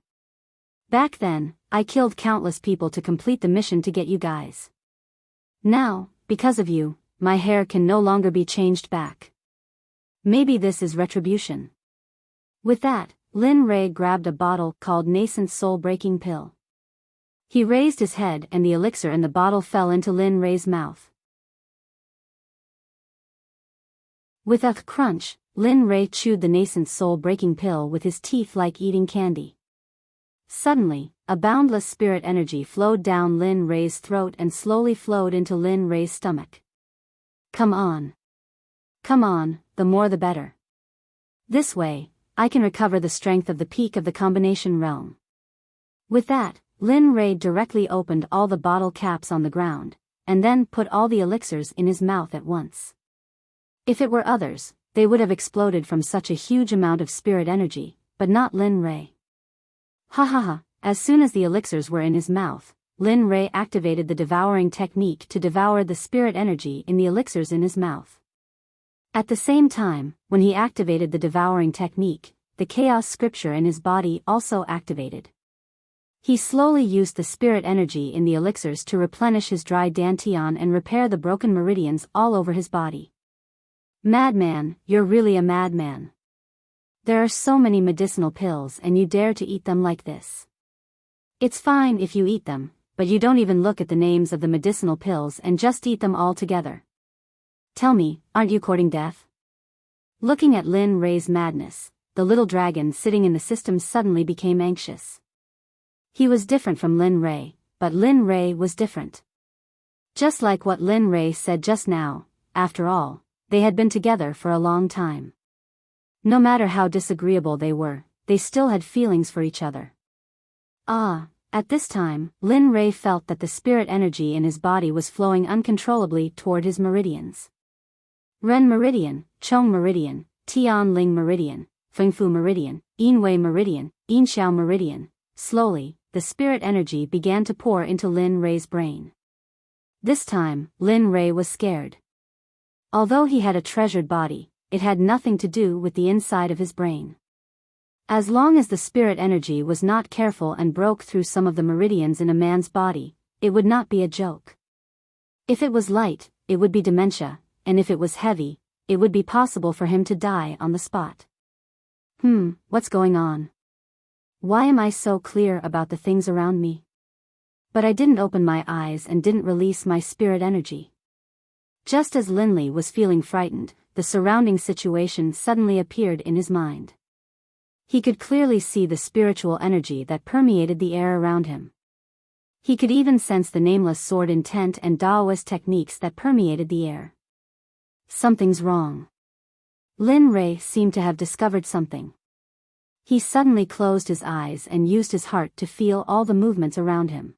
Back then, I killed countless people to complete the mission to get you guys. Now, because of you, my hair can no longer be changed back. Maybe this is retribution. With that, Lin Rei grabbed a bottle called Nascent Soul Breaking Pill. He raised his head and the elixir in the bottle fell into Lin Rei's mouth. With a crunch, Lin Rei chewed the Nascent Soul Breaking Pill with his teeth like eating candy. Suddenly, a boundless spirit energy flowed down Lin Rei's throat and slowly flowed into Lin Rei's stomach. Come on, the more the better. This way, I can recover the strength of the peak of the combination realm. With that, Lin Rei directly opened all the bottle caps on the ground, and then put all the elixirs in his mouth at once. If it were others, they would have exploded from such a huge amount of spirit energy, but not Lin Rei. As soon as the elixirs were in his mouth, Lin Rei activated the devouring technique to devour the spirit energy in the elixirs in his mouth. At the same time, when he activated the devouring technique, the chaos scripture in his body also activated. He slowly used the spirit energy in the elixirs to replenish his dry dantian and repair the broken meridians all over his body. Madman, you're really a madman. There are so many medicinal pills and you dare to eat them like this. It's fine if you eat them, but you don't even look at the names of the medicinal pills and just eat them all together. Tell me, aren't you courting death? Looking at Lin Rei's madness, the little dragon sitting in the system suddenly became anxious. He was different from Lin Rei, but Lin Rei was different. Just like what Lin Rei said just now, after all, they had been together for a long time. No matter how disagreeable they were, they still had feelings for each other. At this time, Lin Rei felt that the spirit energy in his body was flowing uncontrollably toward his meridians. Ren Meridian, Chong Meridian, Tian Ling Meridian, Fengfu Meridian, Yinwei Meridian, Yinxiao Meridian. Slowly, the spirit energy began to pour into Lin Rei's brain. This time, Lin Rei was scared. Although he had a treasured body, it had nothing to do with the inside of his brain. As long as the spirit energy was not careful and broke through some of the meridians in a man's body, it would not be a joke. If it was light, it would be dementia, and if it was heavy, it would be possible for him to die on the spot. What's going on? Why am I so clear about the things around me? But I didn't open my eyes and didn't release my spirit energy. Just as Linley was feeling frightened, the surrounding situation suddenly appeared in his mind. He could clearly see the spiritual energy that permeated the air around him. He could even sense the nameless sword intent and Taoist techniques that permeated the air. Something's wrong. Lin Rei seemed to have discovered something. He suddenly closed his eyes and used his heart to feel all the movements around him.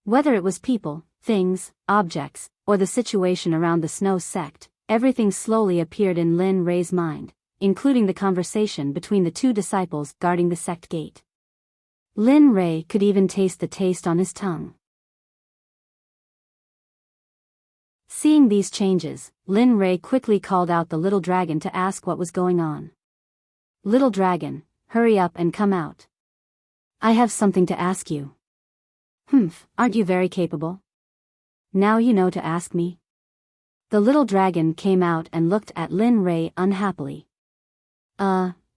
Whether it was people, things, objects, or the situation around the Snow Sect, everything slowly appeared in Lin Rei's mind, including the conversation between the two disciples guarding the sect gate. Lin Rei could even taste the taste on his tongue. Seeing these changes, Lin Rei quickly called out the little dragon to ask what was going on. "Little dragon, hurry up and come out. I have something to ask you." Aren't you very capable? Now you know to ask me." The little dragon came out and looked at Lin Rei unhappily.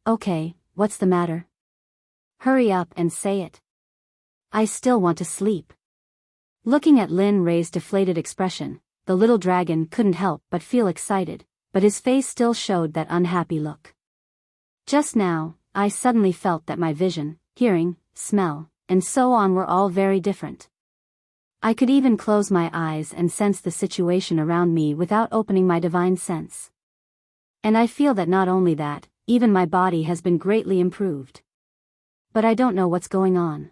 Okay, what's the matter? Hurry up and say it. I still want to sleep." Looking at Lin Rei's deflated expression, the little dragon couldn't help but feel excited, but his face still showed that unhappy look. "Just now, I suddenly felt that my vision, hearing, smell, and so on were all very different. I could even close my eyes and sense the situation around me without opening my divine sense. And I feel that not only that, even my body has been greatly improved. But I don't know what's going on."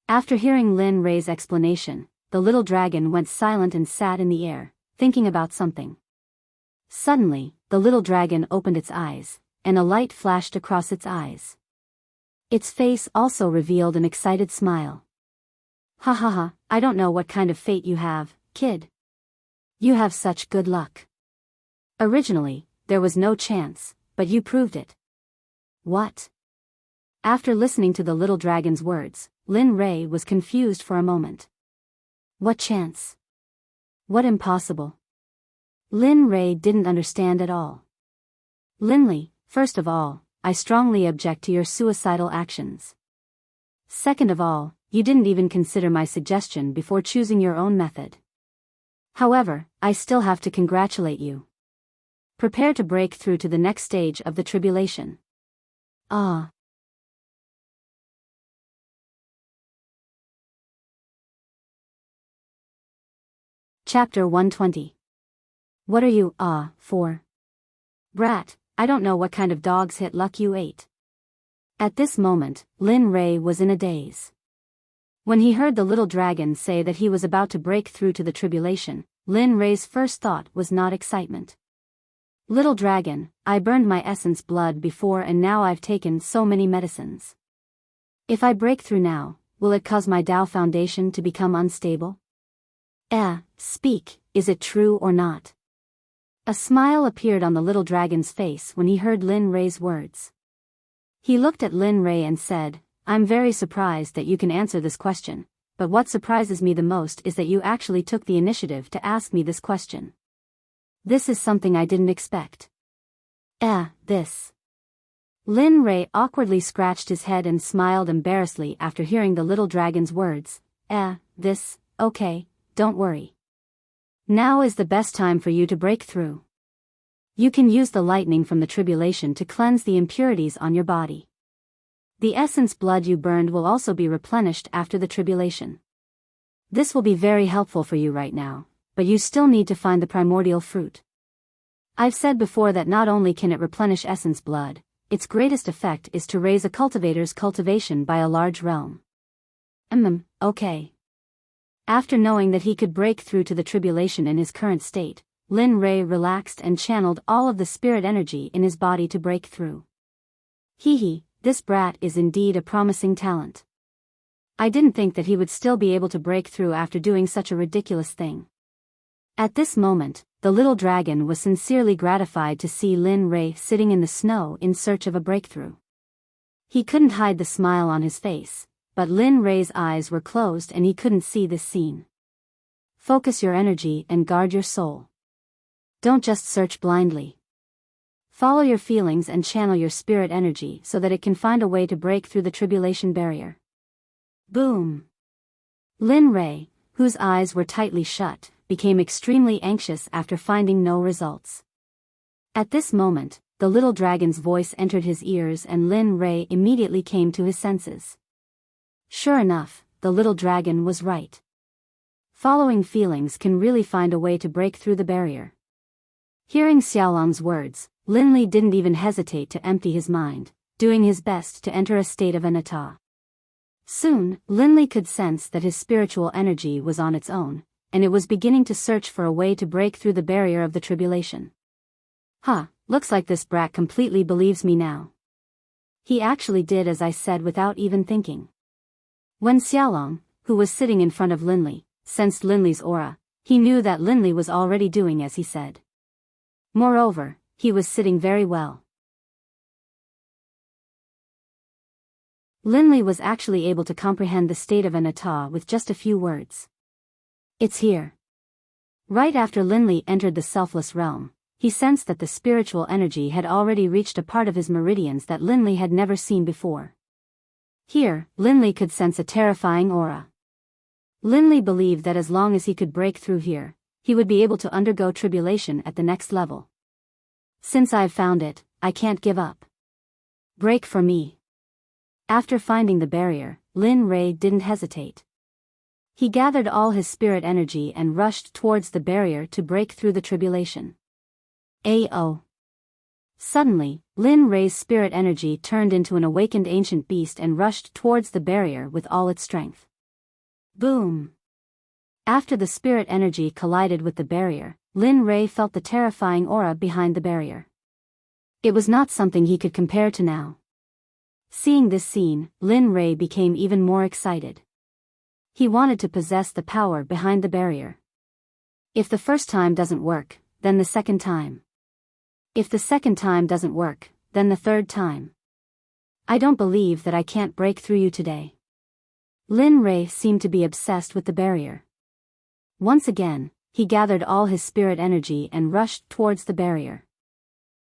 After hearing Lin Rei's explanation, the little dragon went silent and sat in the air, thinking about something. Suddenly, the little dragon opened its eyes, and a light flashed across its eyes. Its face also revealed an excited smile. "Ha ha ha, I don't know what kind of fate you have, kid. You have such good luck. Originally, there was no chance, but you proved it." "What?" After listening to the little dragon's words, Lin Rei was confused for a moment. What chance? What impossible? Lin Rei didn't understand at all. "Linley, first of all, I strongly object to your suicidal actions. Second of all, you didn't even consider my suggestion before choosing your own method. However, I still have to congratulate you. Prepare to break through to the next stage of the tribulation." Ah. Chapter 120. What are you, for? Brat, I don't know what kind of dog's hit luck you ate. At this moment, Lin Rei was in a daze. When he heard the little dragon say that he was about to break through to the tribulation, Lin Rei's first thought was not excitement. "Little dragon, I burned my essence blood before and now I've taken so many medicines. If I break through now, will it cause my Tao foundation to become unstable? Speak, is it true or not?" A smile appeared on the little dragon's face when he heard Lin Rei's words. He looked at Lin Rei and said, "I'm very surprised that you can answer this question, but what surprises me the most is that you actually took the initiative to ask me this question. This is something I didn't expect." This. Lin Rei awkwardly scratched his head and smiled embarrassedly after hearing the little dragon's words. This, okay, don't worry. Now is the best time for you to break through. You can use the lightning from the tribulation to cleanse the impurities on your body. The essence blood you burned will also be replenished after the tribulation. This will be very helpful for you right now, but you still need to find the primordial fruit. I've said before that not only can it replenish essence blood, its greatest effect is to raise a cultivator's cultivation by a large realm. Okay. After knowing that he could break through to the tribulation in his current state, Lin Rei relaxed and channeled all of the spirit energy in his body to break through. This brat is indeed a promising talent. I didn't think that he would still be able to break through after doing such a ridiculous thing. At this moment, the little dragon was sincerely gratified to see Lin Rei sitting in the snow in search of a breakthrough. He couldn't hide the smile on his face, but Lin Rei's eyes were closed and he couldn't see this scene. Focus your energy and guard your soul. Don't just search blindly. Follow your feelings and channel your spirit energy so that it can find a way to break through the tribulation barrier. Boom! Lin Rei, whose eyes were tightly shut, became extremely anxious after finding no results. At this moment, the little dragon's voice entered his ears and Lin Rei immediately came to his senses. Sure enough, the little dragon was right. Following feelings can really find a way to break through the barrier. Hearing Xiaolong's words, Lin Li didn't even hesitate to empty his mind, doing his best to enter a state of anatta. Soon, Lin Li could sense that his spiritual energy was on its own, and it was beginning to search for a way to break through the barrier of the tribulation. Looks like this brat completely believes me now. He actually did as I said without even thinking. When Xiaolong, who was sitting in front of Lin Li, sensed Lin Li's aura, he knew that Lin Li was already doing as he said. Moreover, he was sitting very well. Lin Li was actually able to comprehend the state of anatta with just a few words. It's here. Right after Lin Li entered the selfless realm, he sensed that the spiritual energy had already reached a part of his meridians that Lin Li had never seen before. Here, Lin Li could sense a terrifying aura. Lin Li believed that as long as he could break through here, he would be able to undergo tribulation at the next level. Since I've found it, I can't give up. Break for me. After finding the barrier, Lin Rei didn't hesitate. He gathered all his spirit energy and rushed towards the barrier to break through the tribulation. Ao. Suddenly, Lin Rei's spirit energy turned into an awakened ancient beast and rushed towards the barrier with all its strength. Boom! After the spirit energy collided with the barrier, Lin Rei felt the terrifying aura behind the barrier. It was not something he could compare to now. Seeing this scene, Lin Rei became even more excited. He wanted to possess the power behind the barrier. If the first time doesn't work, then the second time. If the second time doesn't work, then the third time. I don't believe that I can't break through you today. Lin Rei seemed to be obsessed with the barrier. Once again, he gathered all his spirit energy and rushed towards the barrier.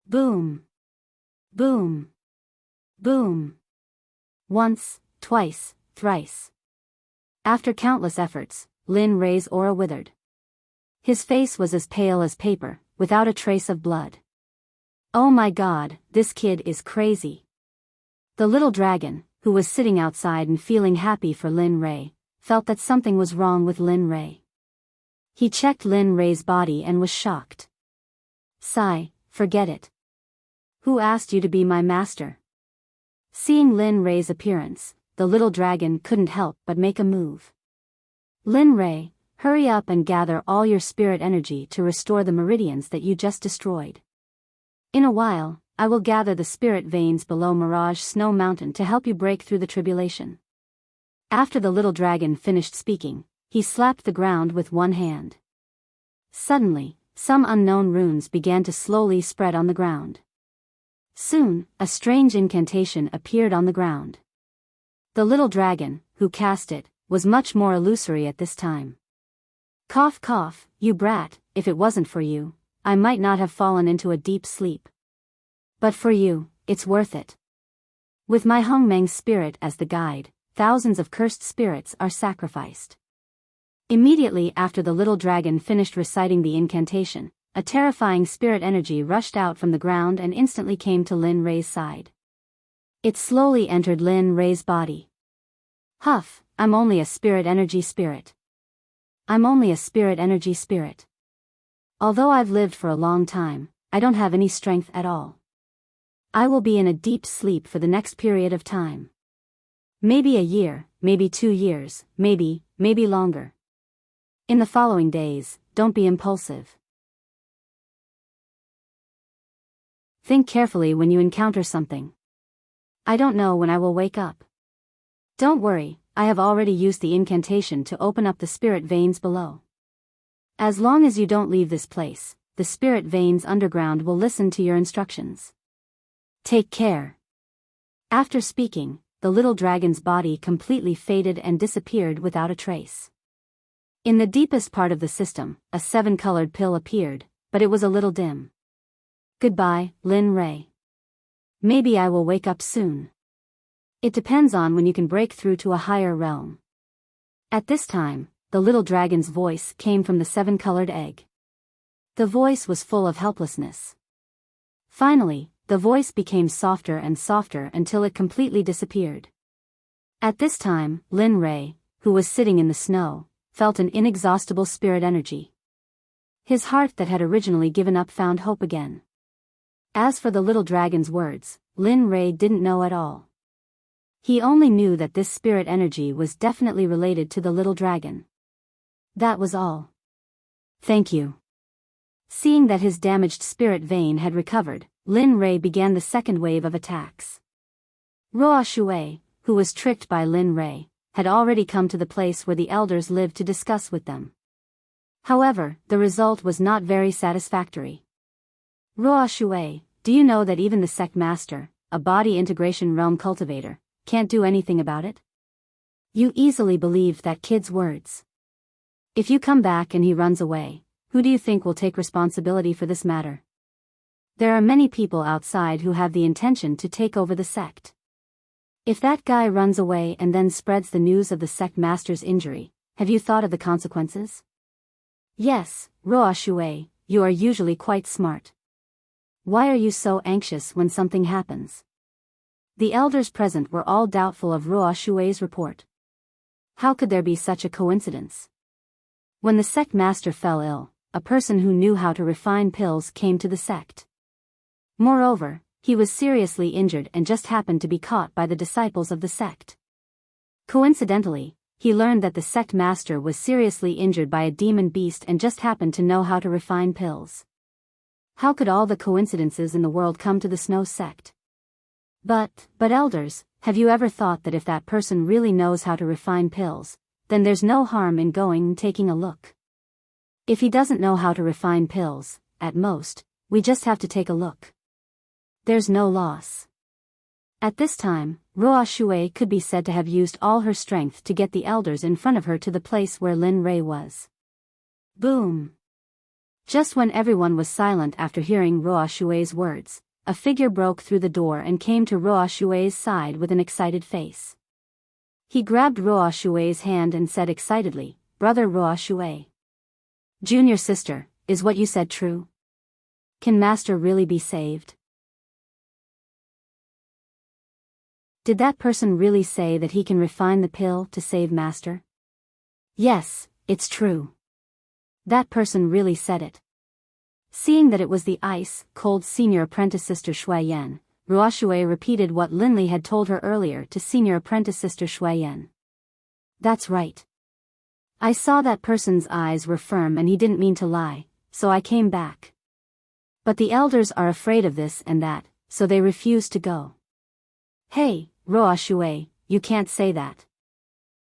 Boom! Boom! Boom! Once, twice, thrice. After countless efforts, Lin Rei's aura withered. His face was as pale as paper, without a trace of blood. Oh my god, this kid is crazy. The little dragon, who was sitting outside and feeling happy for Lin Rei, felt that something was wrong with Lin Rei. He checked Lin Rei's body and was shocked. Sigh, forget it. Who asked you to be my master? Seeing Lin Rei's appearance, the little dragon couldn't help but make a move. Lin Rei, hurry up and gather all your spirit energy to restore the meridians that you just destroyed. In a while, I will gather the spirit veins below Mirage Snow Mountain to help you break through the tribulation. After the little dragon finished speaking, he slapped the ground with one hand. Suddenly, some unknown runes began to slowly spread on the ground. Soon, a strange incantation appeared on the ground. The little dragon, who cast it, was much more illusory at this time. Cough cough, you brat, if it wasn't for you, I might not have fallen into a deep sleep. But for you, it's worth it. With my Hongmeng's spirit as the guide, thousands of cursed spirits are sacrificed. Immediately after the little dragon finished reciting the incantation, a terrifying spirit energy rushed out from the ground and instantly came to Lin Rei's side. It slowly entered Lin Rei's body. Huff, I'm only a spirit energy spirit. I'm only a spirit energy spirit. Although I've lived for a long time, I don't have any strength at all. I will be in a deep sleep for the next period of time. Maybe a year, maybe 2 years, maybe longer. In the following days, don't be impulsive. Think carefully when you encounter something. I don't know when I will wake up. Don't worry, I have already used the incantation to open up the spirit veins below. As long as you don't leave this place, the spirit veins underground will listen to your instructions. Take care. After speaking, the little dragon's body completely faded and disappeared without a trace. In the deepest part of the system, a 7-colored pill appeared, but it was a little dim. Goodbye, Lin Ray. Maybe I will wake up soon. It depends on when you can break through to a higher realm. At this time, the little dragon's voice came from the 7-colored egg. The voice was full of helplessness. Finally, the voice became softer and softer until it completely disappeared. At this time, Lin Ray, who was sitting in the snow, felt an inexhaustible spirit energy. His heart that had originally given up found hope again. As for the little dragon's words, Lin Ray didn't know at all. He only knew that this spirit energy was definitely related to the little dragon. That was all. Thank you. Seeing that his damaged spirit vein had recovered, Lin Ray began the second wave of attacks. Ruo Shui, who was tricked by Lin Ray, had already come to the place where the elders lived to discuss with them. However, the result was not very satisfactory. Ruo Shui, do you know that even the Sect Master, a body integration realm cultivator, can't do anything about it? You easily believed that kid's words. If you come back and he runs away, who do you think will take responsibility for this matter? There are many people outside who have the intention to take over the sect. If that guy runs away and then spreads the news of the Sect Master's injury, have you thought of the consequences? Yes, Ruo Shui, you are usually quite smart. Why are you so anxious when something happens? The elders present were all doubtful of Ruo Shui's report. How could there be such a coincidence? When the Sect Master fell ill, a person who knew how to refine pills came to the sect. Moreover, he was seriously injured and just happened to be caught by the disciples of the sect. Coincidentally, he learned that the Sect Master was seriously injured by a demon beast and just happened to know how to refine pills. How could all the coincidences in the world come to the Snow Sect? But elders, have you ever thought that if that person really knows how to refine pills, then there's no harm in going and taking a look? If he doesn't know how to refine pills, at most, we just have to take a look. There's no loss. At this time, Ruo Shui could be said to have used all her strength to get the elders in front of her to the place where Lin Ray was. Boom! Just when everyone was silent after hearing Ruo Shui's words, a figure broke through the door and came to Ruo Shui's side with an excited face. He grabbed Ruo Shui's hand and said excitedly, "Brother Ruo Shui. Junior sister, is what you said true? Can Master really be saved? Did that person really say that he can refine the pill to save Master? Yes, it's true. That person really said it." Seeing that it was the ice-cold senior apprentice sister Shui Yan, Ruo Shui repeated what Linli had told her earlier to senior apprentice sister Shui Yan. That's right. I saw that person's eyes were firm and he didn't mean to lie, so I came back. But the elders are afraid of this and that, so they refuse to go. Hey, Ruo Shui, you can't say that.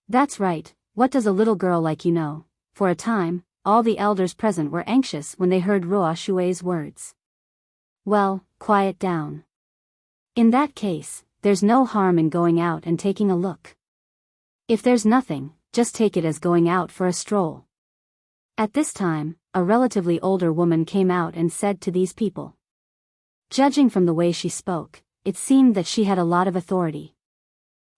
That's right, what does a little girl like you know? For a time, all the elders present were anxious when they heard Ruo Shui's words. Well, quiet down. In that case, there's no harm in going out and taking a look. If there's nothing, just take it as going out for a stroll. At this time, a relatively older woman came out and said to these people. Judging from the way she spoke, it seemed that she had a lot of authority.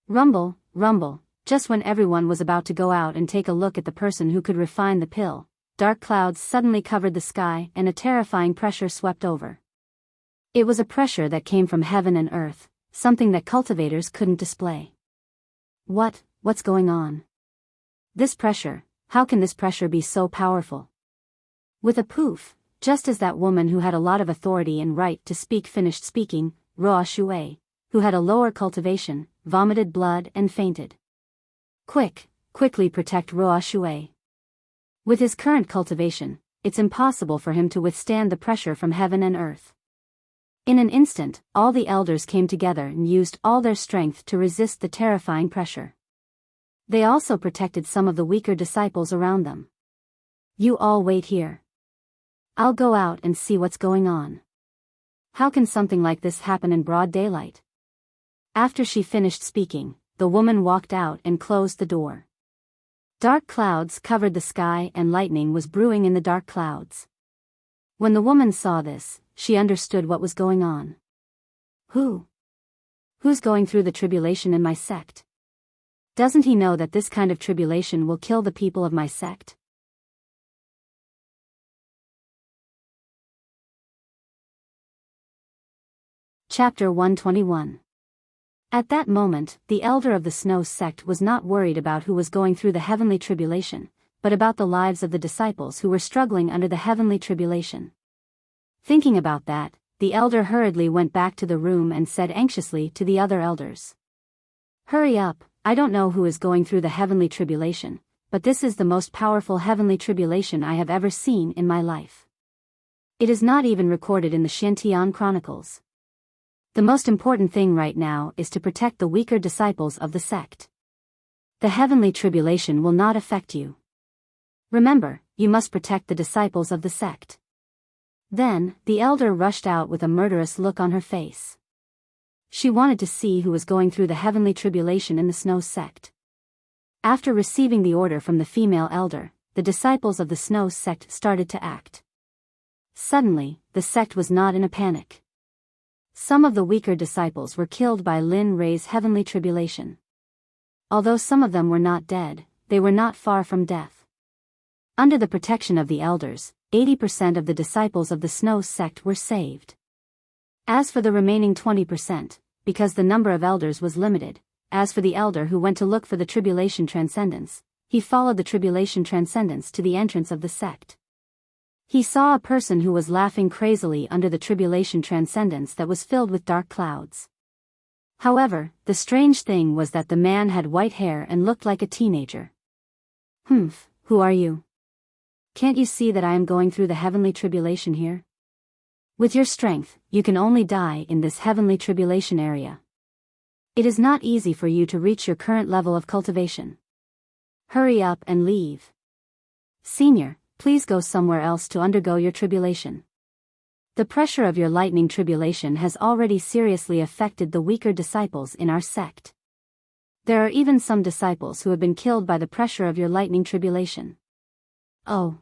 Rumble, rumble, just when everyone was about to go out and take a look at the person who could refine the pill, dark clouds suddenly covered the sky and a terrifying pressure swept over. It was a pressure that came from heaven and earth, something that cultivators couldn't display. What's going on? This pressure, how can this pressure be so powerful? With a poof, just as that woman who had a lot of authority and right to speak finished speaking, Ruo Shui, who had a lower cultivation, vomited blood and fainted. Quickly protect Ruo Shui. With his current cultivation, it's impossible for him to withstand the pressure from heaven and earth. In an instant, all the elders came together and used all their strength to resist the terrifying pressure. They also protected some of the weaker disciples around them. You all wait here. I'll go out and see what's going on. How can something like this happen in broad daylight? After she finished speaking, the woman walked out and closed the door. Dark clouds covered the sky and lightning was brewing in the dark clouds. When the woman saw this, she understood what was going on. Who's going through the tribulation in my sect? Doesn't he know that this kind of tribulation will kill the people of my sect? Chapter 121. At that moment, the elder of the Snow sect was not worried about who was going through the heavenly tribulation, but about the lives of the disciples who were struggling under the heavenly tribulation. Thinking about that, the elder hurriedly went back to the room and said anxiously to the other elders, "Hurry up, I don't know who is going through the heavenly tribulation, but this is the most powerful heavenly tribulation I have ever seen in my life. It is not even recorded in the Wuxia Chronicles. The most important thing right now is to protect the weaker disciples of the sect. The heavenly tribulation will not affect you. Remember, you must protect the disciples of the sect." Then, the elder rushed out with a murderous look on her face. She wanted to see who was going through the heavenly tribulation in the Snow sect. After receiving the order from the female elder, the disciples of the Snow sect started to act. Suddenly, the sect was not in a panic. Some of the weaker disciples were killed by Lin Rei's heavenly tribulation. Although some of them were not dead, they were not far from death. Under the protection of the elders, 80% of the disciples of the Snow sect were saved. As for the remaining 20%, because the number of elders was limited, as for the elder who went to look for the tribulation transcendence, he followed the tribulation transcendence to the entrance of the sect. He saw a person who was laughing crazily under the tribulation transcendence that was filled with dark clouds. However, the strange thing was that the man had white hair and looked like a teenager. Who are you? Can't you see that I am going through the heavenly tribulation here? With your strength, you can only die in this heavenly tribulation area. It is not easy for you to reach your current level of cultivation. Hurry up and leave. Senior, please go somewhere else to undergo your tribulation. The pressure of your lightning tribulation has already seriously affected the weaker disciples in our sect. There are even some disciples who have been killed by the pressure of your lightning tribulation. Oh.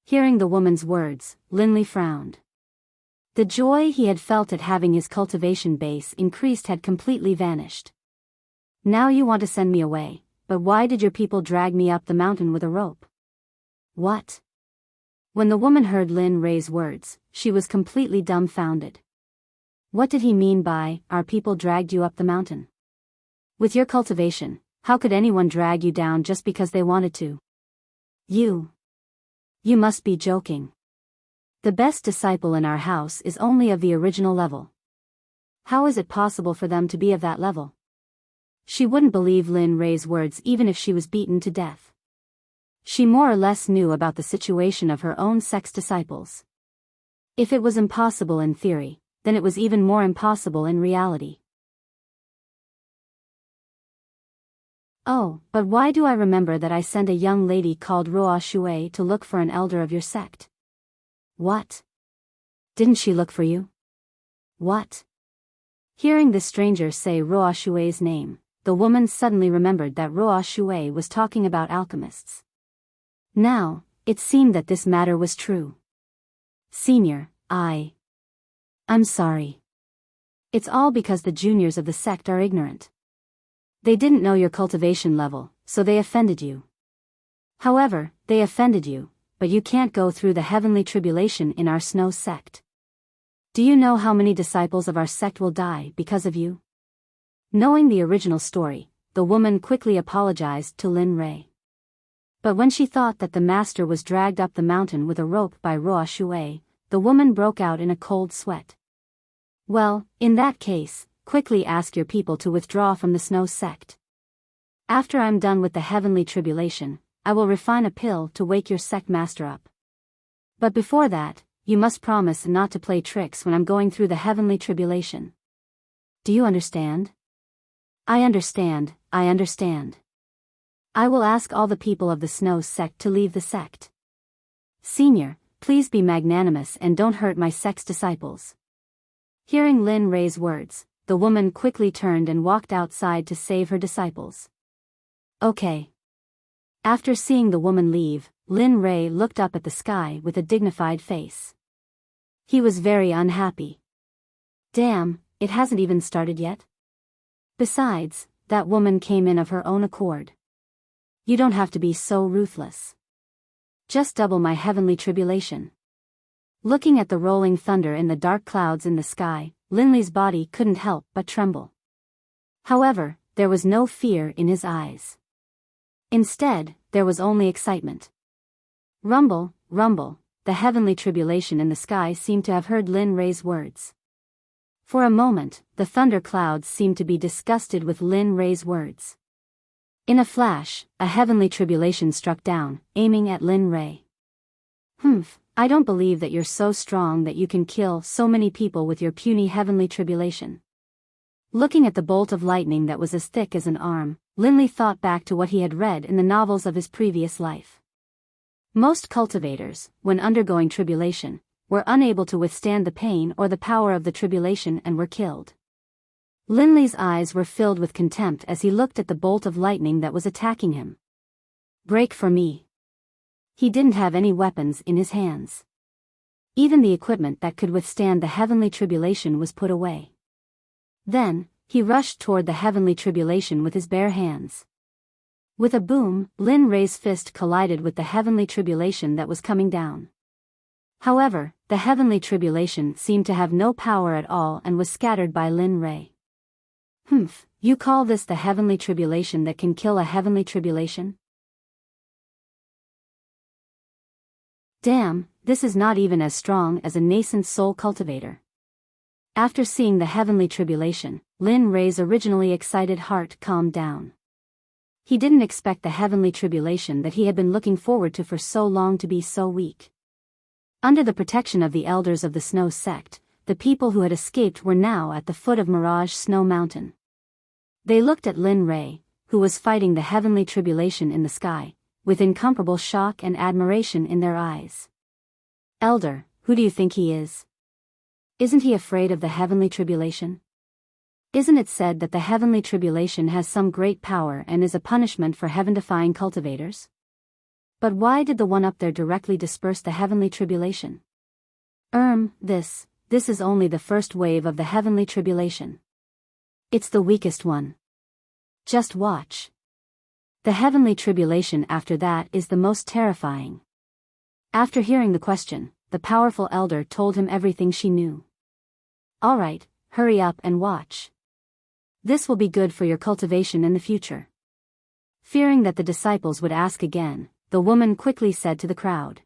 Hearing the woman's words, Linley frowned. The joy he had felt at having his cultivation base increased had completely vanished. Now you want to send me away, but why did your people drag me up the mountain with a rope? What? When the woman heard Lin Rei's words, she was completely dumbfounded. What did he mean by, "Our people dragged you up the mountain"? With your cultivation, how could anyone drag you down just because they wanted to? You must be joking. The best disciple in our house is only of the original level. How is it possible for them to be of that level? She wouldn't believe Lin Rei's words even if she was beaten to death. She more or less knew about the situation of her own sect's disciples. If it was impossible in theory, then it was even more impossible in reality. Oh, but why do I remember that I sent a young lady called Ruo Shui to look for an elder of your sect? What? Didn't she look for you? What? Hearing the stranger say Ruo Shui's name, the woman suddenly remembered that Ruo Shui was talking about alchemists. Now, it seemed that this matter was true. Senior, I'm sorry. It's all because the juniors of the sect are ignorant. They didn't know your cultivation level, so they offended you. However, they offended you, but you can't go through the heavenly tribulation in our Snow sect. Do you know how many disciples of our sect will die because of you? Knowing the original story, the woman quickly apologized to Lin Rei. But when she thought that the master was dragged up the mountain with a rope by Ruo Shui, the woman broke out in a cold sweat. Well, in that case, quickly ask your people to withdraw from the Snow sect. After I'm done with the heavenly tribulation, I will refine a pill to wake your sect master up. But before that, you must promise not to play tricks when I'm going through the heavenly tribulation. Do you understand? I understand. I will ask all the people of the Snow sect to leave the sect. Senior, please be magnanimous and don't hurt my sect's disciples. Hearing Lin Rei's words, the woman quickly turned and walked outside to save her disciples. Okay. After seeing the woman leave, Lin Rei looked up at the sky with a dignified face. He was very unhappy. Damn, it hasn't even started yet? Besides, that woman came in of her own accord. You don't have to be so ruthless. Just double my heavenly tribulation. Looking at the rolling thunder in the dark clouds in the sky, Linley's body couldn't help but tremble. However, there was no fear in his eyes. Instead, there was only excitement. Rumble, rumble, the heavenly tribulation in the sky seemed to have heard Lin Rei's words. For a moment, the thunder clouds seemed to be disgusted with Lin Rei's words. In a flash, a heavenly tribulation struck down, aiming at Lin Rei. I don't believe that you're so strong that you can kill so many people with your puny heavenly tribulation. Looking at the bolt of lightning that was as thick as an arm, Linley thought back to what he had read in the novels of his previous life. Most cultivators, when undergoing tribulation, were unable to withstand the pain or the power of the tribulation and were killed. Linley's eyes were filled with contempt as he looked at the bolt of lightning that was attacking him. Break for me. He didn't have any weapons in his hands. Even the equipment that could withstand the heavenly tribulation was put away. Then, he rushed toward the heavenly tribulation with his bare hands. With a boom, Lin Rei's fist collided with the heavenly tribulation that was coming down. However, the heavenly tribulation seemed to have no power at all and was scattered by Lin Rei. You call this the heavenly tribulation that can kill a heavenly tribulation? Damn, this is not even as strong as a nascent soul cultivator. After seeing the heavenly tribulation, Lin Rei's originally excited heart calmed down. He didn't expect the heavenly tribulation that he had been looking forward to for so long to be so weak. Under the protection of the elders of the Snow Sect, the people who had escaped were now at the foot of Mirage Snow Mountain. They looked at Lin Rei, who was fighting the heavenly tribulation in the sky, with incomparable shock and admiration in their eyes. Elder, who do you think he is? Isn't he afraid of the heavenly tribulation? Isn't it said that the heavenly tribulation has some great power and is a punishment for heaven-defying cultivators? But why did the one up there directly disperse the heavenly tribulation? This is only the first wave of the heavenly tribulation. It's the weakest one. Just watch. The heavenly tribulation after that is the most terrifying. After hearing the question, the powerful elder told him everything she knew. All right, hurry up and watch. This will be good for your cultivation in the future. Fearing that the disciples would ask again, the woman quickly said to the crowd.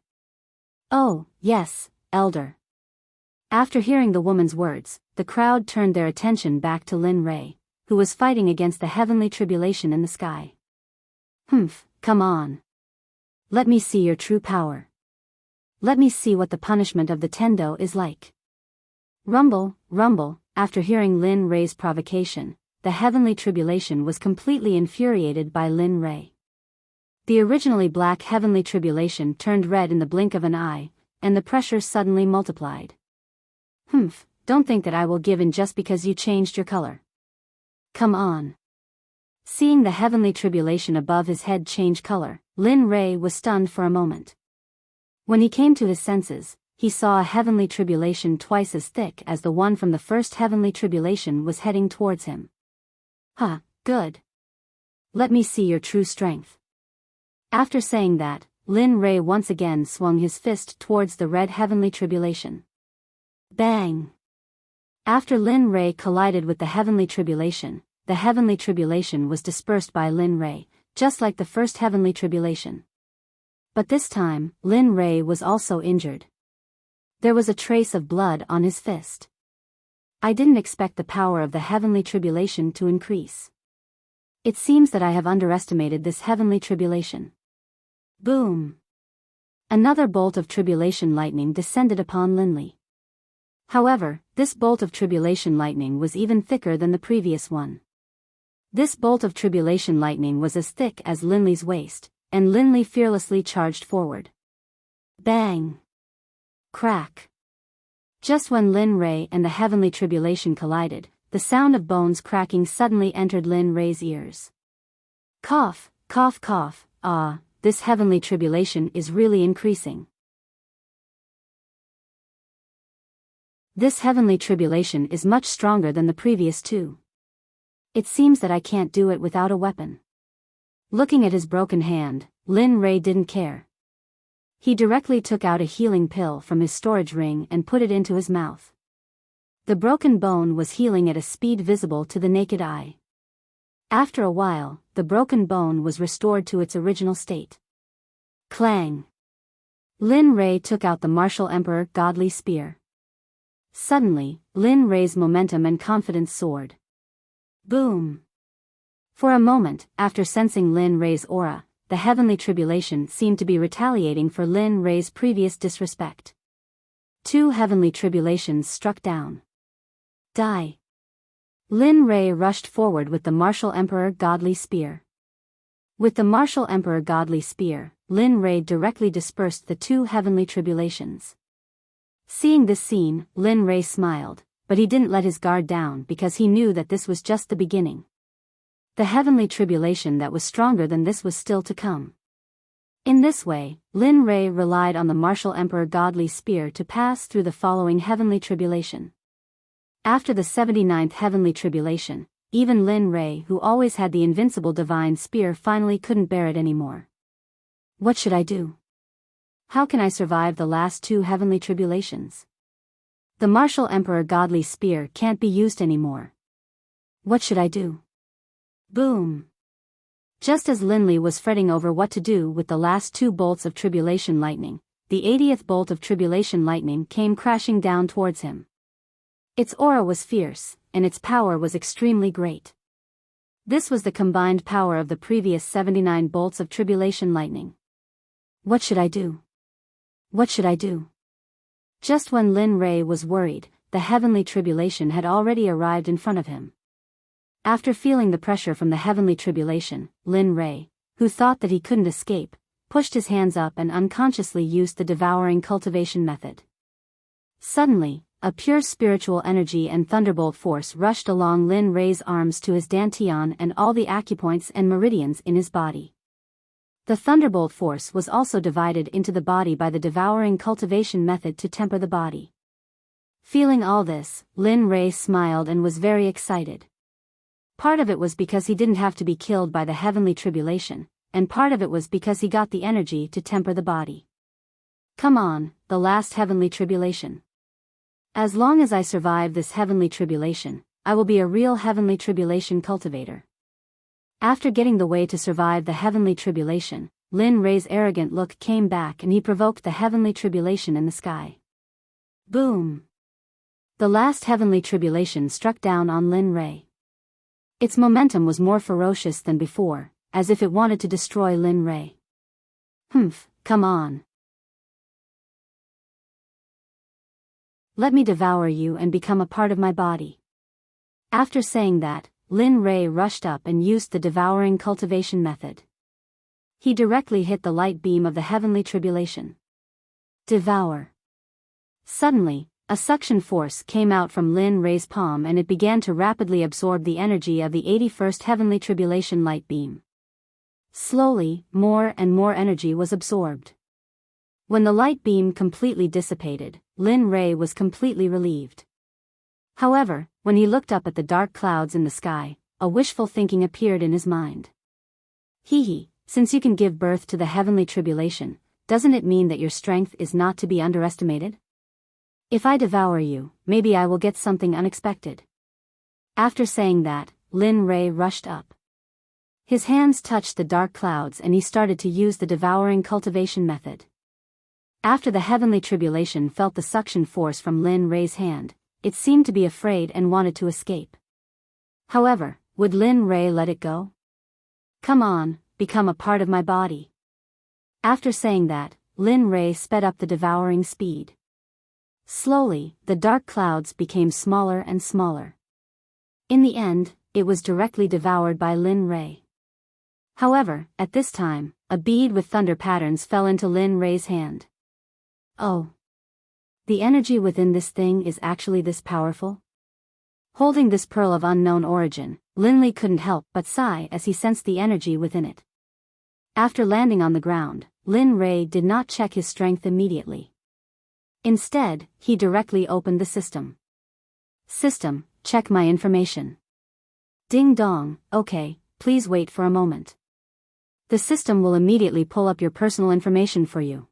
Oh, yes, elder. After hearing the woman's words, the crowd turned their attention back to Lin Rei, who was fighting against the heavenly tribulation in the sky. Come on. Let me see your true power. Let me see what the punishment of the Tendo is like. Rumble, rumble, after hearing Lin Rei's provocation, the heavenly tribulation was completely infuriated by Lin Rei. The originally black heavenly tribulation turned red in the blink of an eye, and the pressure suddenly multiplied. Don't think that I will give in just because you changed your color. Come on. Seeing the heavenly tribulation above his head change color, Lin Rei was stunned for a moment. When he came to his senses, he saw a heavenly tribulation twice as thick as the one from the first heavenly tribulation was heading towards him. Good. Let me see your true strength. After saying that, Lin Rei once again swung his fist towards the red heavenly tribulation. Bang! After Lin Rei collided with the heavenly tribulation was dispersed by Lin Rei, just like the first heavenly tribulation. But this time, Lin Rei was also injured. There was a trace of blood on his fist. I didn't expect the power of the heavenly tribulation to increase. It seems that I have underestimated this heavenly tribulation. Boom! Another bolt of tribulation lightning descended upon Linley. However, this bolt of tribulation lightning was even thicker than the previous one. This bolt of tribulation lightning was as thick as Linley's waist, and Linley fearlessly charged forward. Bang! Crack! Just when Lin Rei and the heavenly tribulation collided, the sound of bones cracking suddenly entered Lin Rei's ears. Cough, cough, cough, ah, this heavenly tribulation is really increasing. This heavenly tribulation is much stronger than the previous two. It seems that I can't do it without a weapon. Looking at his broken hand, Lin Rei didn't care. He directly took out a healing pill from his storage ring and put it into his mouth. The broken bone was healing at a speed visible to the naked eye. After a while, the broken bone was restored to its original state. Clang! Lin Rei took out the martial emperor godly spear. Suddenly, Lin Rei's momentum and confidence soared. Boom! For a moment, after sensing Lin Rei's aura, the heavenly tribulation seemed to be retaliating for Lin Rei's previous disrespect. Two heavenly tribulations struck down. Die! Lin Rei rushed forward with the martial emperor godly spear. With the martial emperor godly spear, Lin Rei directly dispersed the two heavenly tribulations. Seeing this scene, Lin Rei smiled, but he didn't let his guard down because he knew that this was just the beginning. The heavenly tribulation that was stronger than this was still to come. In this way, Lin Rei relied on the martial emperor godly spear to pass through the following heavenly tribulation. After the 79th heavenly tribulation, even Lin Rei, who always had the invincible divine spear, finally couldn't bear it anymore. What should I do? How can I survive the last two heavenly tribulations? The martial emperor godly spear can't be used anymore. What should I do? Boom! Just as Lin Li was fretting over what to do with the last two bolts of tribulation lightning, the 80th bolt of tribulation lightning came crashing down towards him. Its aura was fierce, and its power was extremely great. This was the combined power of the previous 79 bolts of tribulation lightning. What should I do? What should I do? Just when Lin Rei was worried, the heavenly tribulation had already arrived in front of him. After feeling the pressure from the heavenly tribulation, Lin Rei, who thought that he couldn't escape, pushed his hands up and unconsciously used the devouring cultivation method. Suddenly, a pure spiritual energy and thunderbolt force rushed along Lin Rei's arms to his dantian and all the acupoints and meridians in his body. The thunderbolt force was also divided into the body by the devouring cultivation method to temper the body. Feeling all this, Lin Rei smiled and was very excited. Part of it was because he didn't have to be killed by the heavenly tribulation, and part of it was because he got the energy to temper the body. Come on, the last heavenly tribulation. As long as I survive this heavenly tribulation, I will be a real heavenly tribulation cultivator. After getting the way to survive the heavenly tribulation, Lin Rei's arrogant look came back and he provoked the heavenly tribulation in the sky. Boom! The last heavenly tribulation struck down on Lin Rei. Its momentum was more ferocious than before, as if it wanted to destroy Lin Rei. Humph, come on. Let me devour you and become a part of my body. After saying that, Lin Rei rushed up and used the devouring cultivation method. He directly hit the light beam of the heavenly tribulation. Devour. Suddenly, a suction force came out from Lin Rei's palm and it began to rapidly absorb the energy of the 81st heavenly tribulation light beam. Slowly, more and more energy was absorbed. When the light beam completely dissipated, Lin Rei was completely relieved. However, when he looked up at the dark clouds in the sky, a wishful thinking appeared in his mind. Hee, since you can give birth to the heavenly tribulation, doesn't it mean that your strength is not to be underestimated? If I devour you, maybe I will get something unexpected. After saying that, Lin Rei rushed up. His hands touched the dark clouds and he started to use the devouring cultivation method. After the heavenly tribulation felt the suction force from Lin Rei's hand, it seemed to be afraid and wanted to escape. However, would Lin Rei let it go? Come on, become a part of my body. After saying that, Lin Rei sped up the devouring speed. Slowly, the dark clouds became smaller and smaller. In the end, it was directly devoured by Lin Rei. However, at this time, a bead with thunder patterns fell into Lin Rei's hand. Oh. The energy within this thing is actually this powerful? Holding this pearl of unknown origin, Linley couldn't help but sigh as he sensed the energy within it. After landing on the ground, Lin Ray did not check his strength immediately. Instead, he directly opened the system. System, check my information. Ding dong, okay, please wait for a moment. The system will immediately pull up your personal information for you.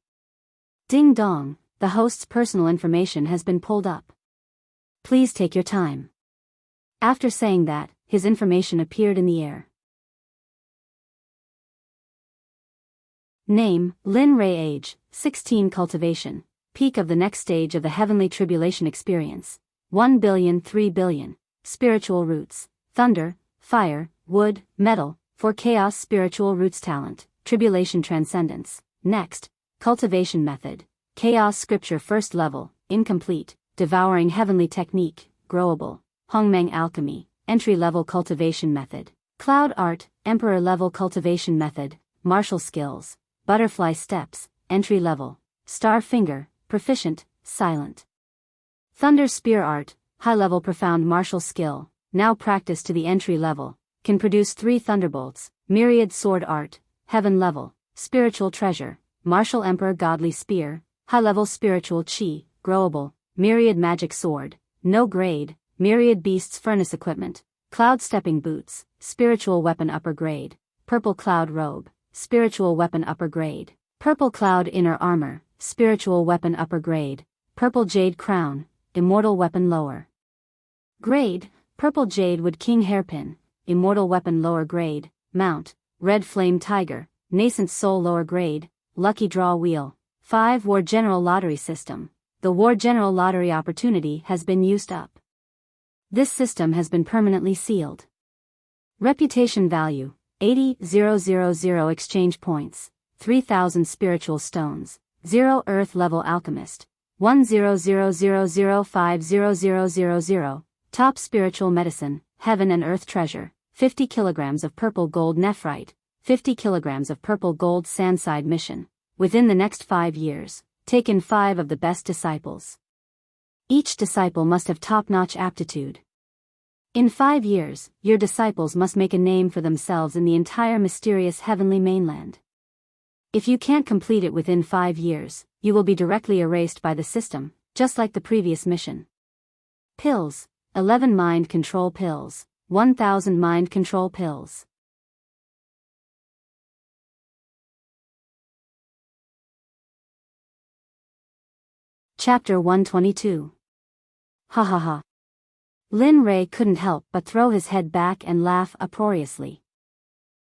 Ding dong, the host's personal information has been pulled up. Please take your time. After saying that, his information appeared in the air. Name, Lin Ray. Age, 16. Cultivation, peak of the next stage of the heavenly tribulation experience, 1 billion 3 billion, spiritual roots, thunder, fire, wood, metal, for chaos spiritual roots talent, tribulation transcendence, next, cultivation method, chaos scripture first level, incomplete, devouring heavenly technique, growable, Hongmeng alchemy, entry-level cultivation method, cloud art, emperor level cultivation method, martial skills, butterfly steps, entry level, star finger, proficient, silent. Thunder spear art, high-level profound martial skill, now practiced to the entry level, can produce 3 thunderbolts, myriad sword art, heaven level, spiritual treasure, martial emperor godly spear, high-level spiritual chi, growable, myriad magic sword, no grade, myriad beasts furnace equipment, cloud stepping boots, spiritual weapon upper grade, purple cloud robe, spiritual weapon upper grade, purple cloud inner armor, spiritual weapon upper grade, purple jade crown, immortal weapon lower grade, purple jade wood king hairpin, immortal weapon lower grade, mount, red flame tiger, nascent soul lower grade, lucky draw wheel, 5 War General Lottery system. The War General Lottery opportunity has been used up. This system has been permanently sealed. Reputation value, 80,000 exchange points, 3,000 spiritual stones, 0 earth level alchemist, 10000500000, top spiritual medicine, heaven and earth treasure, 50 kilograms of purple gold nephrite, 50 kilograms of purple gold sandside mission. Within the next 5 years, take in 5 of the best disciples. Each disciple must have top-notch aptitude. In 5 years, your disciples must make a name for themselves in the entire mysterious heavenly mainland. If you can't complete it within 5 years, you will be directly erased by the system, just like the previous mission. Pills, 11 mind control pills, 1,000 mind control pills. Chapter 122. Ha ha ha. Lin Ray couldn't help but throw his head back and laugh uproariously.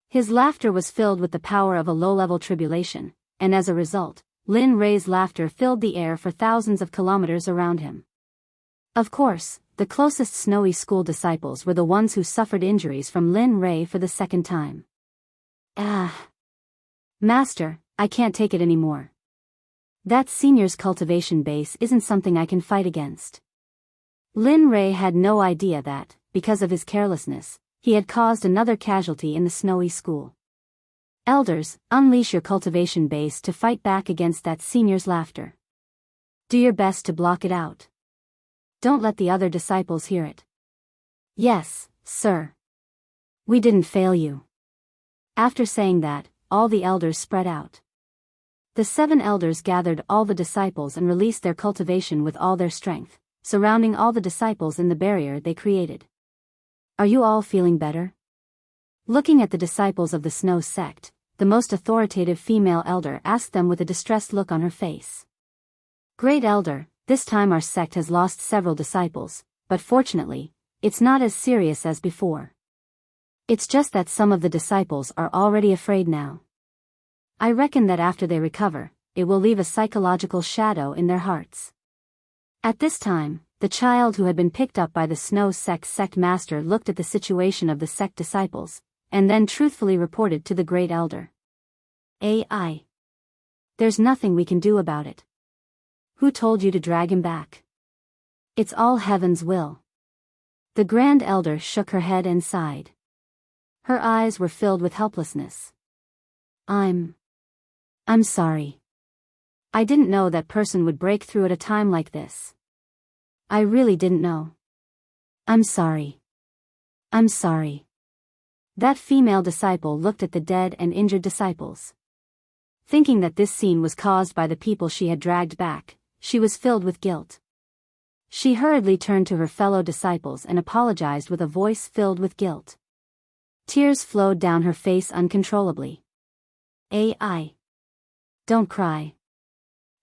His laughter was filled with the power of a low-level tribulation, and as a result, Lin Ray's laughter filled the air for thousands of kilometers around him. Of course, the closest snowy school disciples were the ones who suffered injuries from Lin Ray for the second time. Ah! Master, I can't take it anymore. That senior's cultivation base isn't something I can fight against. Lin Ray had no idea that, because of his carelessness, he had caused another casualty in the snowy school. Elders, unleash your cultivation base to fight back against that senior's laughter. Do your best to block it out. Don't let the other disciples hear it. Yes, sir. We didn't fail you. After saying that, all the elders spread out. The 7 elders gathered all the disciples and released their cultivation with all their strength, surrounding all the disciples in the barrier they created. Are you all feeling better? Looking at the disciples of the Snow Sect, the most authoritative female elder asked them with a distressed look on her face. Great Elder, this time our sect has lost several disciples, but fortunately, it's not as serious as before. It's just that some of the disciples are already afraid now. I reckon that after they recover, it will leave a psychological shadow in their hearts. At this time, the child who had been picked up by the Snow Sect master looked at the situation of the sect disciples, and then truthfully reported to the Great Elder. AI. There's nothing we can do about it. Who told you to drag him back? It's all heaven's will. The Grand Elder shook her head and sighed. Her eyes were filled with helplessness. I'm sorry. I didn't know that person would break through at a time like this. I really didn't know. I'm sorry. I'm sorry. That female disciple looked at the dead and injured disciples. Thinking that this scene was caused by the people she had dragged back, she was filled with guilt. She hurriedly turned to her fellow disciples and apologized with a voice filled with guilt. Tears flowed down her face uncontrollably. "I don't cry.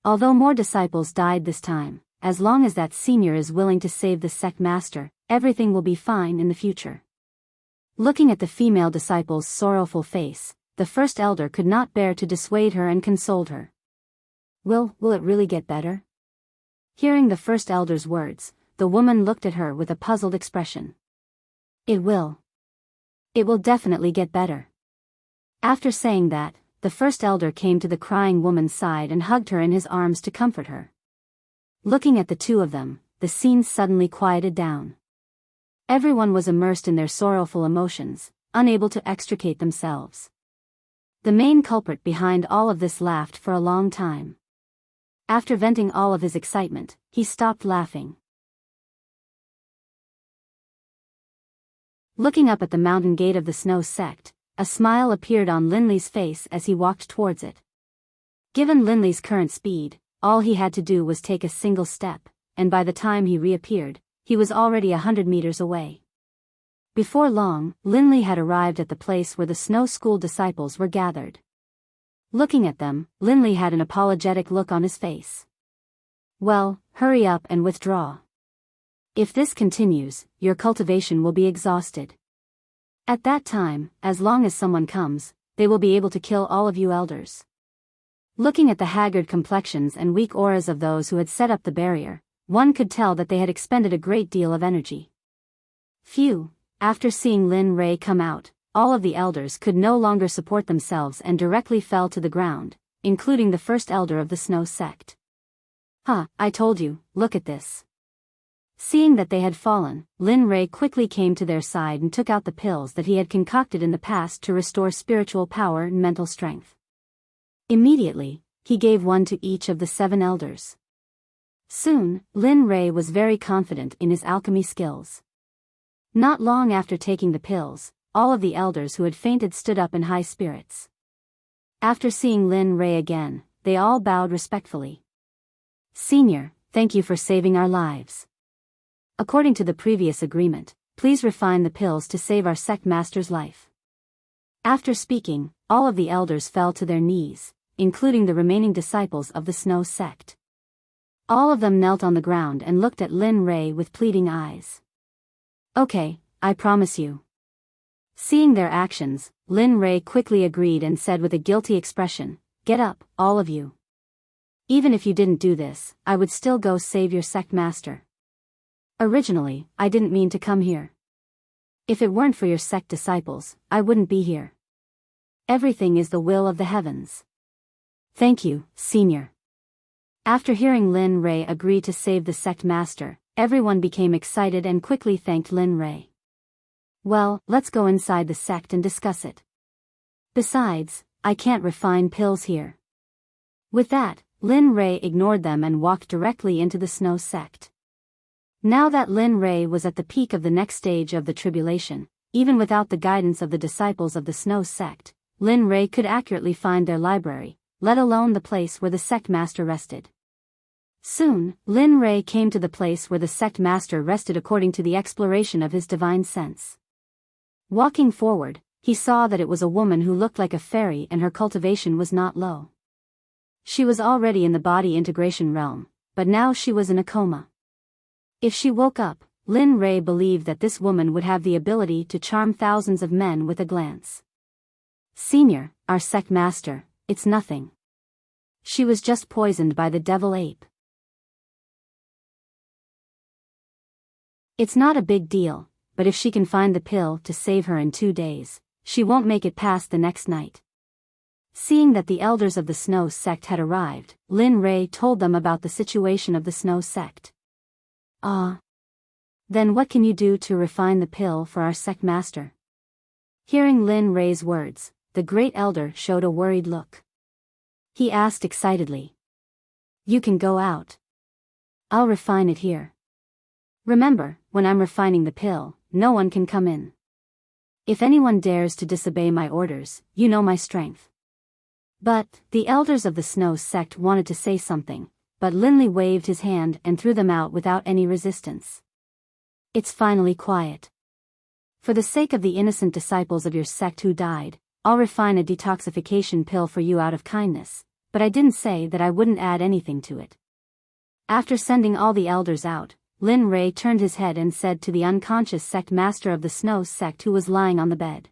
Although more disciples died this time, as long as that senior is willing to save the sect master, everything will be fine in the future." Looking at the female disciple's sorrowful face, the first elder could not bear to dissuade her and consoled her. Will it really get better?" Hearing the first elder's words, the woman looked at her with a puzzled expression. "It will. It will definitely get better." After saying that, the first elder came to the crying woman's side and hugged her in his arms to comfort her. Looking at the two of them, the scene suddenly quieted down. Everyone was immersed in their sorrowful emotions, unable to extricate themselves. The main culprit behind all of this laughed for a long time. After venting all of his excitement, he stopped laughing. Looking up at the mountain gate of the Snow Sect, a smile appeared on Linley's face as he walked towards it. Given Linley's current speed, all he had to do was take a single step, and by the time he reappeared, he was already 100 meters away. Before long, Linley had arrived at the place where the Snow School disciples were gathered. Looking at them, Linley had an apologetic look on his face. "Well, hurry up and withdraw. If this continues, your cultivation will be exhausted. At that time, as long as someone comes, they will be able to kill all of you elders." Looking at the haggard complexions and weak auras of those who had set up the barrier, one could tell that they had expended a great deal of energy. Phew, after seeing Lin Ray come out, all of the elders could no longer support themselves and directly fell to the ground, including the first elder of the Snow Sect. I told you, look at this." Seeing that they had fallen, Lin Ray quickly came to their side and took out the pills that he had concocted in the past to restore spiritual power and mental strength. Immediately, he gave one to each of the 7 elders. Soon, Lin Ray was very confident in his alchemy skills. Not long after taking the pills, all of the elders who had fainted stood up in high spirits. After seeing Lin Ray again, they all bowed respectfully. "Senior, thank you for saving our lives. According to the previous agreement, please refine the pills to save our sect master's life." After speaking, all of the elders fell to their knees, including the remaining disciples of the Snow Sect. All of them knelt on the ground and looked at Lin Ray with pleading eyes. "Okay, I promise you." Seeing their actions, Lin Ray quickly agreed and said with a guilty expression, "Get up, all of you. Even if you didn't do this, I would still go save your sect master. Originally, I didn't mean to come here. If it weren't for your sect disciples, I wouldn't be here. Everything is the will of the heavens. Thank you, Senior." After hearing Lin Ray agree to save the sect master, everyone became excited and quickly thanked Lin Ray. "Well, let's go inside the sect and discuss it. Besides, I can't refine pills here." With that, Lin Ray ignored them and walked directly into the Snow Sect. Now that Lin Ray was at the peak of the next stage of the tribulation, even without the guidance of the disciples of the Snow Sect, Lin Ray could accurately find their library, let alone the place where the sect master rested. Soon, Lin Ray came to the place where the sect master rested according to the exploration of his divine sense. Walking forward, he saw that it was a woman who looked like a fairy and her cultivation was not low. She was already in the body integration realm, but now she was in a coma. If she woke up, Lin Ray believed that this woman would have the ability to charm thousands of men with a glance. "Senior, our sect master, it's nothing. She was just poisoned by the devil ape. It's not a big deal, but if she can find the pill to save her in 2 days, she won't make it past the next night." Seeing that the elders of the Snow Sect had arrived, Lin Ray told them about the situation of the Snow Sect. Then what can you do to refine the pill for our sect master?" Hearing Lin Ray's words, the great elder showed a worried look. He asked excitedly. You can go out. I'll refine it here. Remember, when I'm refining the pill, no one can come in. If anyone dares to disobey my orders, you know my strength. But, the elders of the Snow Sect wanted to say something, but Linley waved his hand and threw them out without any resistance. It's finally quiet. For the sake of the innocent disciples of your sect who died, I'll refine a detoxification pill for you out of kindness, but I didn't say that I wouldn't add anything to it. After sending all the elders out, Lin Ray turned his head and said to the unconscious sect master of the Snow Sect who was lying on the bed.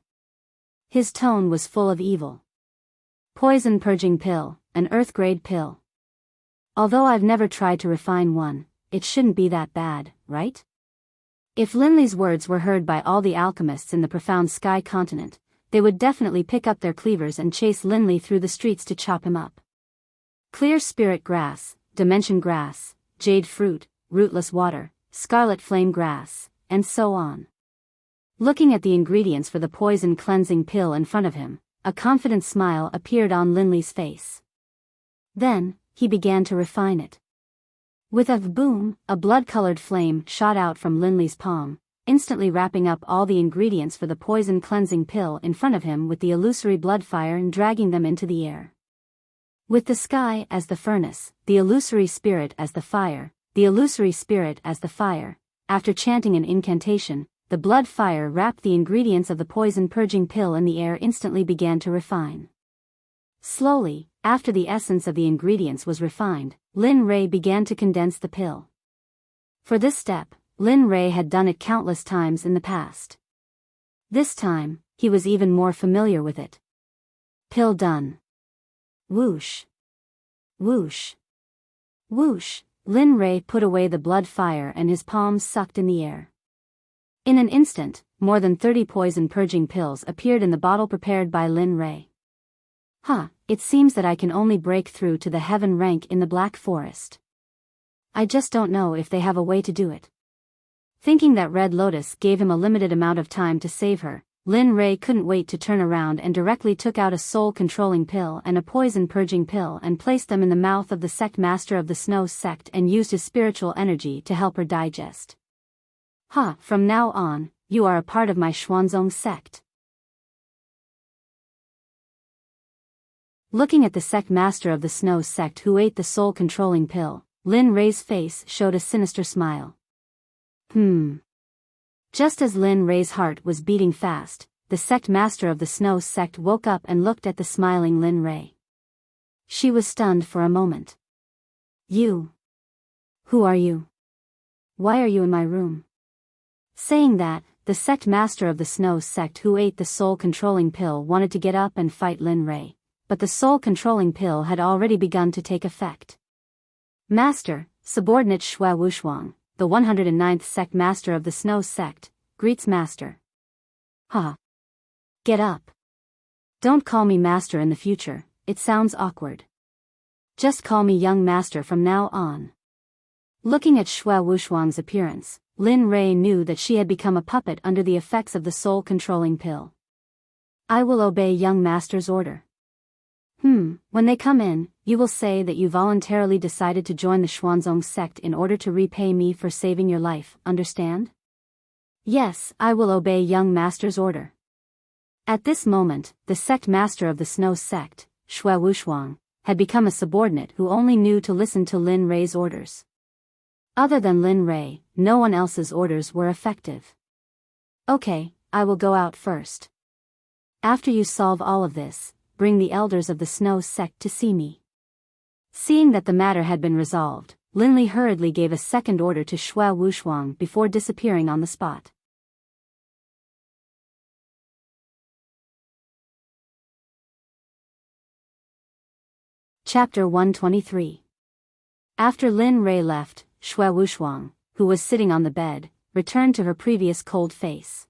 His tone was full of evil. Poison purging pill, an earth-grade pill. Although I've never tried to refine one, it shouldn't be that bad, right? If Linley's words were heard by all the alchemists in the profound sky continent, they would definitely pick up their cleavers and chase Linley through the streets to chop him up. Clear spirit grass, dimension grass, jade fruit, rootless water, scarlet flame grass, and so on. Looking at the ingredients for the poison cleansing pill in front of him, a confident smile appeared on Linley's face. Then, he began to refine it. With a boom, a blood-colored flame shot out from Linley's palm, instantly wrapping up all the ingredients for the poison cleansing pill in front of him with the illusory blood fire and dragging them into the air. With the sky as the furnace, the illusory spirit as the fire, the illusory spirit as the fire, after chanting an incantation, the blood fire wrapped the ingredients of the poison purging pill in the air instantly began to refine. Slowly, after the essence of the ingredients was refined, Lin Ray began to condense the pill. For this step, Lin Ray had done it countless times in the past. This time, he was even more familiar with it. Pill done. Whoosh. Whoosh. Whoosh, Lin Ray put away the blood fire and his palms sucked in the air. In an instant, more than 30 poison-purging pills appeared in the bottle prepared by Lin Ray. It seems that I can only break through to the heaven rank in the Black Forest. I just don't know if they have a way to do it. Thinking that Red Lotus gave him a limited amount of time to save her, Lin Ray couldn't wait to turn around and directly took out a soul-controlling pill and a poison-purging pill and placed them in the mouth of the sect master of the Snow Sect and used his spiritual energy to help her digest. From now on, you are a part of my Xuanzong sect. Looking at the sect master of the Snow Sect who ate the soul-controlling pill, Lin Ray's face showed a sinister smile. Just as Lin Ray's heart was beating fast, the sect master of the Snow Sect woke up and looked at the smiling Lin Ray. She was stunned for a moment. You? Who are you? Why are you in my room? Saying that, the sect master of the Snow Sect who ate the soul-controlling pill wanted to get up and fight Lin Ray, but the soul-controlling pill had already begun to take effect. Master, subordinate Xue Wushuang, the 109th sect master of the Snow Sect, greets Master. Get up. Don't call me Master in the future, it sounds awkward. Just call me Young Master from now on. Looking at Xue Wushuang's appearance, Lin Ray knew that she had become a puppet under the effects of the soul-controlling pill. I will obey Young Master's order. When they come in, you will say that you voluntarily decided to join the Xuanzong sect in order to repay me for saving your life, understand? Yes, I will obey Young Master's order. At this moment, the sect master of the Snow Sect, Xue Wushuang, had become a subordinate who only knew to listen to Lin Ray's orders. Other than Lin Ray, no one else's orders were effective. Okay, I will go out first. After you solve all of this, bring the elders of the Snow Sect to see me. Seeing that the matter had been resolved, Linley hurriedly gave a second order to Xue Wushuang before disappearing on the spot. Chapter 123. After Lin Ray left, Xue Wushuang, who was sitting on the bed, returned to her previous cold face.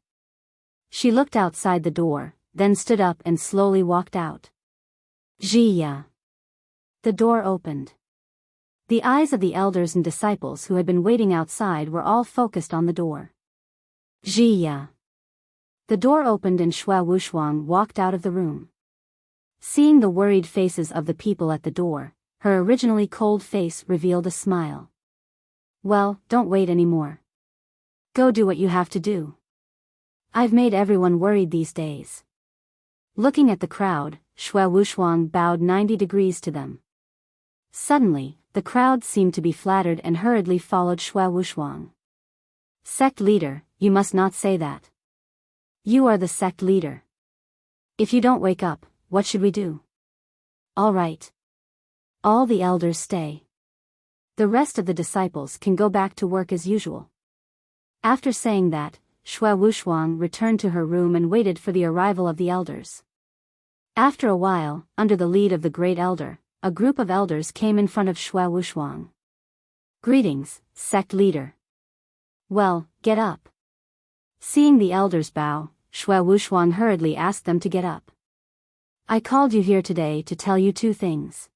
She looked outside the door, then stood up and slowly walked out. Zhiya. The door opened. The eyes of the elders and disciples who had been waiting outside were all focused on the door. Zhiya. The door opened and Xue Wushuang walked out of the room. Seeing the worried faces of the people at the door, her originally cold face revealed a smile. Well, don't wait anymore. Go do what you have to do. I've made everyone worried these days. Looking at the crowd, Shui Wuxuang bowed 90 degrees to them. Suddenly, the crowd seemed to be flattered and hurriedly followed Shui Wuxuang. Sect leader, you must not say that. You are the sect leader. If you don't wake up, what should we do? All right. All the elders stay. The rest of the disciples can go back to work as usual. After saying that, Shui Wuxuang returned to her room and waited for the arrival of the elders. After a while, under the lead of the great elder, a group of elders came in front of Shui Wuxuang. Greetings, sect leader. Well, get up. Seeing the elders bow, Shui Wuxuang hurriedly asked them to get up. I called you here today to tell you two things.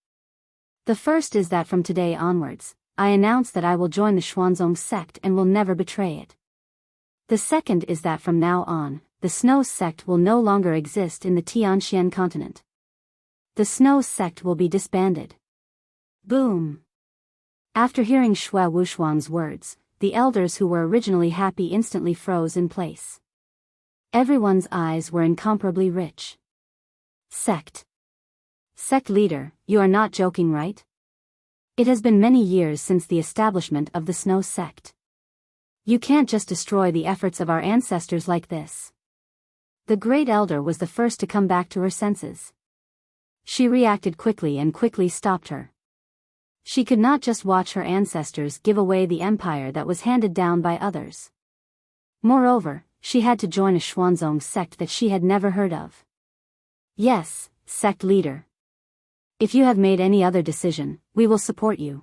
The first is that from today onwards, I announce that I will join the Xuanzong sect and will never betray it. The second is that from now on, the Snow sect will no longer exist in the Tianxian continent. The Snow sect will be disbanded. Boom! After hearing Shui Wuxuang's words, the elders who were originally happy instantly froze in place. Everyone's eyes were incomparably rich. Sect. Sect leader, you are not joking, right? It has been many years since the establishment of the Snow sect. You can't just destroy the efforts of our ancestors like this. The great elder was the first to come back to her senses. She reacted quickly and quickly stopped her. She could not just watch her ancestors give away the empire that was handed down by others. Moreover, she had to join a Xuanzong sect that she had never heard of. Yes, sect leader. If you have made any other decision, we will support you.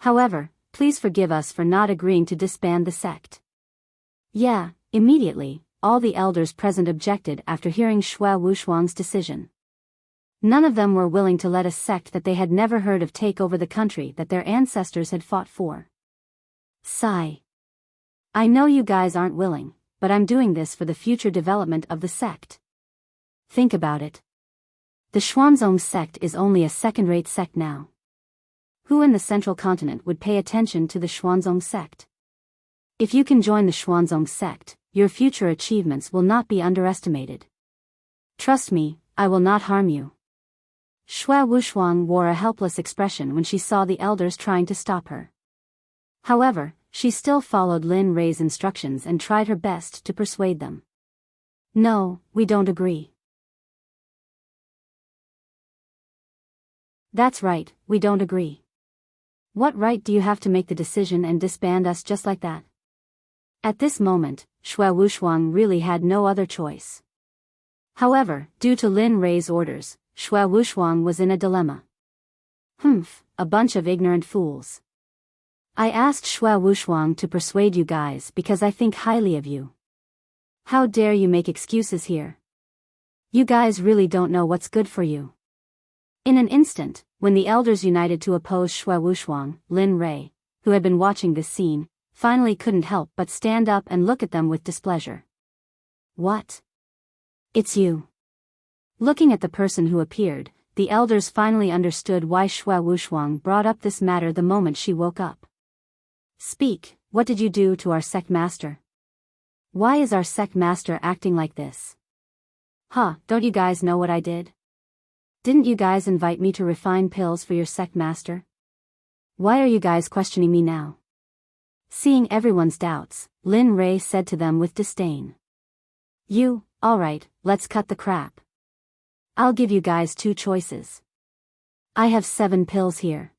However, please forgive us for not agreeing to disband the sect. Yeah, immediately, all the elders present objected after hearing Shui Wuxuang's decision. None of them were willing to let a sect that they had never heard of take over the country that their ancestors had fought for. Sigh. I know you guys aren't willing, but I'm doing this for the future development of the sect. Think about it. The Xuanzong sect is only a second-rate sect now. Who in the central continent would pay attention to the Xuanzong sect? If you can join the Xuanzong sect, your future achievements will not be underestimated. Trust me, I will not harm you. Shui Wuxuang wore a helpless expression when she saw the elders trying to stop her. However, she still followed Lin Rei's instructions and tried her best to persuade them. No, we don't agree. That's right, we don't agree. What right do you have to make the decision and disband us just like that? At this moment, Shui Wuxuang really had no other choice. However, due to Lin Rei's orders, Shui Wuxuang was in a dilemma. Humph, a bunch of ignorant fools. I asked Shui Wuxuang to persuade you guys because I think highly of you. How dare you make excuses here? You guys really don't know what's good for you. In an instant, when the elders united to oppose Shui Wuxuang, Lin Rei, who had been watching this scene, finally couldn't help but stand up and look at them with displeasure. What? It's you. Looking at the person who appeared, the elders finally understood why Shui Wuxuang brought up this matter the moment she woke up. Speak, what did you do to our sect master? Why is our sect master acting like this? Huh, don't you guys know what I did? Didn't you guys invite me to refine pills for your sect master? Why are you guys questioning me now? Seeing everyone's doubts, Lin Rei said to them with disdain. Alright, let's cut the crap. I'll give you guys two choices. I have 7 pills here.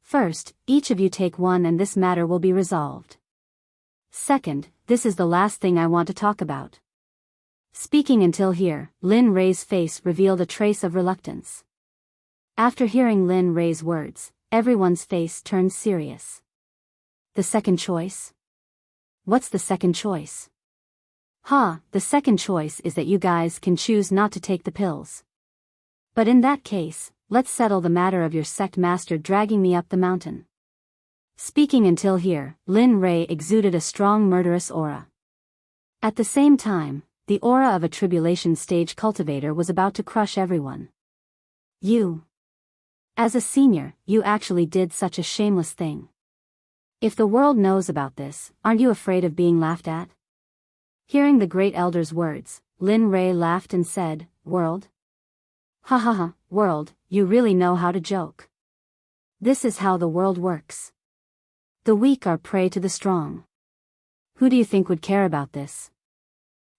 First, each of you take one and this matter will be resolved. Second, this is the last thing I want to talk about. Speaking until here, Lin Rei's face revealed a trace of reluctance. After hearing Lin Rei's words, everyone's face turned serious. The second choice? What's the second choice? The second choice is that you guys can choose not to take the pills. But in that case, let's settle the matter of your sect master dragging me up the mountain. Speaking until here, Lin Rei exuded a strong murderous aura. At the same time, the aura of a tribulation stage cultivator was about to crush everyone. As a senior, you actually did such a shameless thing. If the world knows about this, aren't you afraid of being laughed at? Hearing the great elder's words, Lin Rei laughed and said, "World? Ha ha ha, world, you really know how to joke. This is how the world works. The weak are prey to the strong. Who do you think would care about this?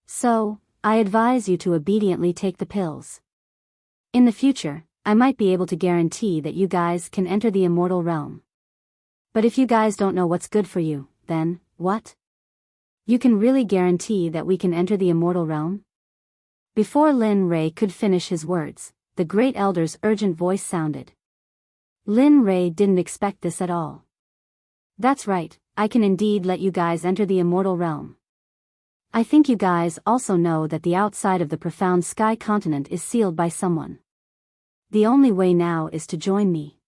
So, I advise you to obediently take the pills. In the future, I might be able to guarantee that you guys can enter the immortal realm. But if you guys don't know what's good for you, then, what? You can really guarantee that we can enter the immortal realm?" Before Lin Rei could finish his words, the great elder's urgent voice sounded. Lin Rei didn't expect this at all. "That's right, I can indeed let you guys enter the immortal realm. I think you guys also know that the outside of the profound sky continent is sealed by someone. The only way now is to join me.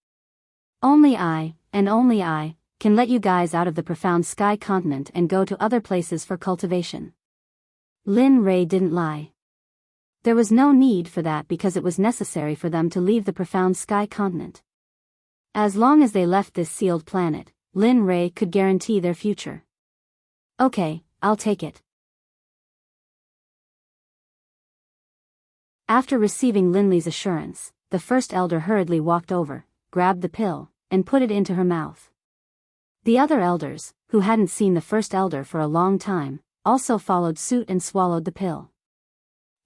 Only I, and only I, can let you guys out of the profound sky continent and go to other places for cultivation." Lin Rei didn't lie. There was no need for that because it was necessary for them to leave the profound sky continent. As long as they left this sealed planet, Lin Rei could guarantee their future. "Okay, I'll take it." After receiving Linley's assurance, the first elder hurriedly walked over, grabbed the pill, and put it into her mouth. The other elders, who hadn't seen the first elder for a long time, also followed suit and swallowed the pill.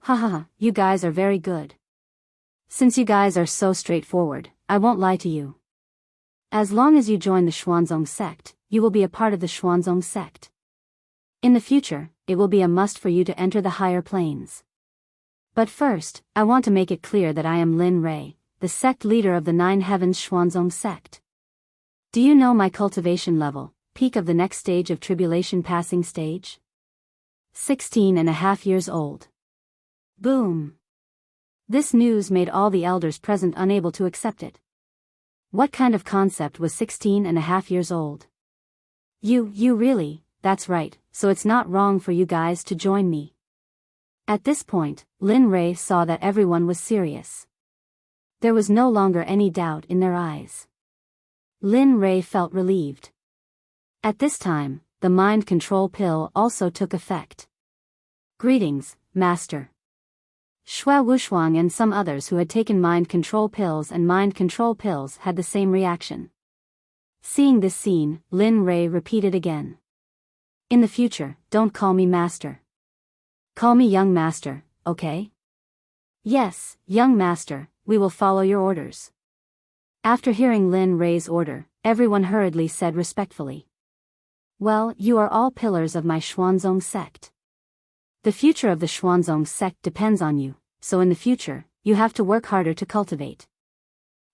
"Ha ha ha, you guys are very good. Since you guys are so straightforward, I won't lie to you. As long as you join the Xuanzong Sect, you will be a part of the Xuanzong Sect. In the future, it will be a must for you to enter the higher planes. But first, I want to make it clear that I am Lin Rei, the sect leader of the Nine Heavens Xuanzong Sect. Do you know my cultivation level, peak of the next stage of tribulation passing stage? 16.5 years old." Boom! This news made all the elders present unable to accept it. What kind of concept was 16.5 years old? You really, that's right, so it's not wrong for you guys to join me." At this point, Lin Rei saw that everyone was serious. There was no longer any doubt in their eyes. Lin Rei felt relieved. At this time, the mind control pill also took effect. "Greetings, Master." Xue Wushuang and some others who had taken mind control pills had the same reaction. Seeing this scene, Lin Rei repeated again. "In the future, don't call me Master. Call me Young Master, okay?" "Yes, Young Master, we will follow your orders." After hearing Lin Rei's order, everyone hurriedly said respectfully, "Well, you are all pillars of my Xuanzong Sect. The future of the Xuanzong Sect depends on you, so in the future, you have to work harder to cultivate.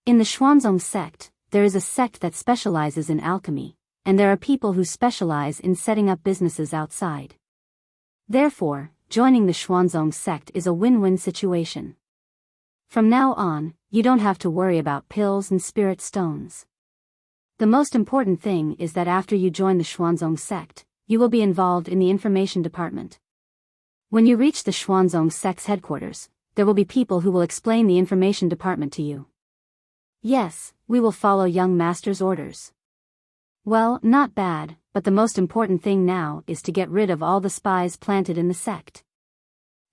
In the Xuanzong Sect, there is a sect that specializes in alchemy, and there are people who specialize in setting up businesses outside. Therefore, joining the Xuanzong Sect is a win-win situation. From now on, you don't have to worry about pills and spirit stones. The most important thing is that after you join the Xuanzong Sect, you will be involved in the information department. When you reach the Xuanzong Sect's headquarters, there will be people who will explain the information department to you." "Yes, we will follow Young Master's orders." "Well, not bad, but the most important thing now is to get rid of all the spies planted in the sect.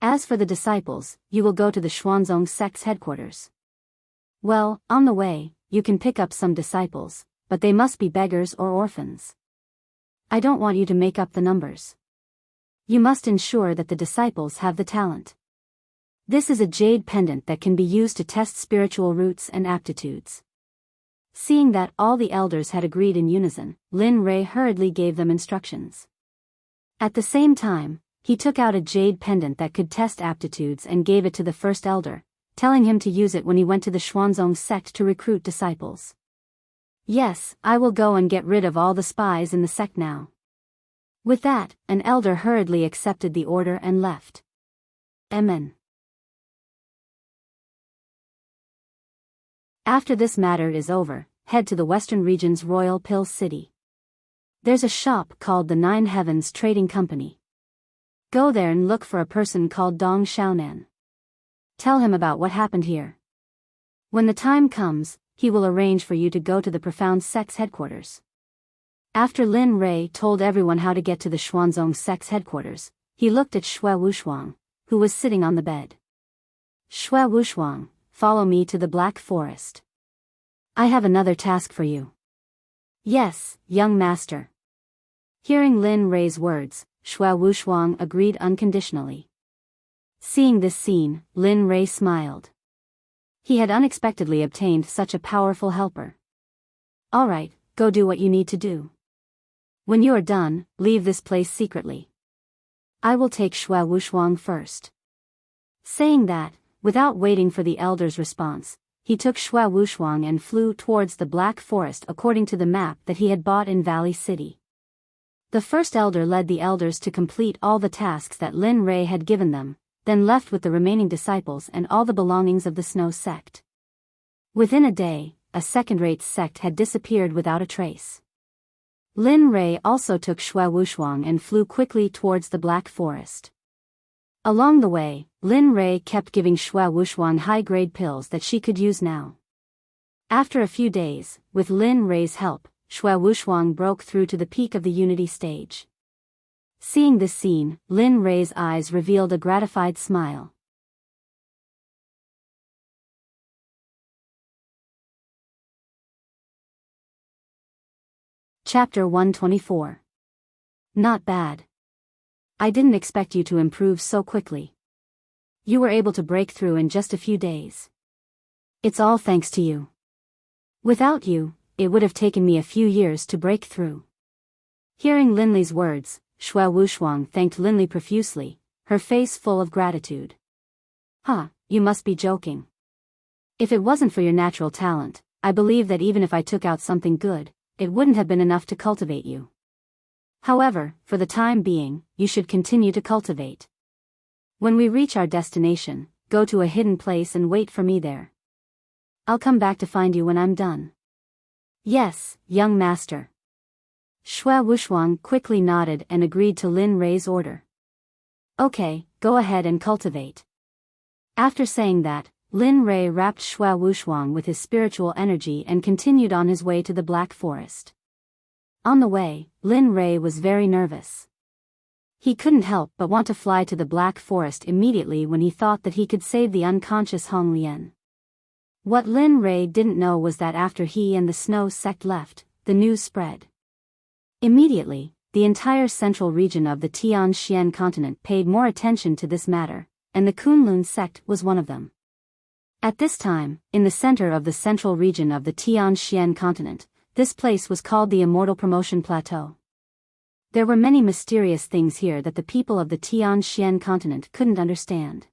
As for the disciples, you will go to the Xuanzong Sect's headquarters. Well, on the way, you can pick up some disciples, but they must be beggars or orphans. I don't want you to make up the numbers. You must ensure that the disciples have the talent. This is a jade pendant that can be used to test spiritual roots and aptitudes." Seeing that all the elders had agreed in unison, Lin Rei hurriedly gave them instructions. At the same time, he took out a jade pendant that could test aptitudes and gave it to the first elder, telling him to use it when he went to the Xuanzong Sect to recruit disciples. "Yes, I will go and get rid of all the spies in the sect now." With that, an elder hurriedly accepted the order and left. Amen. After this matter is over, head to the Western Region's Royal Pill City. There's a shop called the Nine Heavens Trading Company. Go there and look for a person called Dong Xiaonan. Tell him about what happened here. When the time comes, he will arrange for you to go to the Profound Sect's headquarters. After Lin Rui told everyone how to get to the Xuanzong Sect's headquarters, he looked at Xue Wushuang, who was sitting on the bed. Xue Wushuang, follow me to the Black Forest. I have another task for you. Yes, young master. Hearing Lin Rui's words, Xue Wushuang agreed unconditionally. Seeing this scene, Lin Rui smiled. He had unexpectedly obtained such a powerful helper. All right, go do what you need to do. When you are done, leave this place secretly. I will take Xue Wushuang first. Saying that, without waiting for the elder's response, he took Xue Wushuang and flew towards the Black Forest according to the map that he had bought in Valley City. The first elder led the elders to complete all the tasks that Lin Rui had given them, then left with the remaining disciples and all the belongings of the Snow Sect. Within a day, a second-rate sect had disappeared without a trace. Lin Rui also took Xue Wushuang and flew quickly towards the Black Forest. Along the way, Lin Rui kept giving Xue Wushuang high-grade pills that she could use now. After a few days, with Lin Rui's help, Xue Wushuang broke through to the peak of the Unity stage. Seeing this scene, Lin Rui's eyes revealed a gratified smile. Chapter 124. Not bad. I didn't expect you to improve so quickly. You were able to break through in just a few days. It's all thanks to you. Without you, it would have taken me a few years to break through. Hearing Lin Li's words, Xue Wushuang thanked Lin Li profusely, her face full of gratitude. You must be joking. If it wasn't for your natural talent, I believe that even if I took out something good, it wouldn't have been enough to cultivate you. However, for the time being, you should continue to cultivate. When we reach our destination, go to a hidden place and wait for me there. I'll come back to find you when I'm done. Yes, young master. Xue Wushuang quickly nodded and agreed to Lin Rui's order. Okay, go ahead and cultivate. After saying that, Lin Rui wrapped Xue Wushuang with his spiritual energy and continued on his way to the Black Forest. On the way, Lin Rui was very nervous. He couldn't help but want to fly to the Black Forest immediately when he thought that he could save the unconscious Hong Lian. What Lin Rui didn't know was that after he and the Snow Sect left, the news spread. Immediately, the entire central region of the Tianxian continent paid more attention to this matter, and the Kunlun sect was one of them. At this time, in the center of the central region of the Tianxian continent, this place was called the Immortal Promotion Plateau. There were many mysterious things here that the people of the Tianxian continent couldn't understand.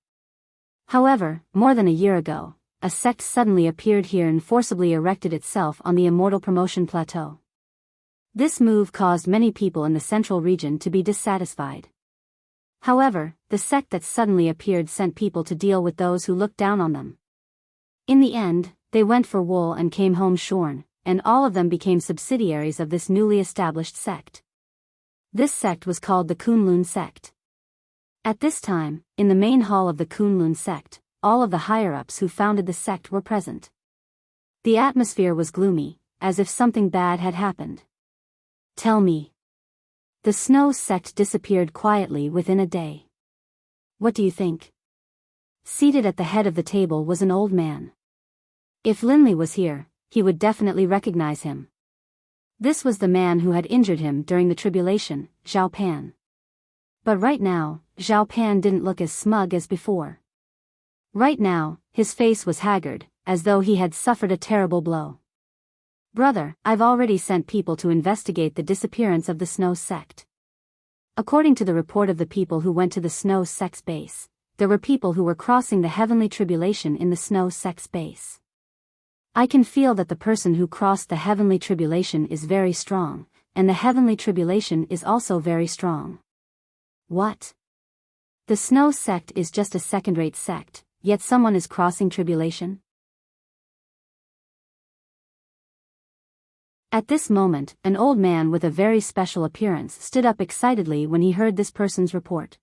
However, more than a year ago, a sect suddenly appeared here and forcibly erected itself on the Immortal Promotion Plateau. This move caused many people in the central region to be dissatisfied. However, the sect that suddenly appeared sent people to deal with those who looked down on them. In the end, they went for wool and came home shorn, and all of them became subsidiaries of this newly established sect. This sect was called the Kunlun sect. At this time, in the main hall of the Kunlun sect, all of the higher-ups who founded the sect were present. The atmosphere was gloomy, as if something bad had happened. Tell me. The Snow Sect disappeared quietly within a day. What do you think? Seated at the head of the table was an old man. If Lin Li was here, he would definitely recognize him. This was the man who had injured him during the tribulation, Zhao Pan. But right now, Zhao Pan didn't look as smug as before. Right now, his face was haggard, as though he had suffered a terrible blow. Brother, I've already sent people to investigate the disappearance of the Snow Sect. According to the report of the people who went to the Snow Sect's base, there were people who were crossing the heavenly tribulation in the Snow Sect's base. I can feel that the person who crossed the heavenly tribulation is very strong, and the heavenly tribulation is also very strong. What? The Snow Sect is just a second-rate sect, yet someone is crossing tribulation? At this moment, an old man with a very special appearance stood up excitedly when he heard this person's report.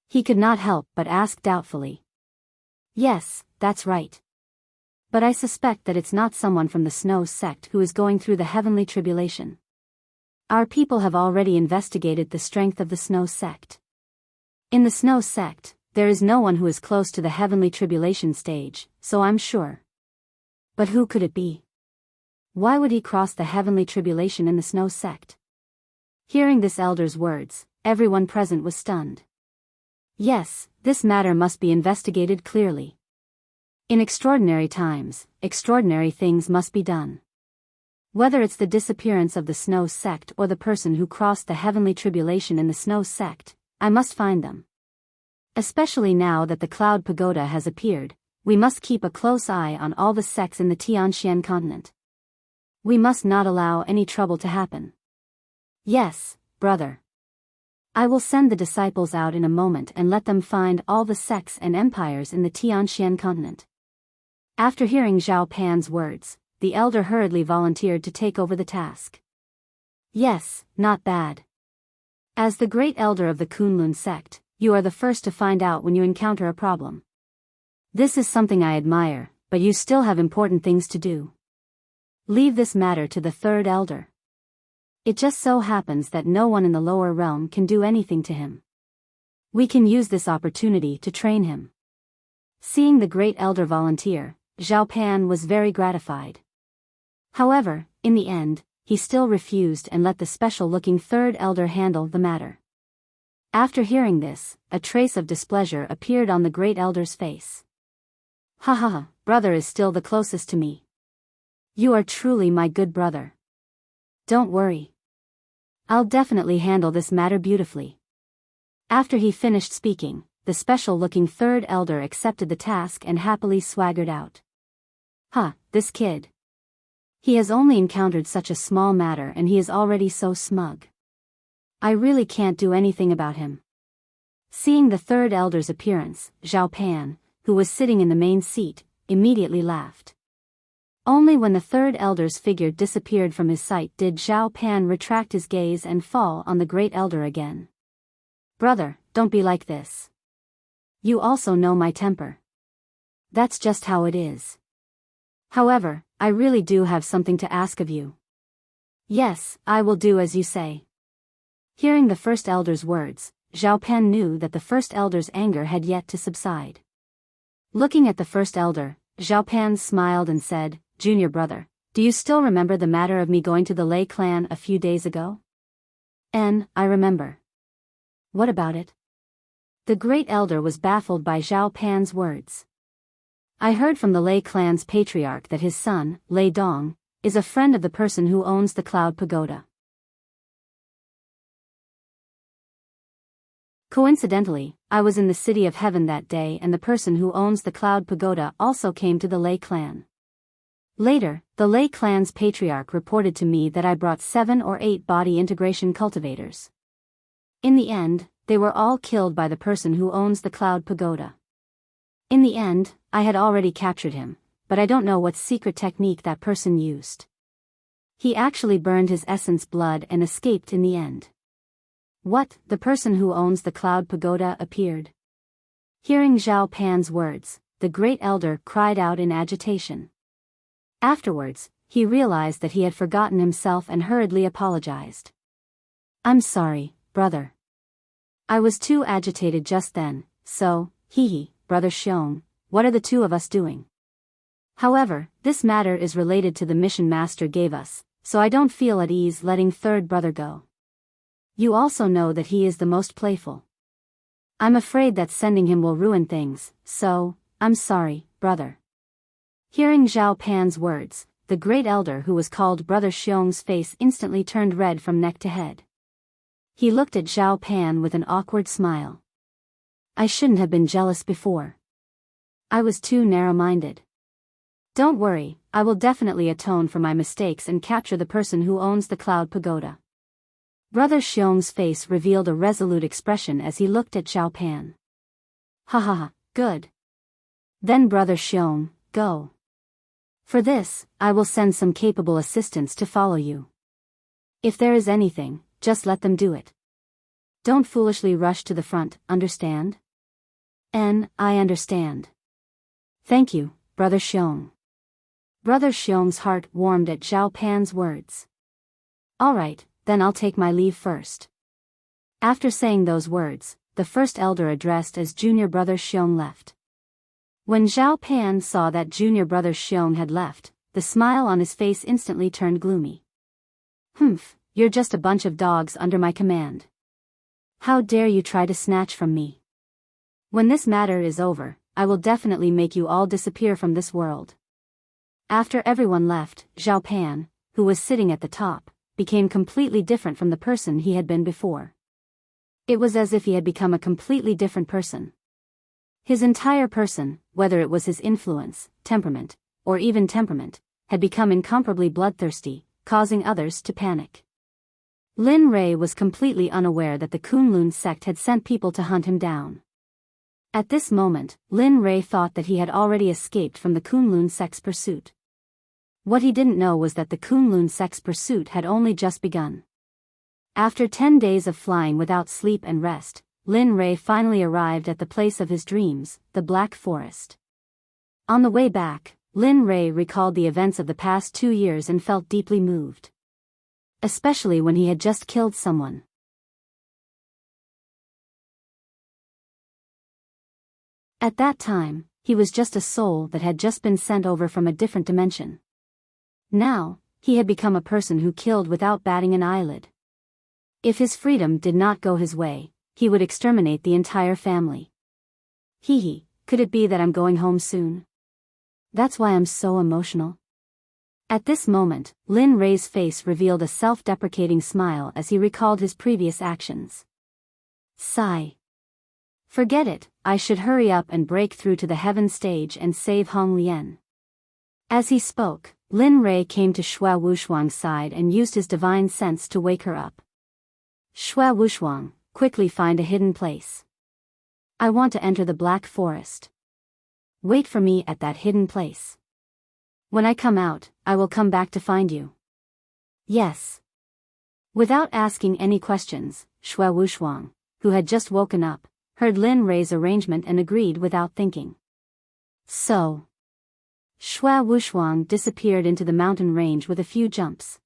He could not help but ask doubtfully. Yes, that's right. But I suspect that it's not someone from the Snow Sect who is going through the heavenly tribulation. Our people have already investigated the strength of the Snow Sect. In the Snow Sect, there is no one who is close to the heavenly tribulation stage, so I'm sure. But who could it be? Why would he cross the heavenly tribulation in the Snow Sect? Hearing this elder's words, everyone present was stunned. Yes, this matter must be investigated clearly. In extraordinary times, extraordinary things must be done. Whether it's the disappearance of the Snow Sect or the person who crossed the heavenly tribulation in the Snow Sect, I must find them. Especially now that the Cloud Pagoda has appeared, we must keep a close eye on all the sects in the Tianxian continent. We must not allow any trouble to happen. Yes, brother. I will send the disciples out in a moment and let them find all the sects and empires in the Tianxian continent. After hearing Zhao Pan's words, the elder hurriedly volunteered to take over the task. Yes, not bad. As the great elder of the Kunlun sect, you are the first to find out when you encounter a problem. This is something I admire, but you still have important things to do. Leave this matter to the third elder. It just so happens that no one in the lower realm can do anything to him. We can use this opportunity to train him. Seeing the great elder volunteer, Zhao Pan was very gratified. However, in the end, he still refused and let the special-looking third elder handle the matter. After hearing this, a trace of displeasure appeared on the great elder's face. Ha ha ha, brother is still the closest to me. You are truly my good brother. Don't worry. I'll definitely handle this matter beautifully. After he finished speaking, the special-looking third elder accepted the task and happily swaggered out. This kid. He has only encountered such a small matter and he is already so smug. I really can't do anything about him. Seeing the third elder's appearance, Zhao Pan, who was sitting in the main seat, immediately laughed. Only when the third elder's figure disappeared from his sight did Zhao Pan retract his gaze and fall on the great elder again. Brother, don't be like this. You also know my temper. That's just how it is. However, I really do have something to ask of you. Yes, I will do as you say. Hearing the first elder's words, Zhao Pan knew that the first elder's anger had yet to subside. Looking at the first elder, Zhao Pan smiled and said, Junior brother, do you still remember the matter of me going to the Lei clan a few days ago? I remember. What about it? The great elder was baffled by Zhao Pan's words. I heard from the Lei clan's patriarch that his son, Lei Dong, is a friend of the person who owns the Cloud Pagoda. Coincidentally, I was in the City of Heaven that day and the person who owns the Cloud Pagoda also came to the Lei clan. Later, the Lei clan's patriarch reported to me that I brought 7 or 8 body integration cultivators. In the end, they were all killed by the person who owns the Cloud Pagoda. In the end, I had already captured him, but I don't know what secret technique that person used. He actually burned his essence blood and escaped in the end. What, the person who owns the Cloud Pagoda appeared? Hearing Zhao Pan's words, the great elder cried out in agitation. Afterwards, he realized that he had forgotten himself and hurriedly apologized. I'm sorry, brother. I was too agitated just then, so, Brother Xiong, what are the two of us doing? However, this matter is related to the mission Master gave us, so I don't feel at ease letting third brother go. You also know that he is the most playful. I'm afraid that sending him will ruin things, so, I'm sorry, brother. Hearing Zhao Pan's words, the great elder who was called Brother Xiong's face instantly turned red from neck to head. He looked at Zhao Pan with an awkward smile. I shouldn't have been jealous before. I was too narrow-minded. Don't worry, I will definitely atone for my mistakes and capture the person who owns the Cloud Pagoda. Brother Xiong's face revealed a resolute expression as he looked at Zhao Pan. Ha ha ha, good. Then Brother Xiong, go. For this, I will send some capable assistants to follow you. If there is anything, just let them do it. Don't foolishly rush to the front, understand? I understand. Thank you, Brother Xiong. Brother Xiong's heart warmed at Zhao Pan's words. Alright, then I'll take my leave first. After saying those words, the first elder addressed as junior brother Xiong left. When Zhao Pan saw that junior brother Xiong had left, the smile on his face instantly turned gloomy. Humph, you're just a bunch of dogs under my command. How dare you try to snatch from me? When this matter is over, I will definitely make you all disappear from this world. After everyone left, Zhao Pan, who was sitting at the top, became completely different from the person he had been before. It was as if he had become a completely different person. His entire person, whether it was his influence, temperament, or even temperament, had become incomparably bloodthirsty, causing others to panic. Lin Rei was completely unaware that the Kunlun sect had sent people to hunt him down. At this moment, Lin Rei thought that he had already escaped from the Kunlun sect's pursuit. What he didn't know was that the Kunlun sect's pursuit had only just begun. After 10 days of flying without sleep and rest, Lin Rei finally arrived at the place of his dreams, the Black Forest. On the way back, Lin Rei recalled the events of the past 2 years and felt deeply moved. Especially when he had just killed someone. At that time, he was just a soul that had just been sent over from a different dimension. Now, he had become a person who killed without batting an eyelid. If his freedom did not go his way, he would exterminate the entire family. Could it be that I'm going home soon? That's why I'm so emotional. At this moment, Lin Rei's face revealed a self-deprecating smile as he recalled his previous actions. Sigh. Forget it, I should hurry up and break through to the heaven stage and save Hong Lian. As he spoke, Lin Rei came to Xue Wushuang's side and used his divine sense to wake her up. Xue Wushuang, quickly find a hidden place. I want to enter the Black Forest. Wait for me at that hidden place. When I come out, I will come back to find you. Yes. Without asking any questions, Xue Wushuang, who had just woken up, heard Lin Rei's arrangement and agreed without thinking. So. Xue Wushuang disappeared into the mountain range with a few jumps.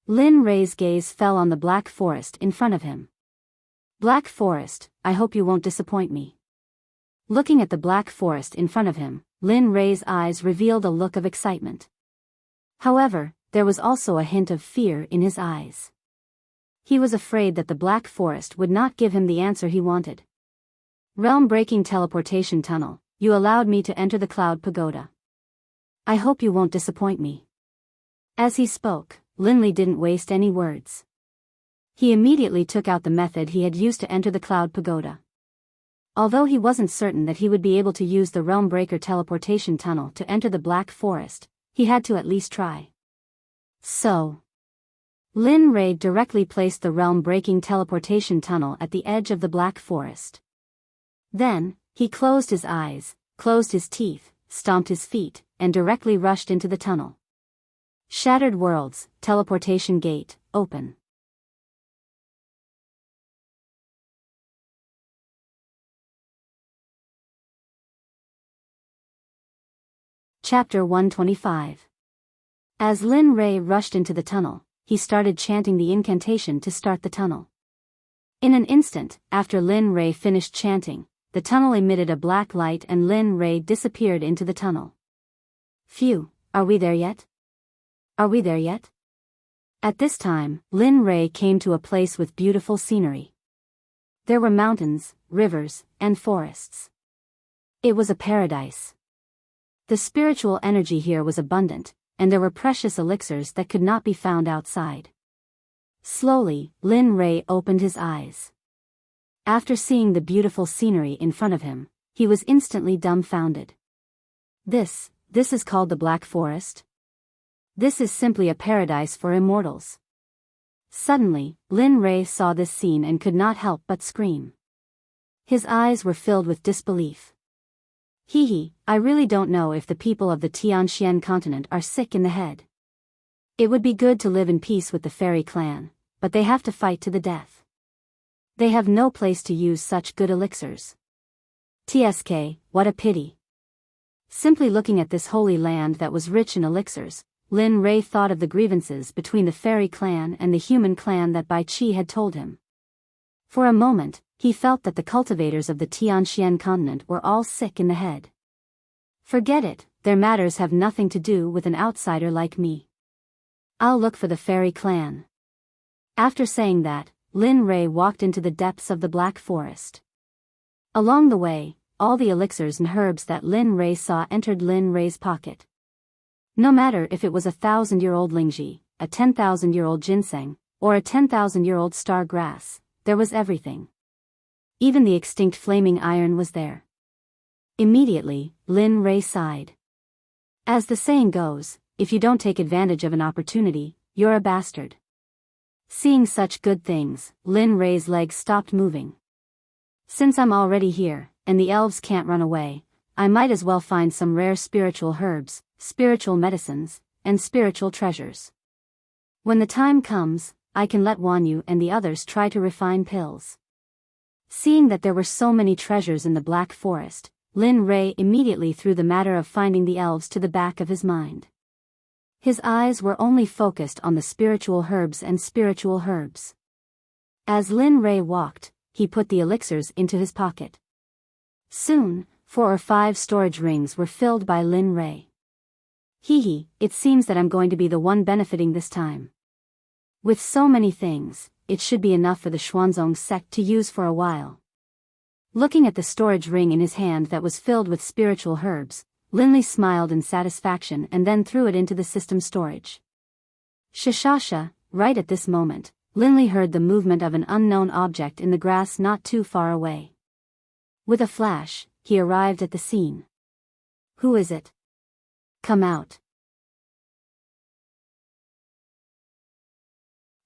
Lin Rei's gaze fell on the Black Forest in front of him. Black Forest, I hope you won't disappoint me. Looking at the Black Forest in front of him, Lin Rei's eyes revealed a look of excitement. However, there was also a hint of fear in his eyes. He was afraid that the Black Forest would not give him the answer he wanted. Realm-breaking teleportation tunnel, you allowed me to enter the Cloud Pagoda. I hope you won't disappoint me. As he spoke, Lin Li didn't waste any words. He immediately took out the method he had used to enter the Cloud Pagoda. Although he wasn't certain that he would be able to use the Realm Breaker teleportation tunnel to enter the Black Forest, he had to at least try. So. Lin Rei directly placed the Realm Breaking teleportation tunnel at the edge of the Black Forest. Then, he closed his eyes, closed his teeth, stomped his feet, and directly rushed into the tunnel. Shattered Worlds, teleportation gate, open. Chapter 125. As Lin Rei rushed into the tunnel, he started chanting the incantation to start the tunnel. In an instant, after Lin Rei finished chanting, the tunnel emitted a black light and Lin Rei disappeared into the tunnel. Phew, are we there yet? Are we there yet? At this time, Lin Rei came to a place with beautiful scenery. There were mountains, rivers, and forests. It was a paradise. The spiritual energy here was abundant, and there were precious elixirs that could not be found outside. Slowly, Lin Rei opened his eyes. After seeing the beautiful scenery in front of him, he was instantly dumbfounded. This is called the Black Forest? This is simply a paradise for immortals. Suddenly, Lin Rei saw this scene and could not help but scream. His eyes were filled with disbelief. I really don't know if the people of the Tianxian continent are sick in the head. It would be good to live in peace with the fairy clan, but they have to fight to the death. They have no place to use such good elixirs. TSK, what a pity. Simply looking at this holy land that was rich in elixirs, Lin Rei thought of the grievances between the fairy clan and the human clan that Bai Qi had told him. For a moment, he felt that the cultivators of the Tianxian continent were all sick in the head. Forget it, their matters have nothing to do with an outsider like me. I'll look for the fairy clan. After saying that, Lin Rei walked into the depths of the Black Forest. Along the way, all the elixirs and herbs that Lin Rei saw entered Lin Rei's pocket. No matter if it was a 1,000-year-old lingji, a 10,000-year-old ginseng, or a 10,000-year-old star grass, there was everything. Even the extinct flaming iron was there. Immediately, Lin Rei sighed. As the saying goes, if you don't take advantage of an opportunity, you're a bastard. Seeing such good things, Lin Rei's legs stopped moving. Since I'm already here, and the elves can't run away, I might as well find some rare spiritual herbs, spiritual medicines, and spiritual treasures. When the time comes, I can let Wanyu and the others try to refine pills. Seeing that there were so many treasures in the Black Forest, Lin Rei immediately threw the matter of finding the elves to the back of his mind. His eyes were only focused on the spiritual herbs and spiritual herbs. As Lin Rei walked, he put the elixirs into his pocket. Soon, 4 or 5 storage rings were filled by Lin Rei. It seems that I'm going to be the one benefiting this time. With so many things, it should be enough for the Xuanzong sect to use for a while. Looking at the storage ring in his hand that was filled with spiritual herbs, Linley smiled in satisfaction and then threw it into the system storage. Shashasha, right at this moment, Linley heard the movement of an unknown object in the grass not too far away. With a flash, he arrived at the scene. Who is it? Come out.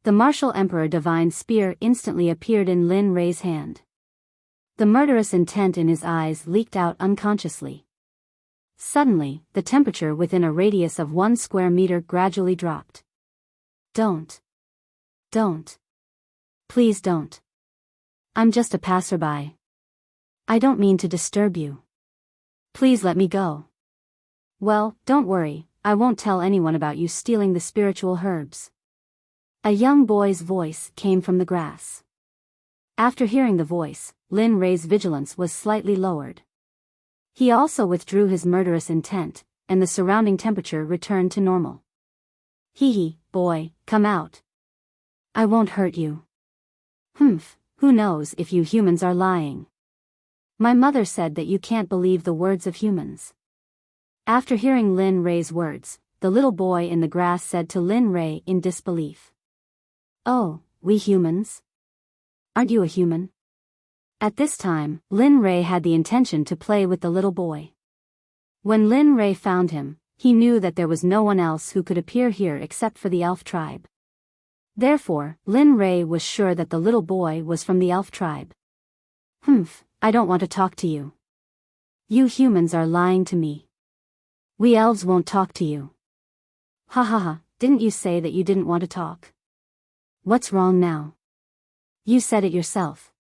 The martial emperor divine spear instantly appeared in Lin Rei's hand. The murderous intent in his eyes leaked out unconsciously. Suddenly, the temperature within a radius of 1 square meter gradually dropped. Don't. Please don't. I'm just a passerby. I don't mean to disturb you. Please let me go. Well, don't worry, I won't tell anyone about you stealing the spiritual herbs. A young boy's voice came from the grass. After hearing the voice, Lin Rei's vigilance was slightly lowered. He also withdrew his murderous intent, and the surrounding temperature returned to normal. Boy, come out. I won't hurt you. Who knows if you humans are lying? My mother said that you can't believe the words of humans. After hearing Lin Rei's words, the little boy in the grass said to Lin Rei in disbelief. Oh, we humans? Aren't you a human? At this time, Lin Rei had the intention to play with the little boy. When Lin Rei found him, he knew that there was no one else who could appear here except for the elf tribe. Therefore, Lin Rei was sure that the little boy was from the elf tribe. I don't want to talk to you. You humans are lying to me. We elves won't talk to you. Didn't you say that you didn't want to talk? What's wrong now? You said it yourself.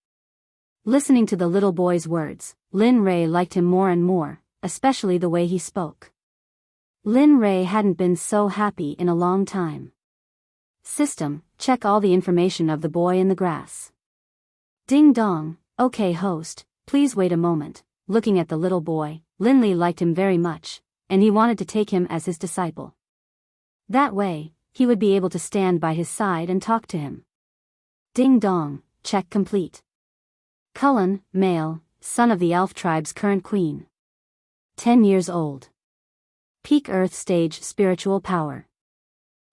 Listening to the little boy's words, Lin Rei liked him more and more, especially the way he spoke. Lin Rei hadn't been so happy in a long time. System, check all the information of the boy in the grass. Ding dong, okay host, please wait a moment. Looking at the little boy, Linley liked him very much, and he wanted to take him as his disciple. That way, he would be able to stand by his side and talk to him. Ding dong, check complete. Cullen, male, son of the elf tribe's current queen. 10 years old. Peak Earth stage spiritual power.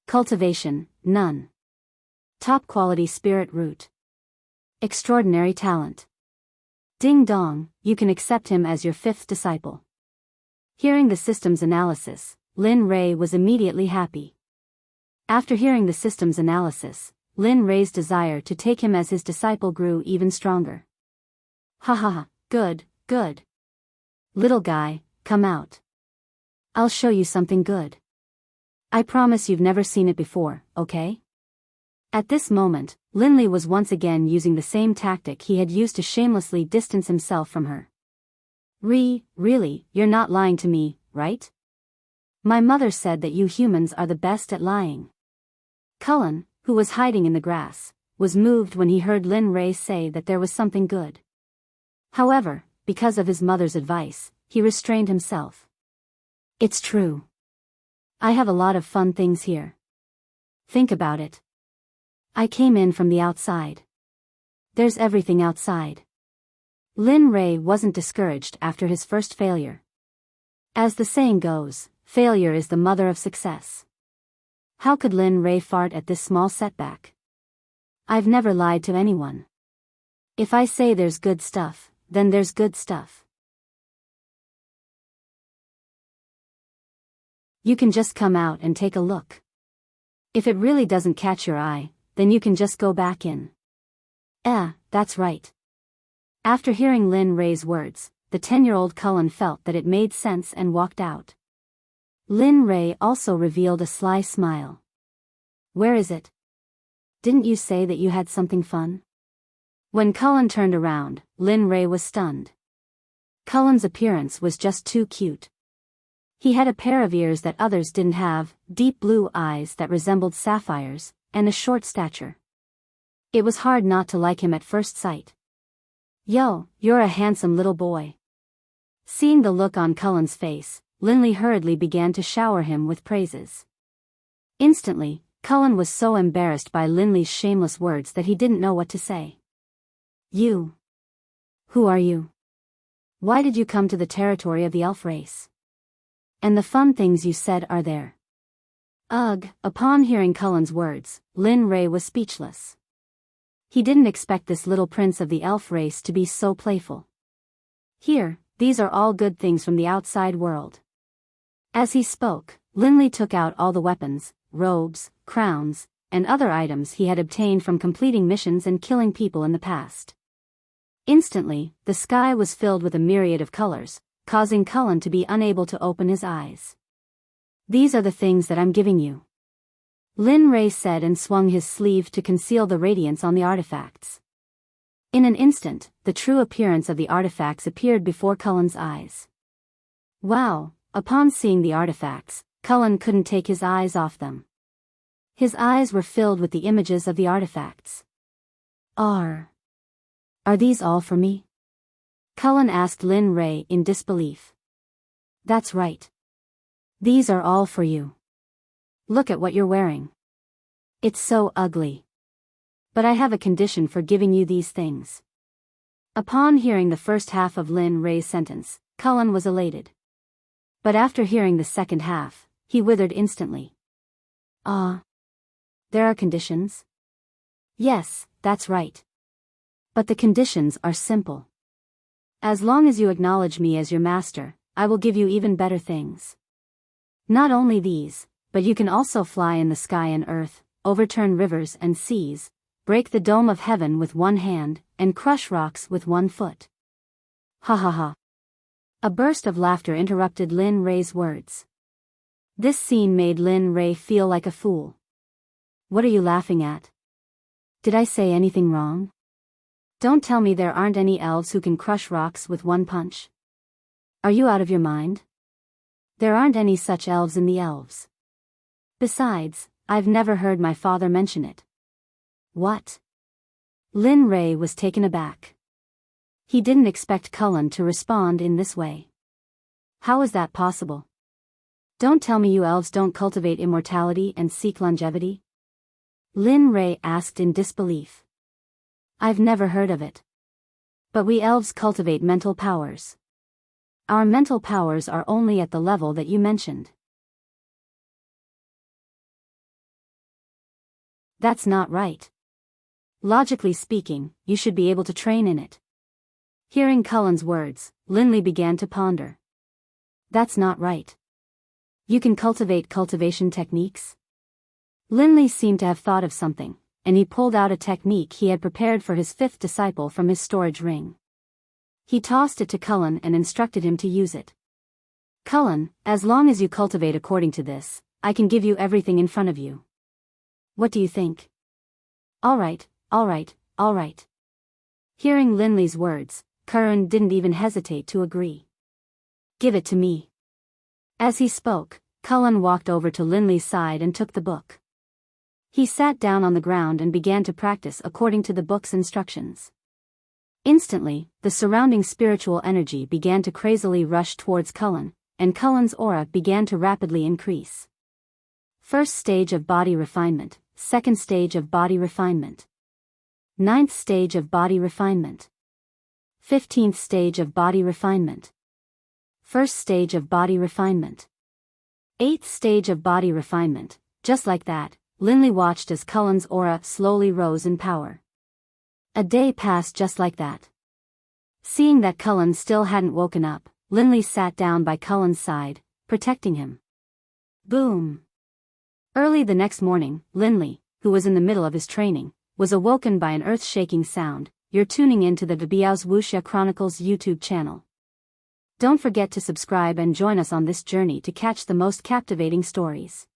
Cultivation, none. Top quality spirit root. Extraordinary talent. Ding dong, you can accept him as your 5th disciple. Hearing the system's analysis, Lin Rei was immediately happy. After hearing the system's analysis, Lin Rei's desire to take him as his disciple grew even stronger. Good. Little guy, come out. I'll show you something good. I promise you've never seen it before, okay? At this moment, Linley was once again using the same tactic he had used to shamelessly distance himself from her. Really, you're not lying to me, right? My mother said that you humans are the best at lying. Cullen, who was hiding in the grass, was moved when he heard Lin Ray say that there was something good. However, because of his mother's advice, he restrained himself. It's true. I have a lot of fun things here. Think about it. I came in from the outside. There's everything outside. Lin Ray wasn't discouraged after his first failure. As the saying goes, failure is the mother of success. How could Lin Ray fart at this small setback? I've never lied to anyone. If I say there's good stuff, then there's good stuff. You can just come out and take a look. If it really doesn't catch your eye, then you can just go back in. That's right. After hearing Lin Ray's words, the 10-year-old Cullen felt that it made sense and walked out. Lin Ray also revealed a sly smile. Where is it? Didn't you say that you had something fun? When Cullen turned around, Lin Ray was stunned. Cullen's appearance was just too cute. He had a pair of ears that others didn't have, deep blue eyes that resembled sapphires, and a short stature. It was hard not to like him at first sight. Yo, you're a handsome little boy. Seeing the look on Cullen's face, Linley hurriedly began to shower him with praises. Instantly, Cullen was so embarrassed by Linley's shameless words that he didn't know what to say. You. Who are you? Why did you come to the territory of the elf race? And the fun things you said are there. Ugh, upon hearing Cullen's words, Lin Ray was speechless. He didn't expect this little prince of the elf race to be so playful. Here, these are all good things from the outside world. As he spoke, Linley took out all the weapons, robes, crowns, and other items he had obtained from completing missions and killing people in the past. Instantly, the sky was filled with a myriad of colors, causing Cullen to be unable to open his eyes. These are the things that I'm giving you. Lin Ray said and swung his sleeve to conceal the radiance on the artifacts. In an instant, the true appearance of the artifacts appeared before Cullen's eyes. Wow, upon seeing the artifacts, Cullen couldn't take his eyes off them. His eyes were filled with the images of the artifacts. Are these all for me? Cullen asked Lin Ray in disbelief. That's right. These are all for you. Look at what you're wearing. It's so ugly. But I have a condition for giving you these things. Upon hearing the first half of Lin Ray's sentence, Cullen was elated. But after hearing the second half, he withered instantly. There are conditions? Yes, that's right. But the conditions are simple. As long as you acknowledge me as your master, I will give you even better things. Not only these, but you can also fly in the sky and earth, overturn rivers and seas, break the dome of heaven with one hand, and crush rocks with one foot. Ha ha ha. A burst of laughter interrupted Lin Ray's words. This scene made Lin Ray feel like a fool. What are you laughing at? Did I say anything wrong? Don't tell me there aren't any elves who can crush rocks with one punch. Are you out of your mind? There aren't any such elves in the elves. Besides, I've never heard my father mention it. What? Lin Ray was taken aback. He didn't expect Cullen to respond in this way. How is that possible? Don't tell me you elves don't cultivate immortality and seek longevity? Lin Ray asked in disbelief. I've never heard of it. But we elves cultivate mental powers. Our mental powers are only at the level that you mentioned. That's not right. Logically speaking, you should be able to train in it. Hearing Cullen's words, Linley began to ponder. That's not right. You can cultivate cultivation techniques? Linley seemed to have thought of something, and he pulled out a technique he had prepared for his fifth disciple from his storage ring. He tossed it to Cullen and instructed him to use it. Cullen, as long as you cultivate according to this, I can give you everything in front of you. What do you think? All right. Hearing Linley's words, Curran didn't even hesitate to agree. Give it to me. As he spoke, Cullen walked over to Linley's side and took the book. He sat down on the ground and began to practice according to the book's instructions. Instantly, the surrounding spiritual energy began to crazily rush towards Cullen, and Cullen's aura began to rapidly increase. First stage of body refinement, second stage of body refinement. 9th stage of body refinement. 15th stage of body refinement. First stage of body refinement. 8th stage of body refinement. Just like that, Linley watched as Cullen's aura slowly rose in power. A day passed just like that. Seeing that Cullen still hadn't woken up, Linley sat down by Cullen's side, protecting him. Boom! Early the next morning, Linley, who was in the middle of his training, was awoken by an earth-shaking sound. You're tuning into the Biyao's Wuxia Chronicles YouTube channel. Don't forget to subscribe and join us on this journey to catch the most captivating stories.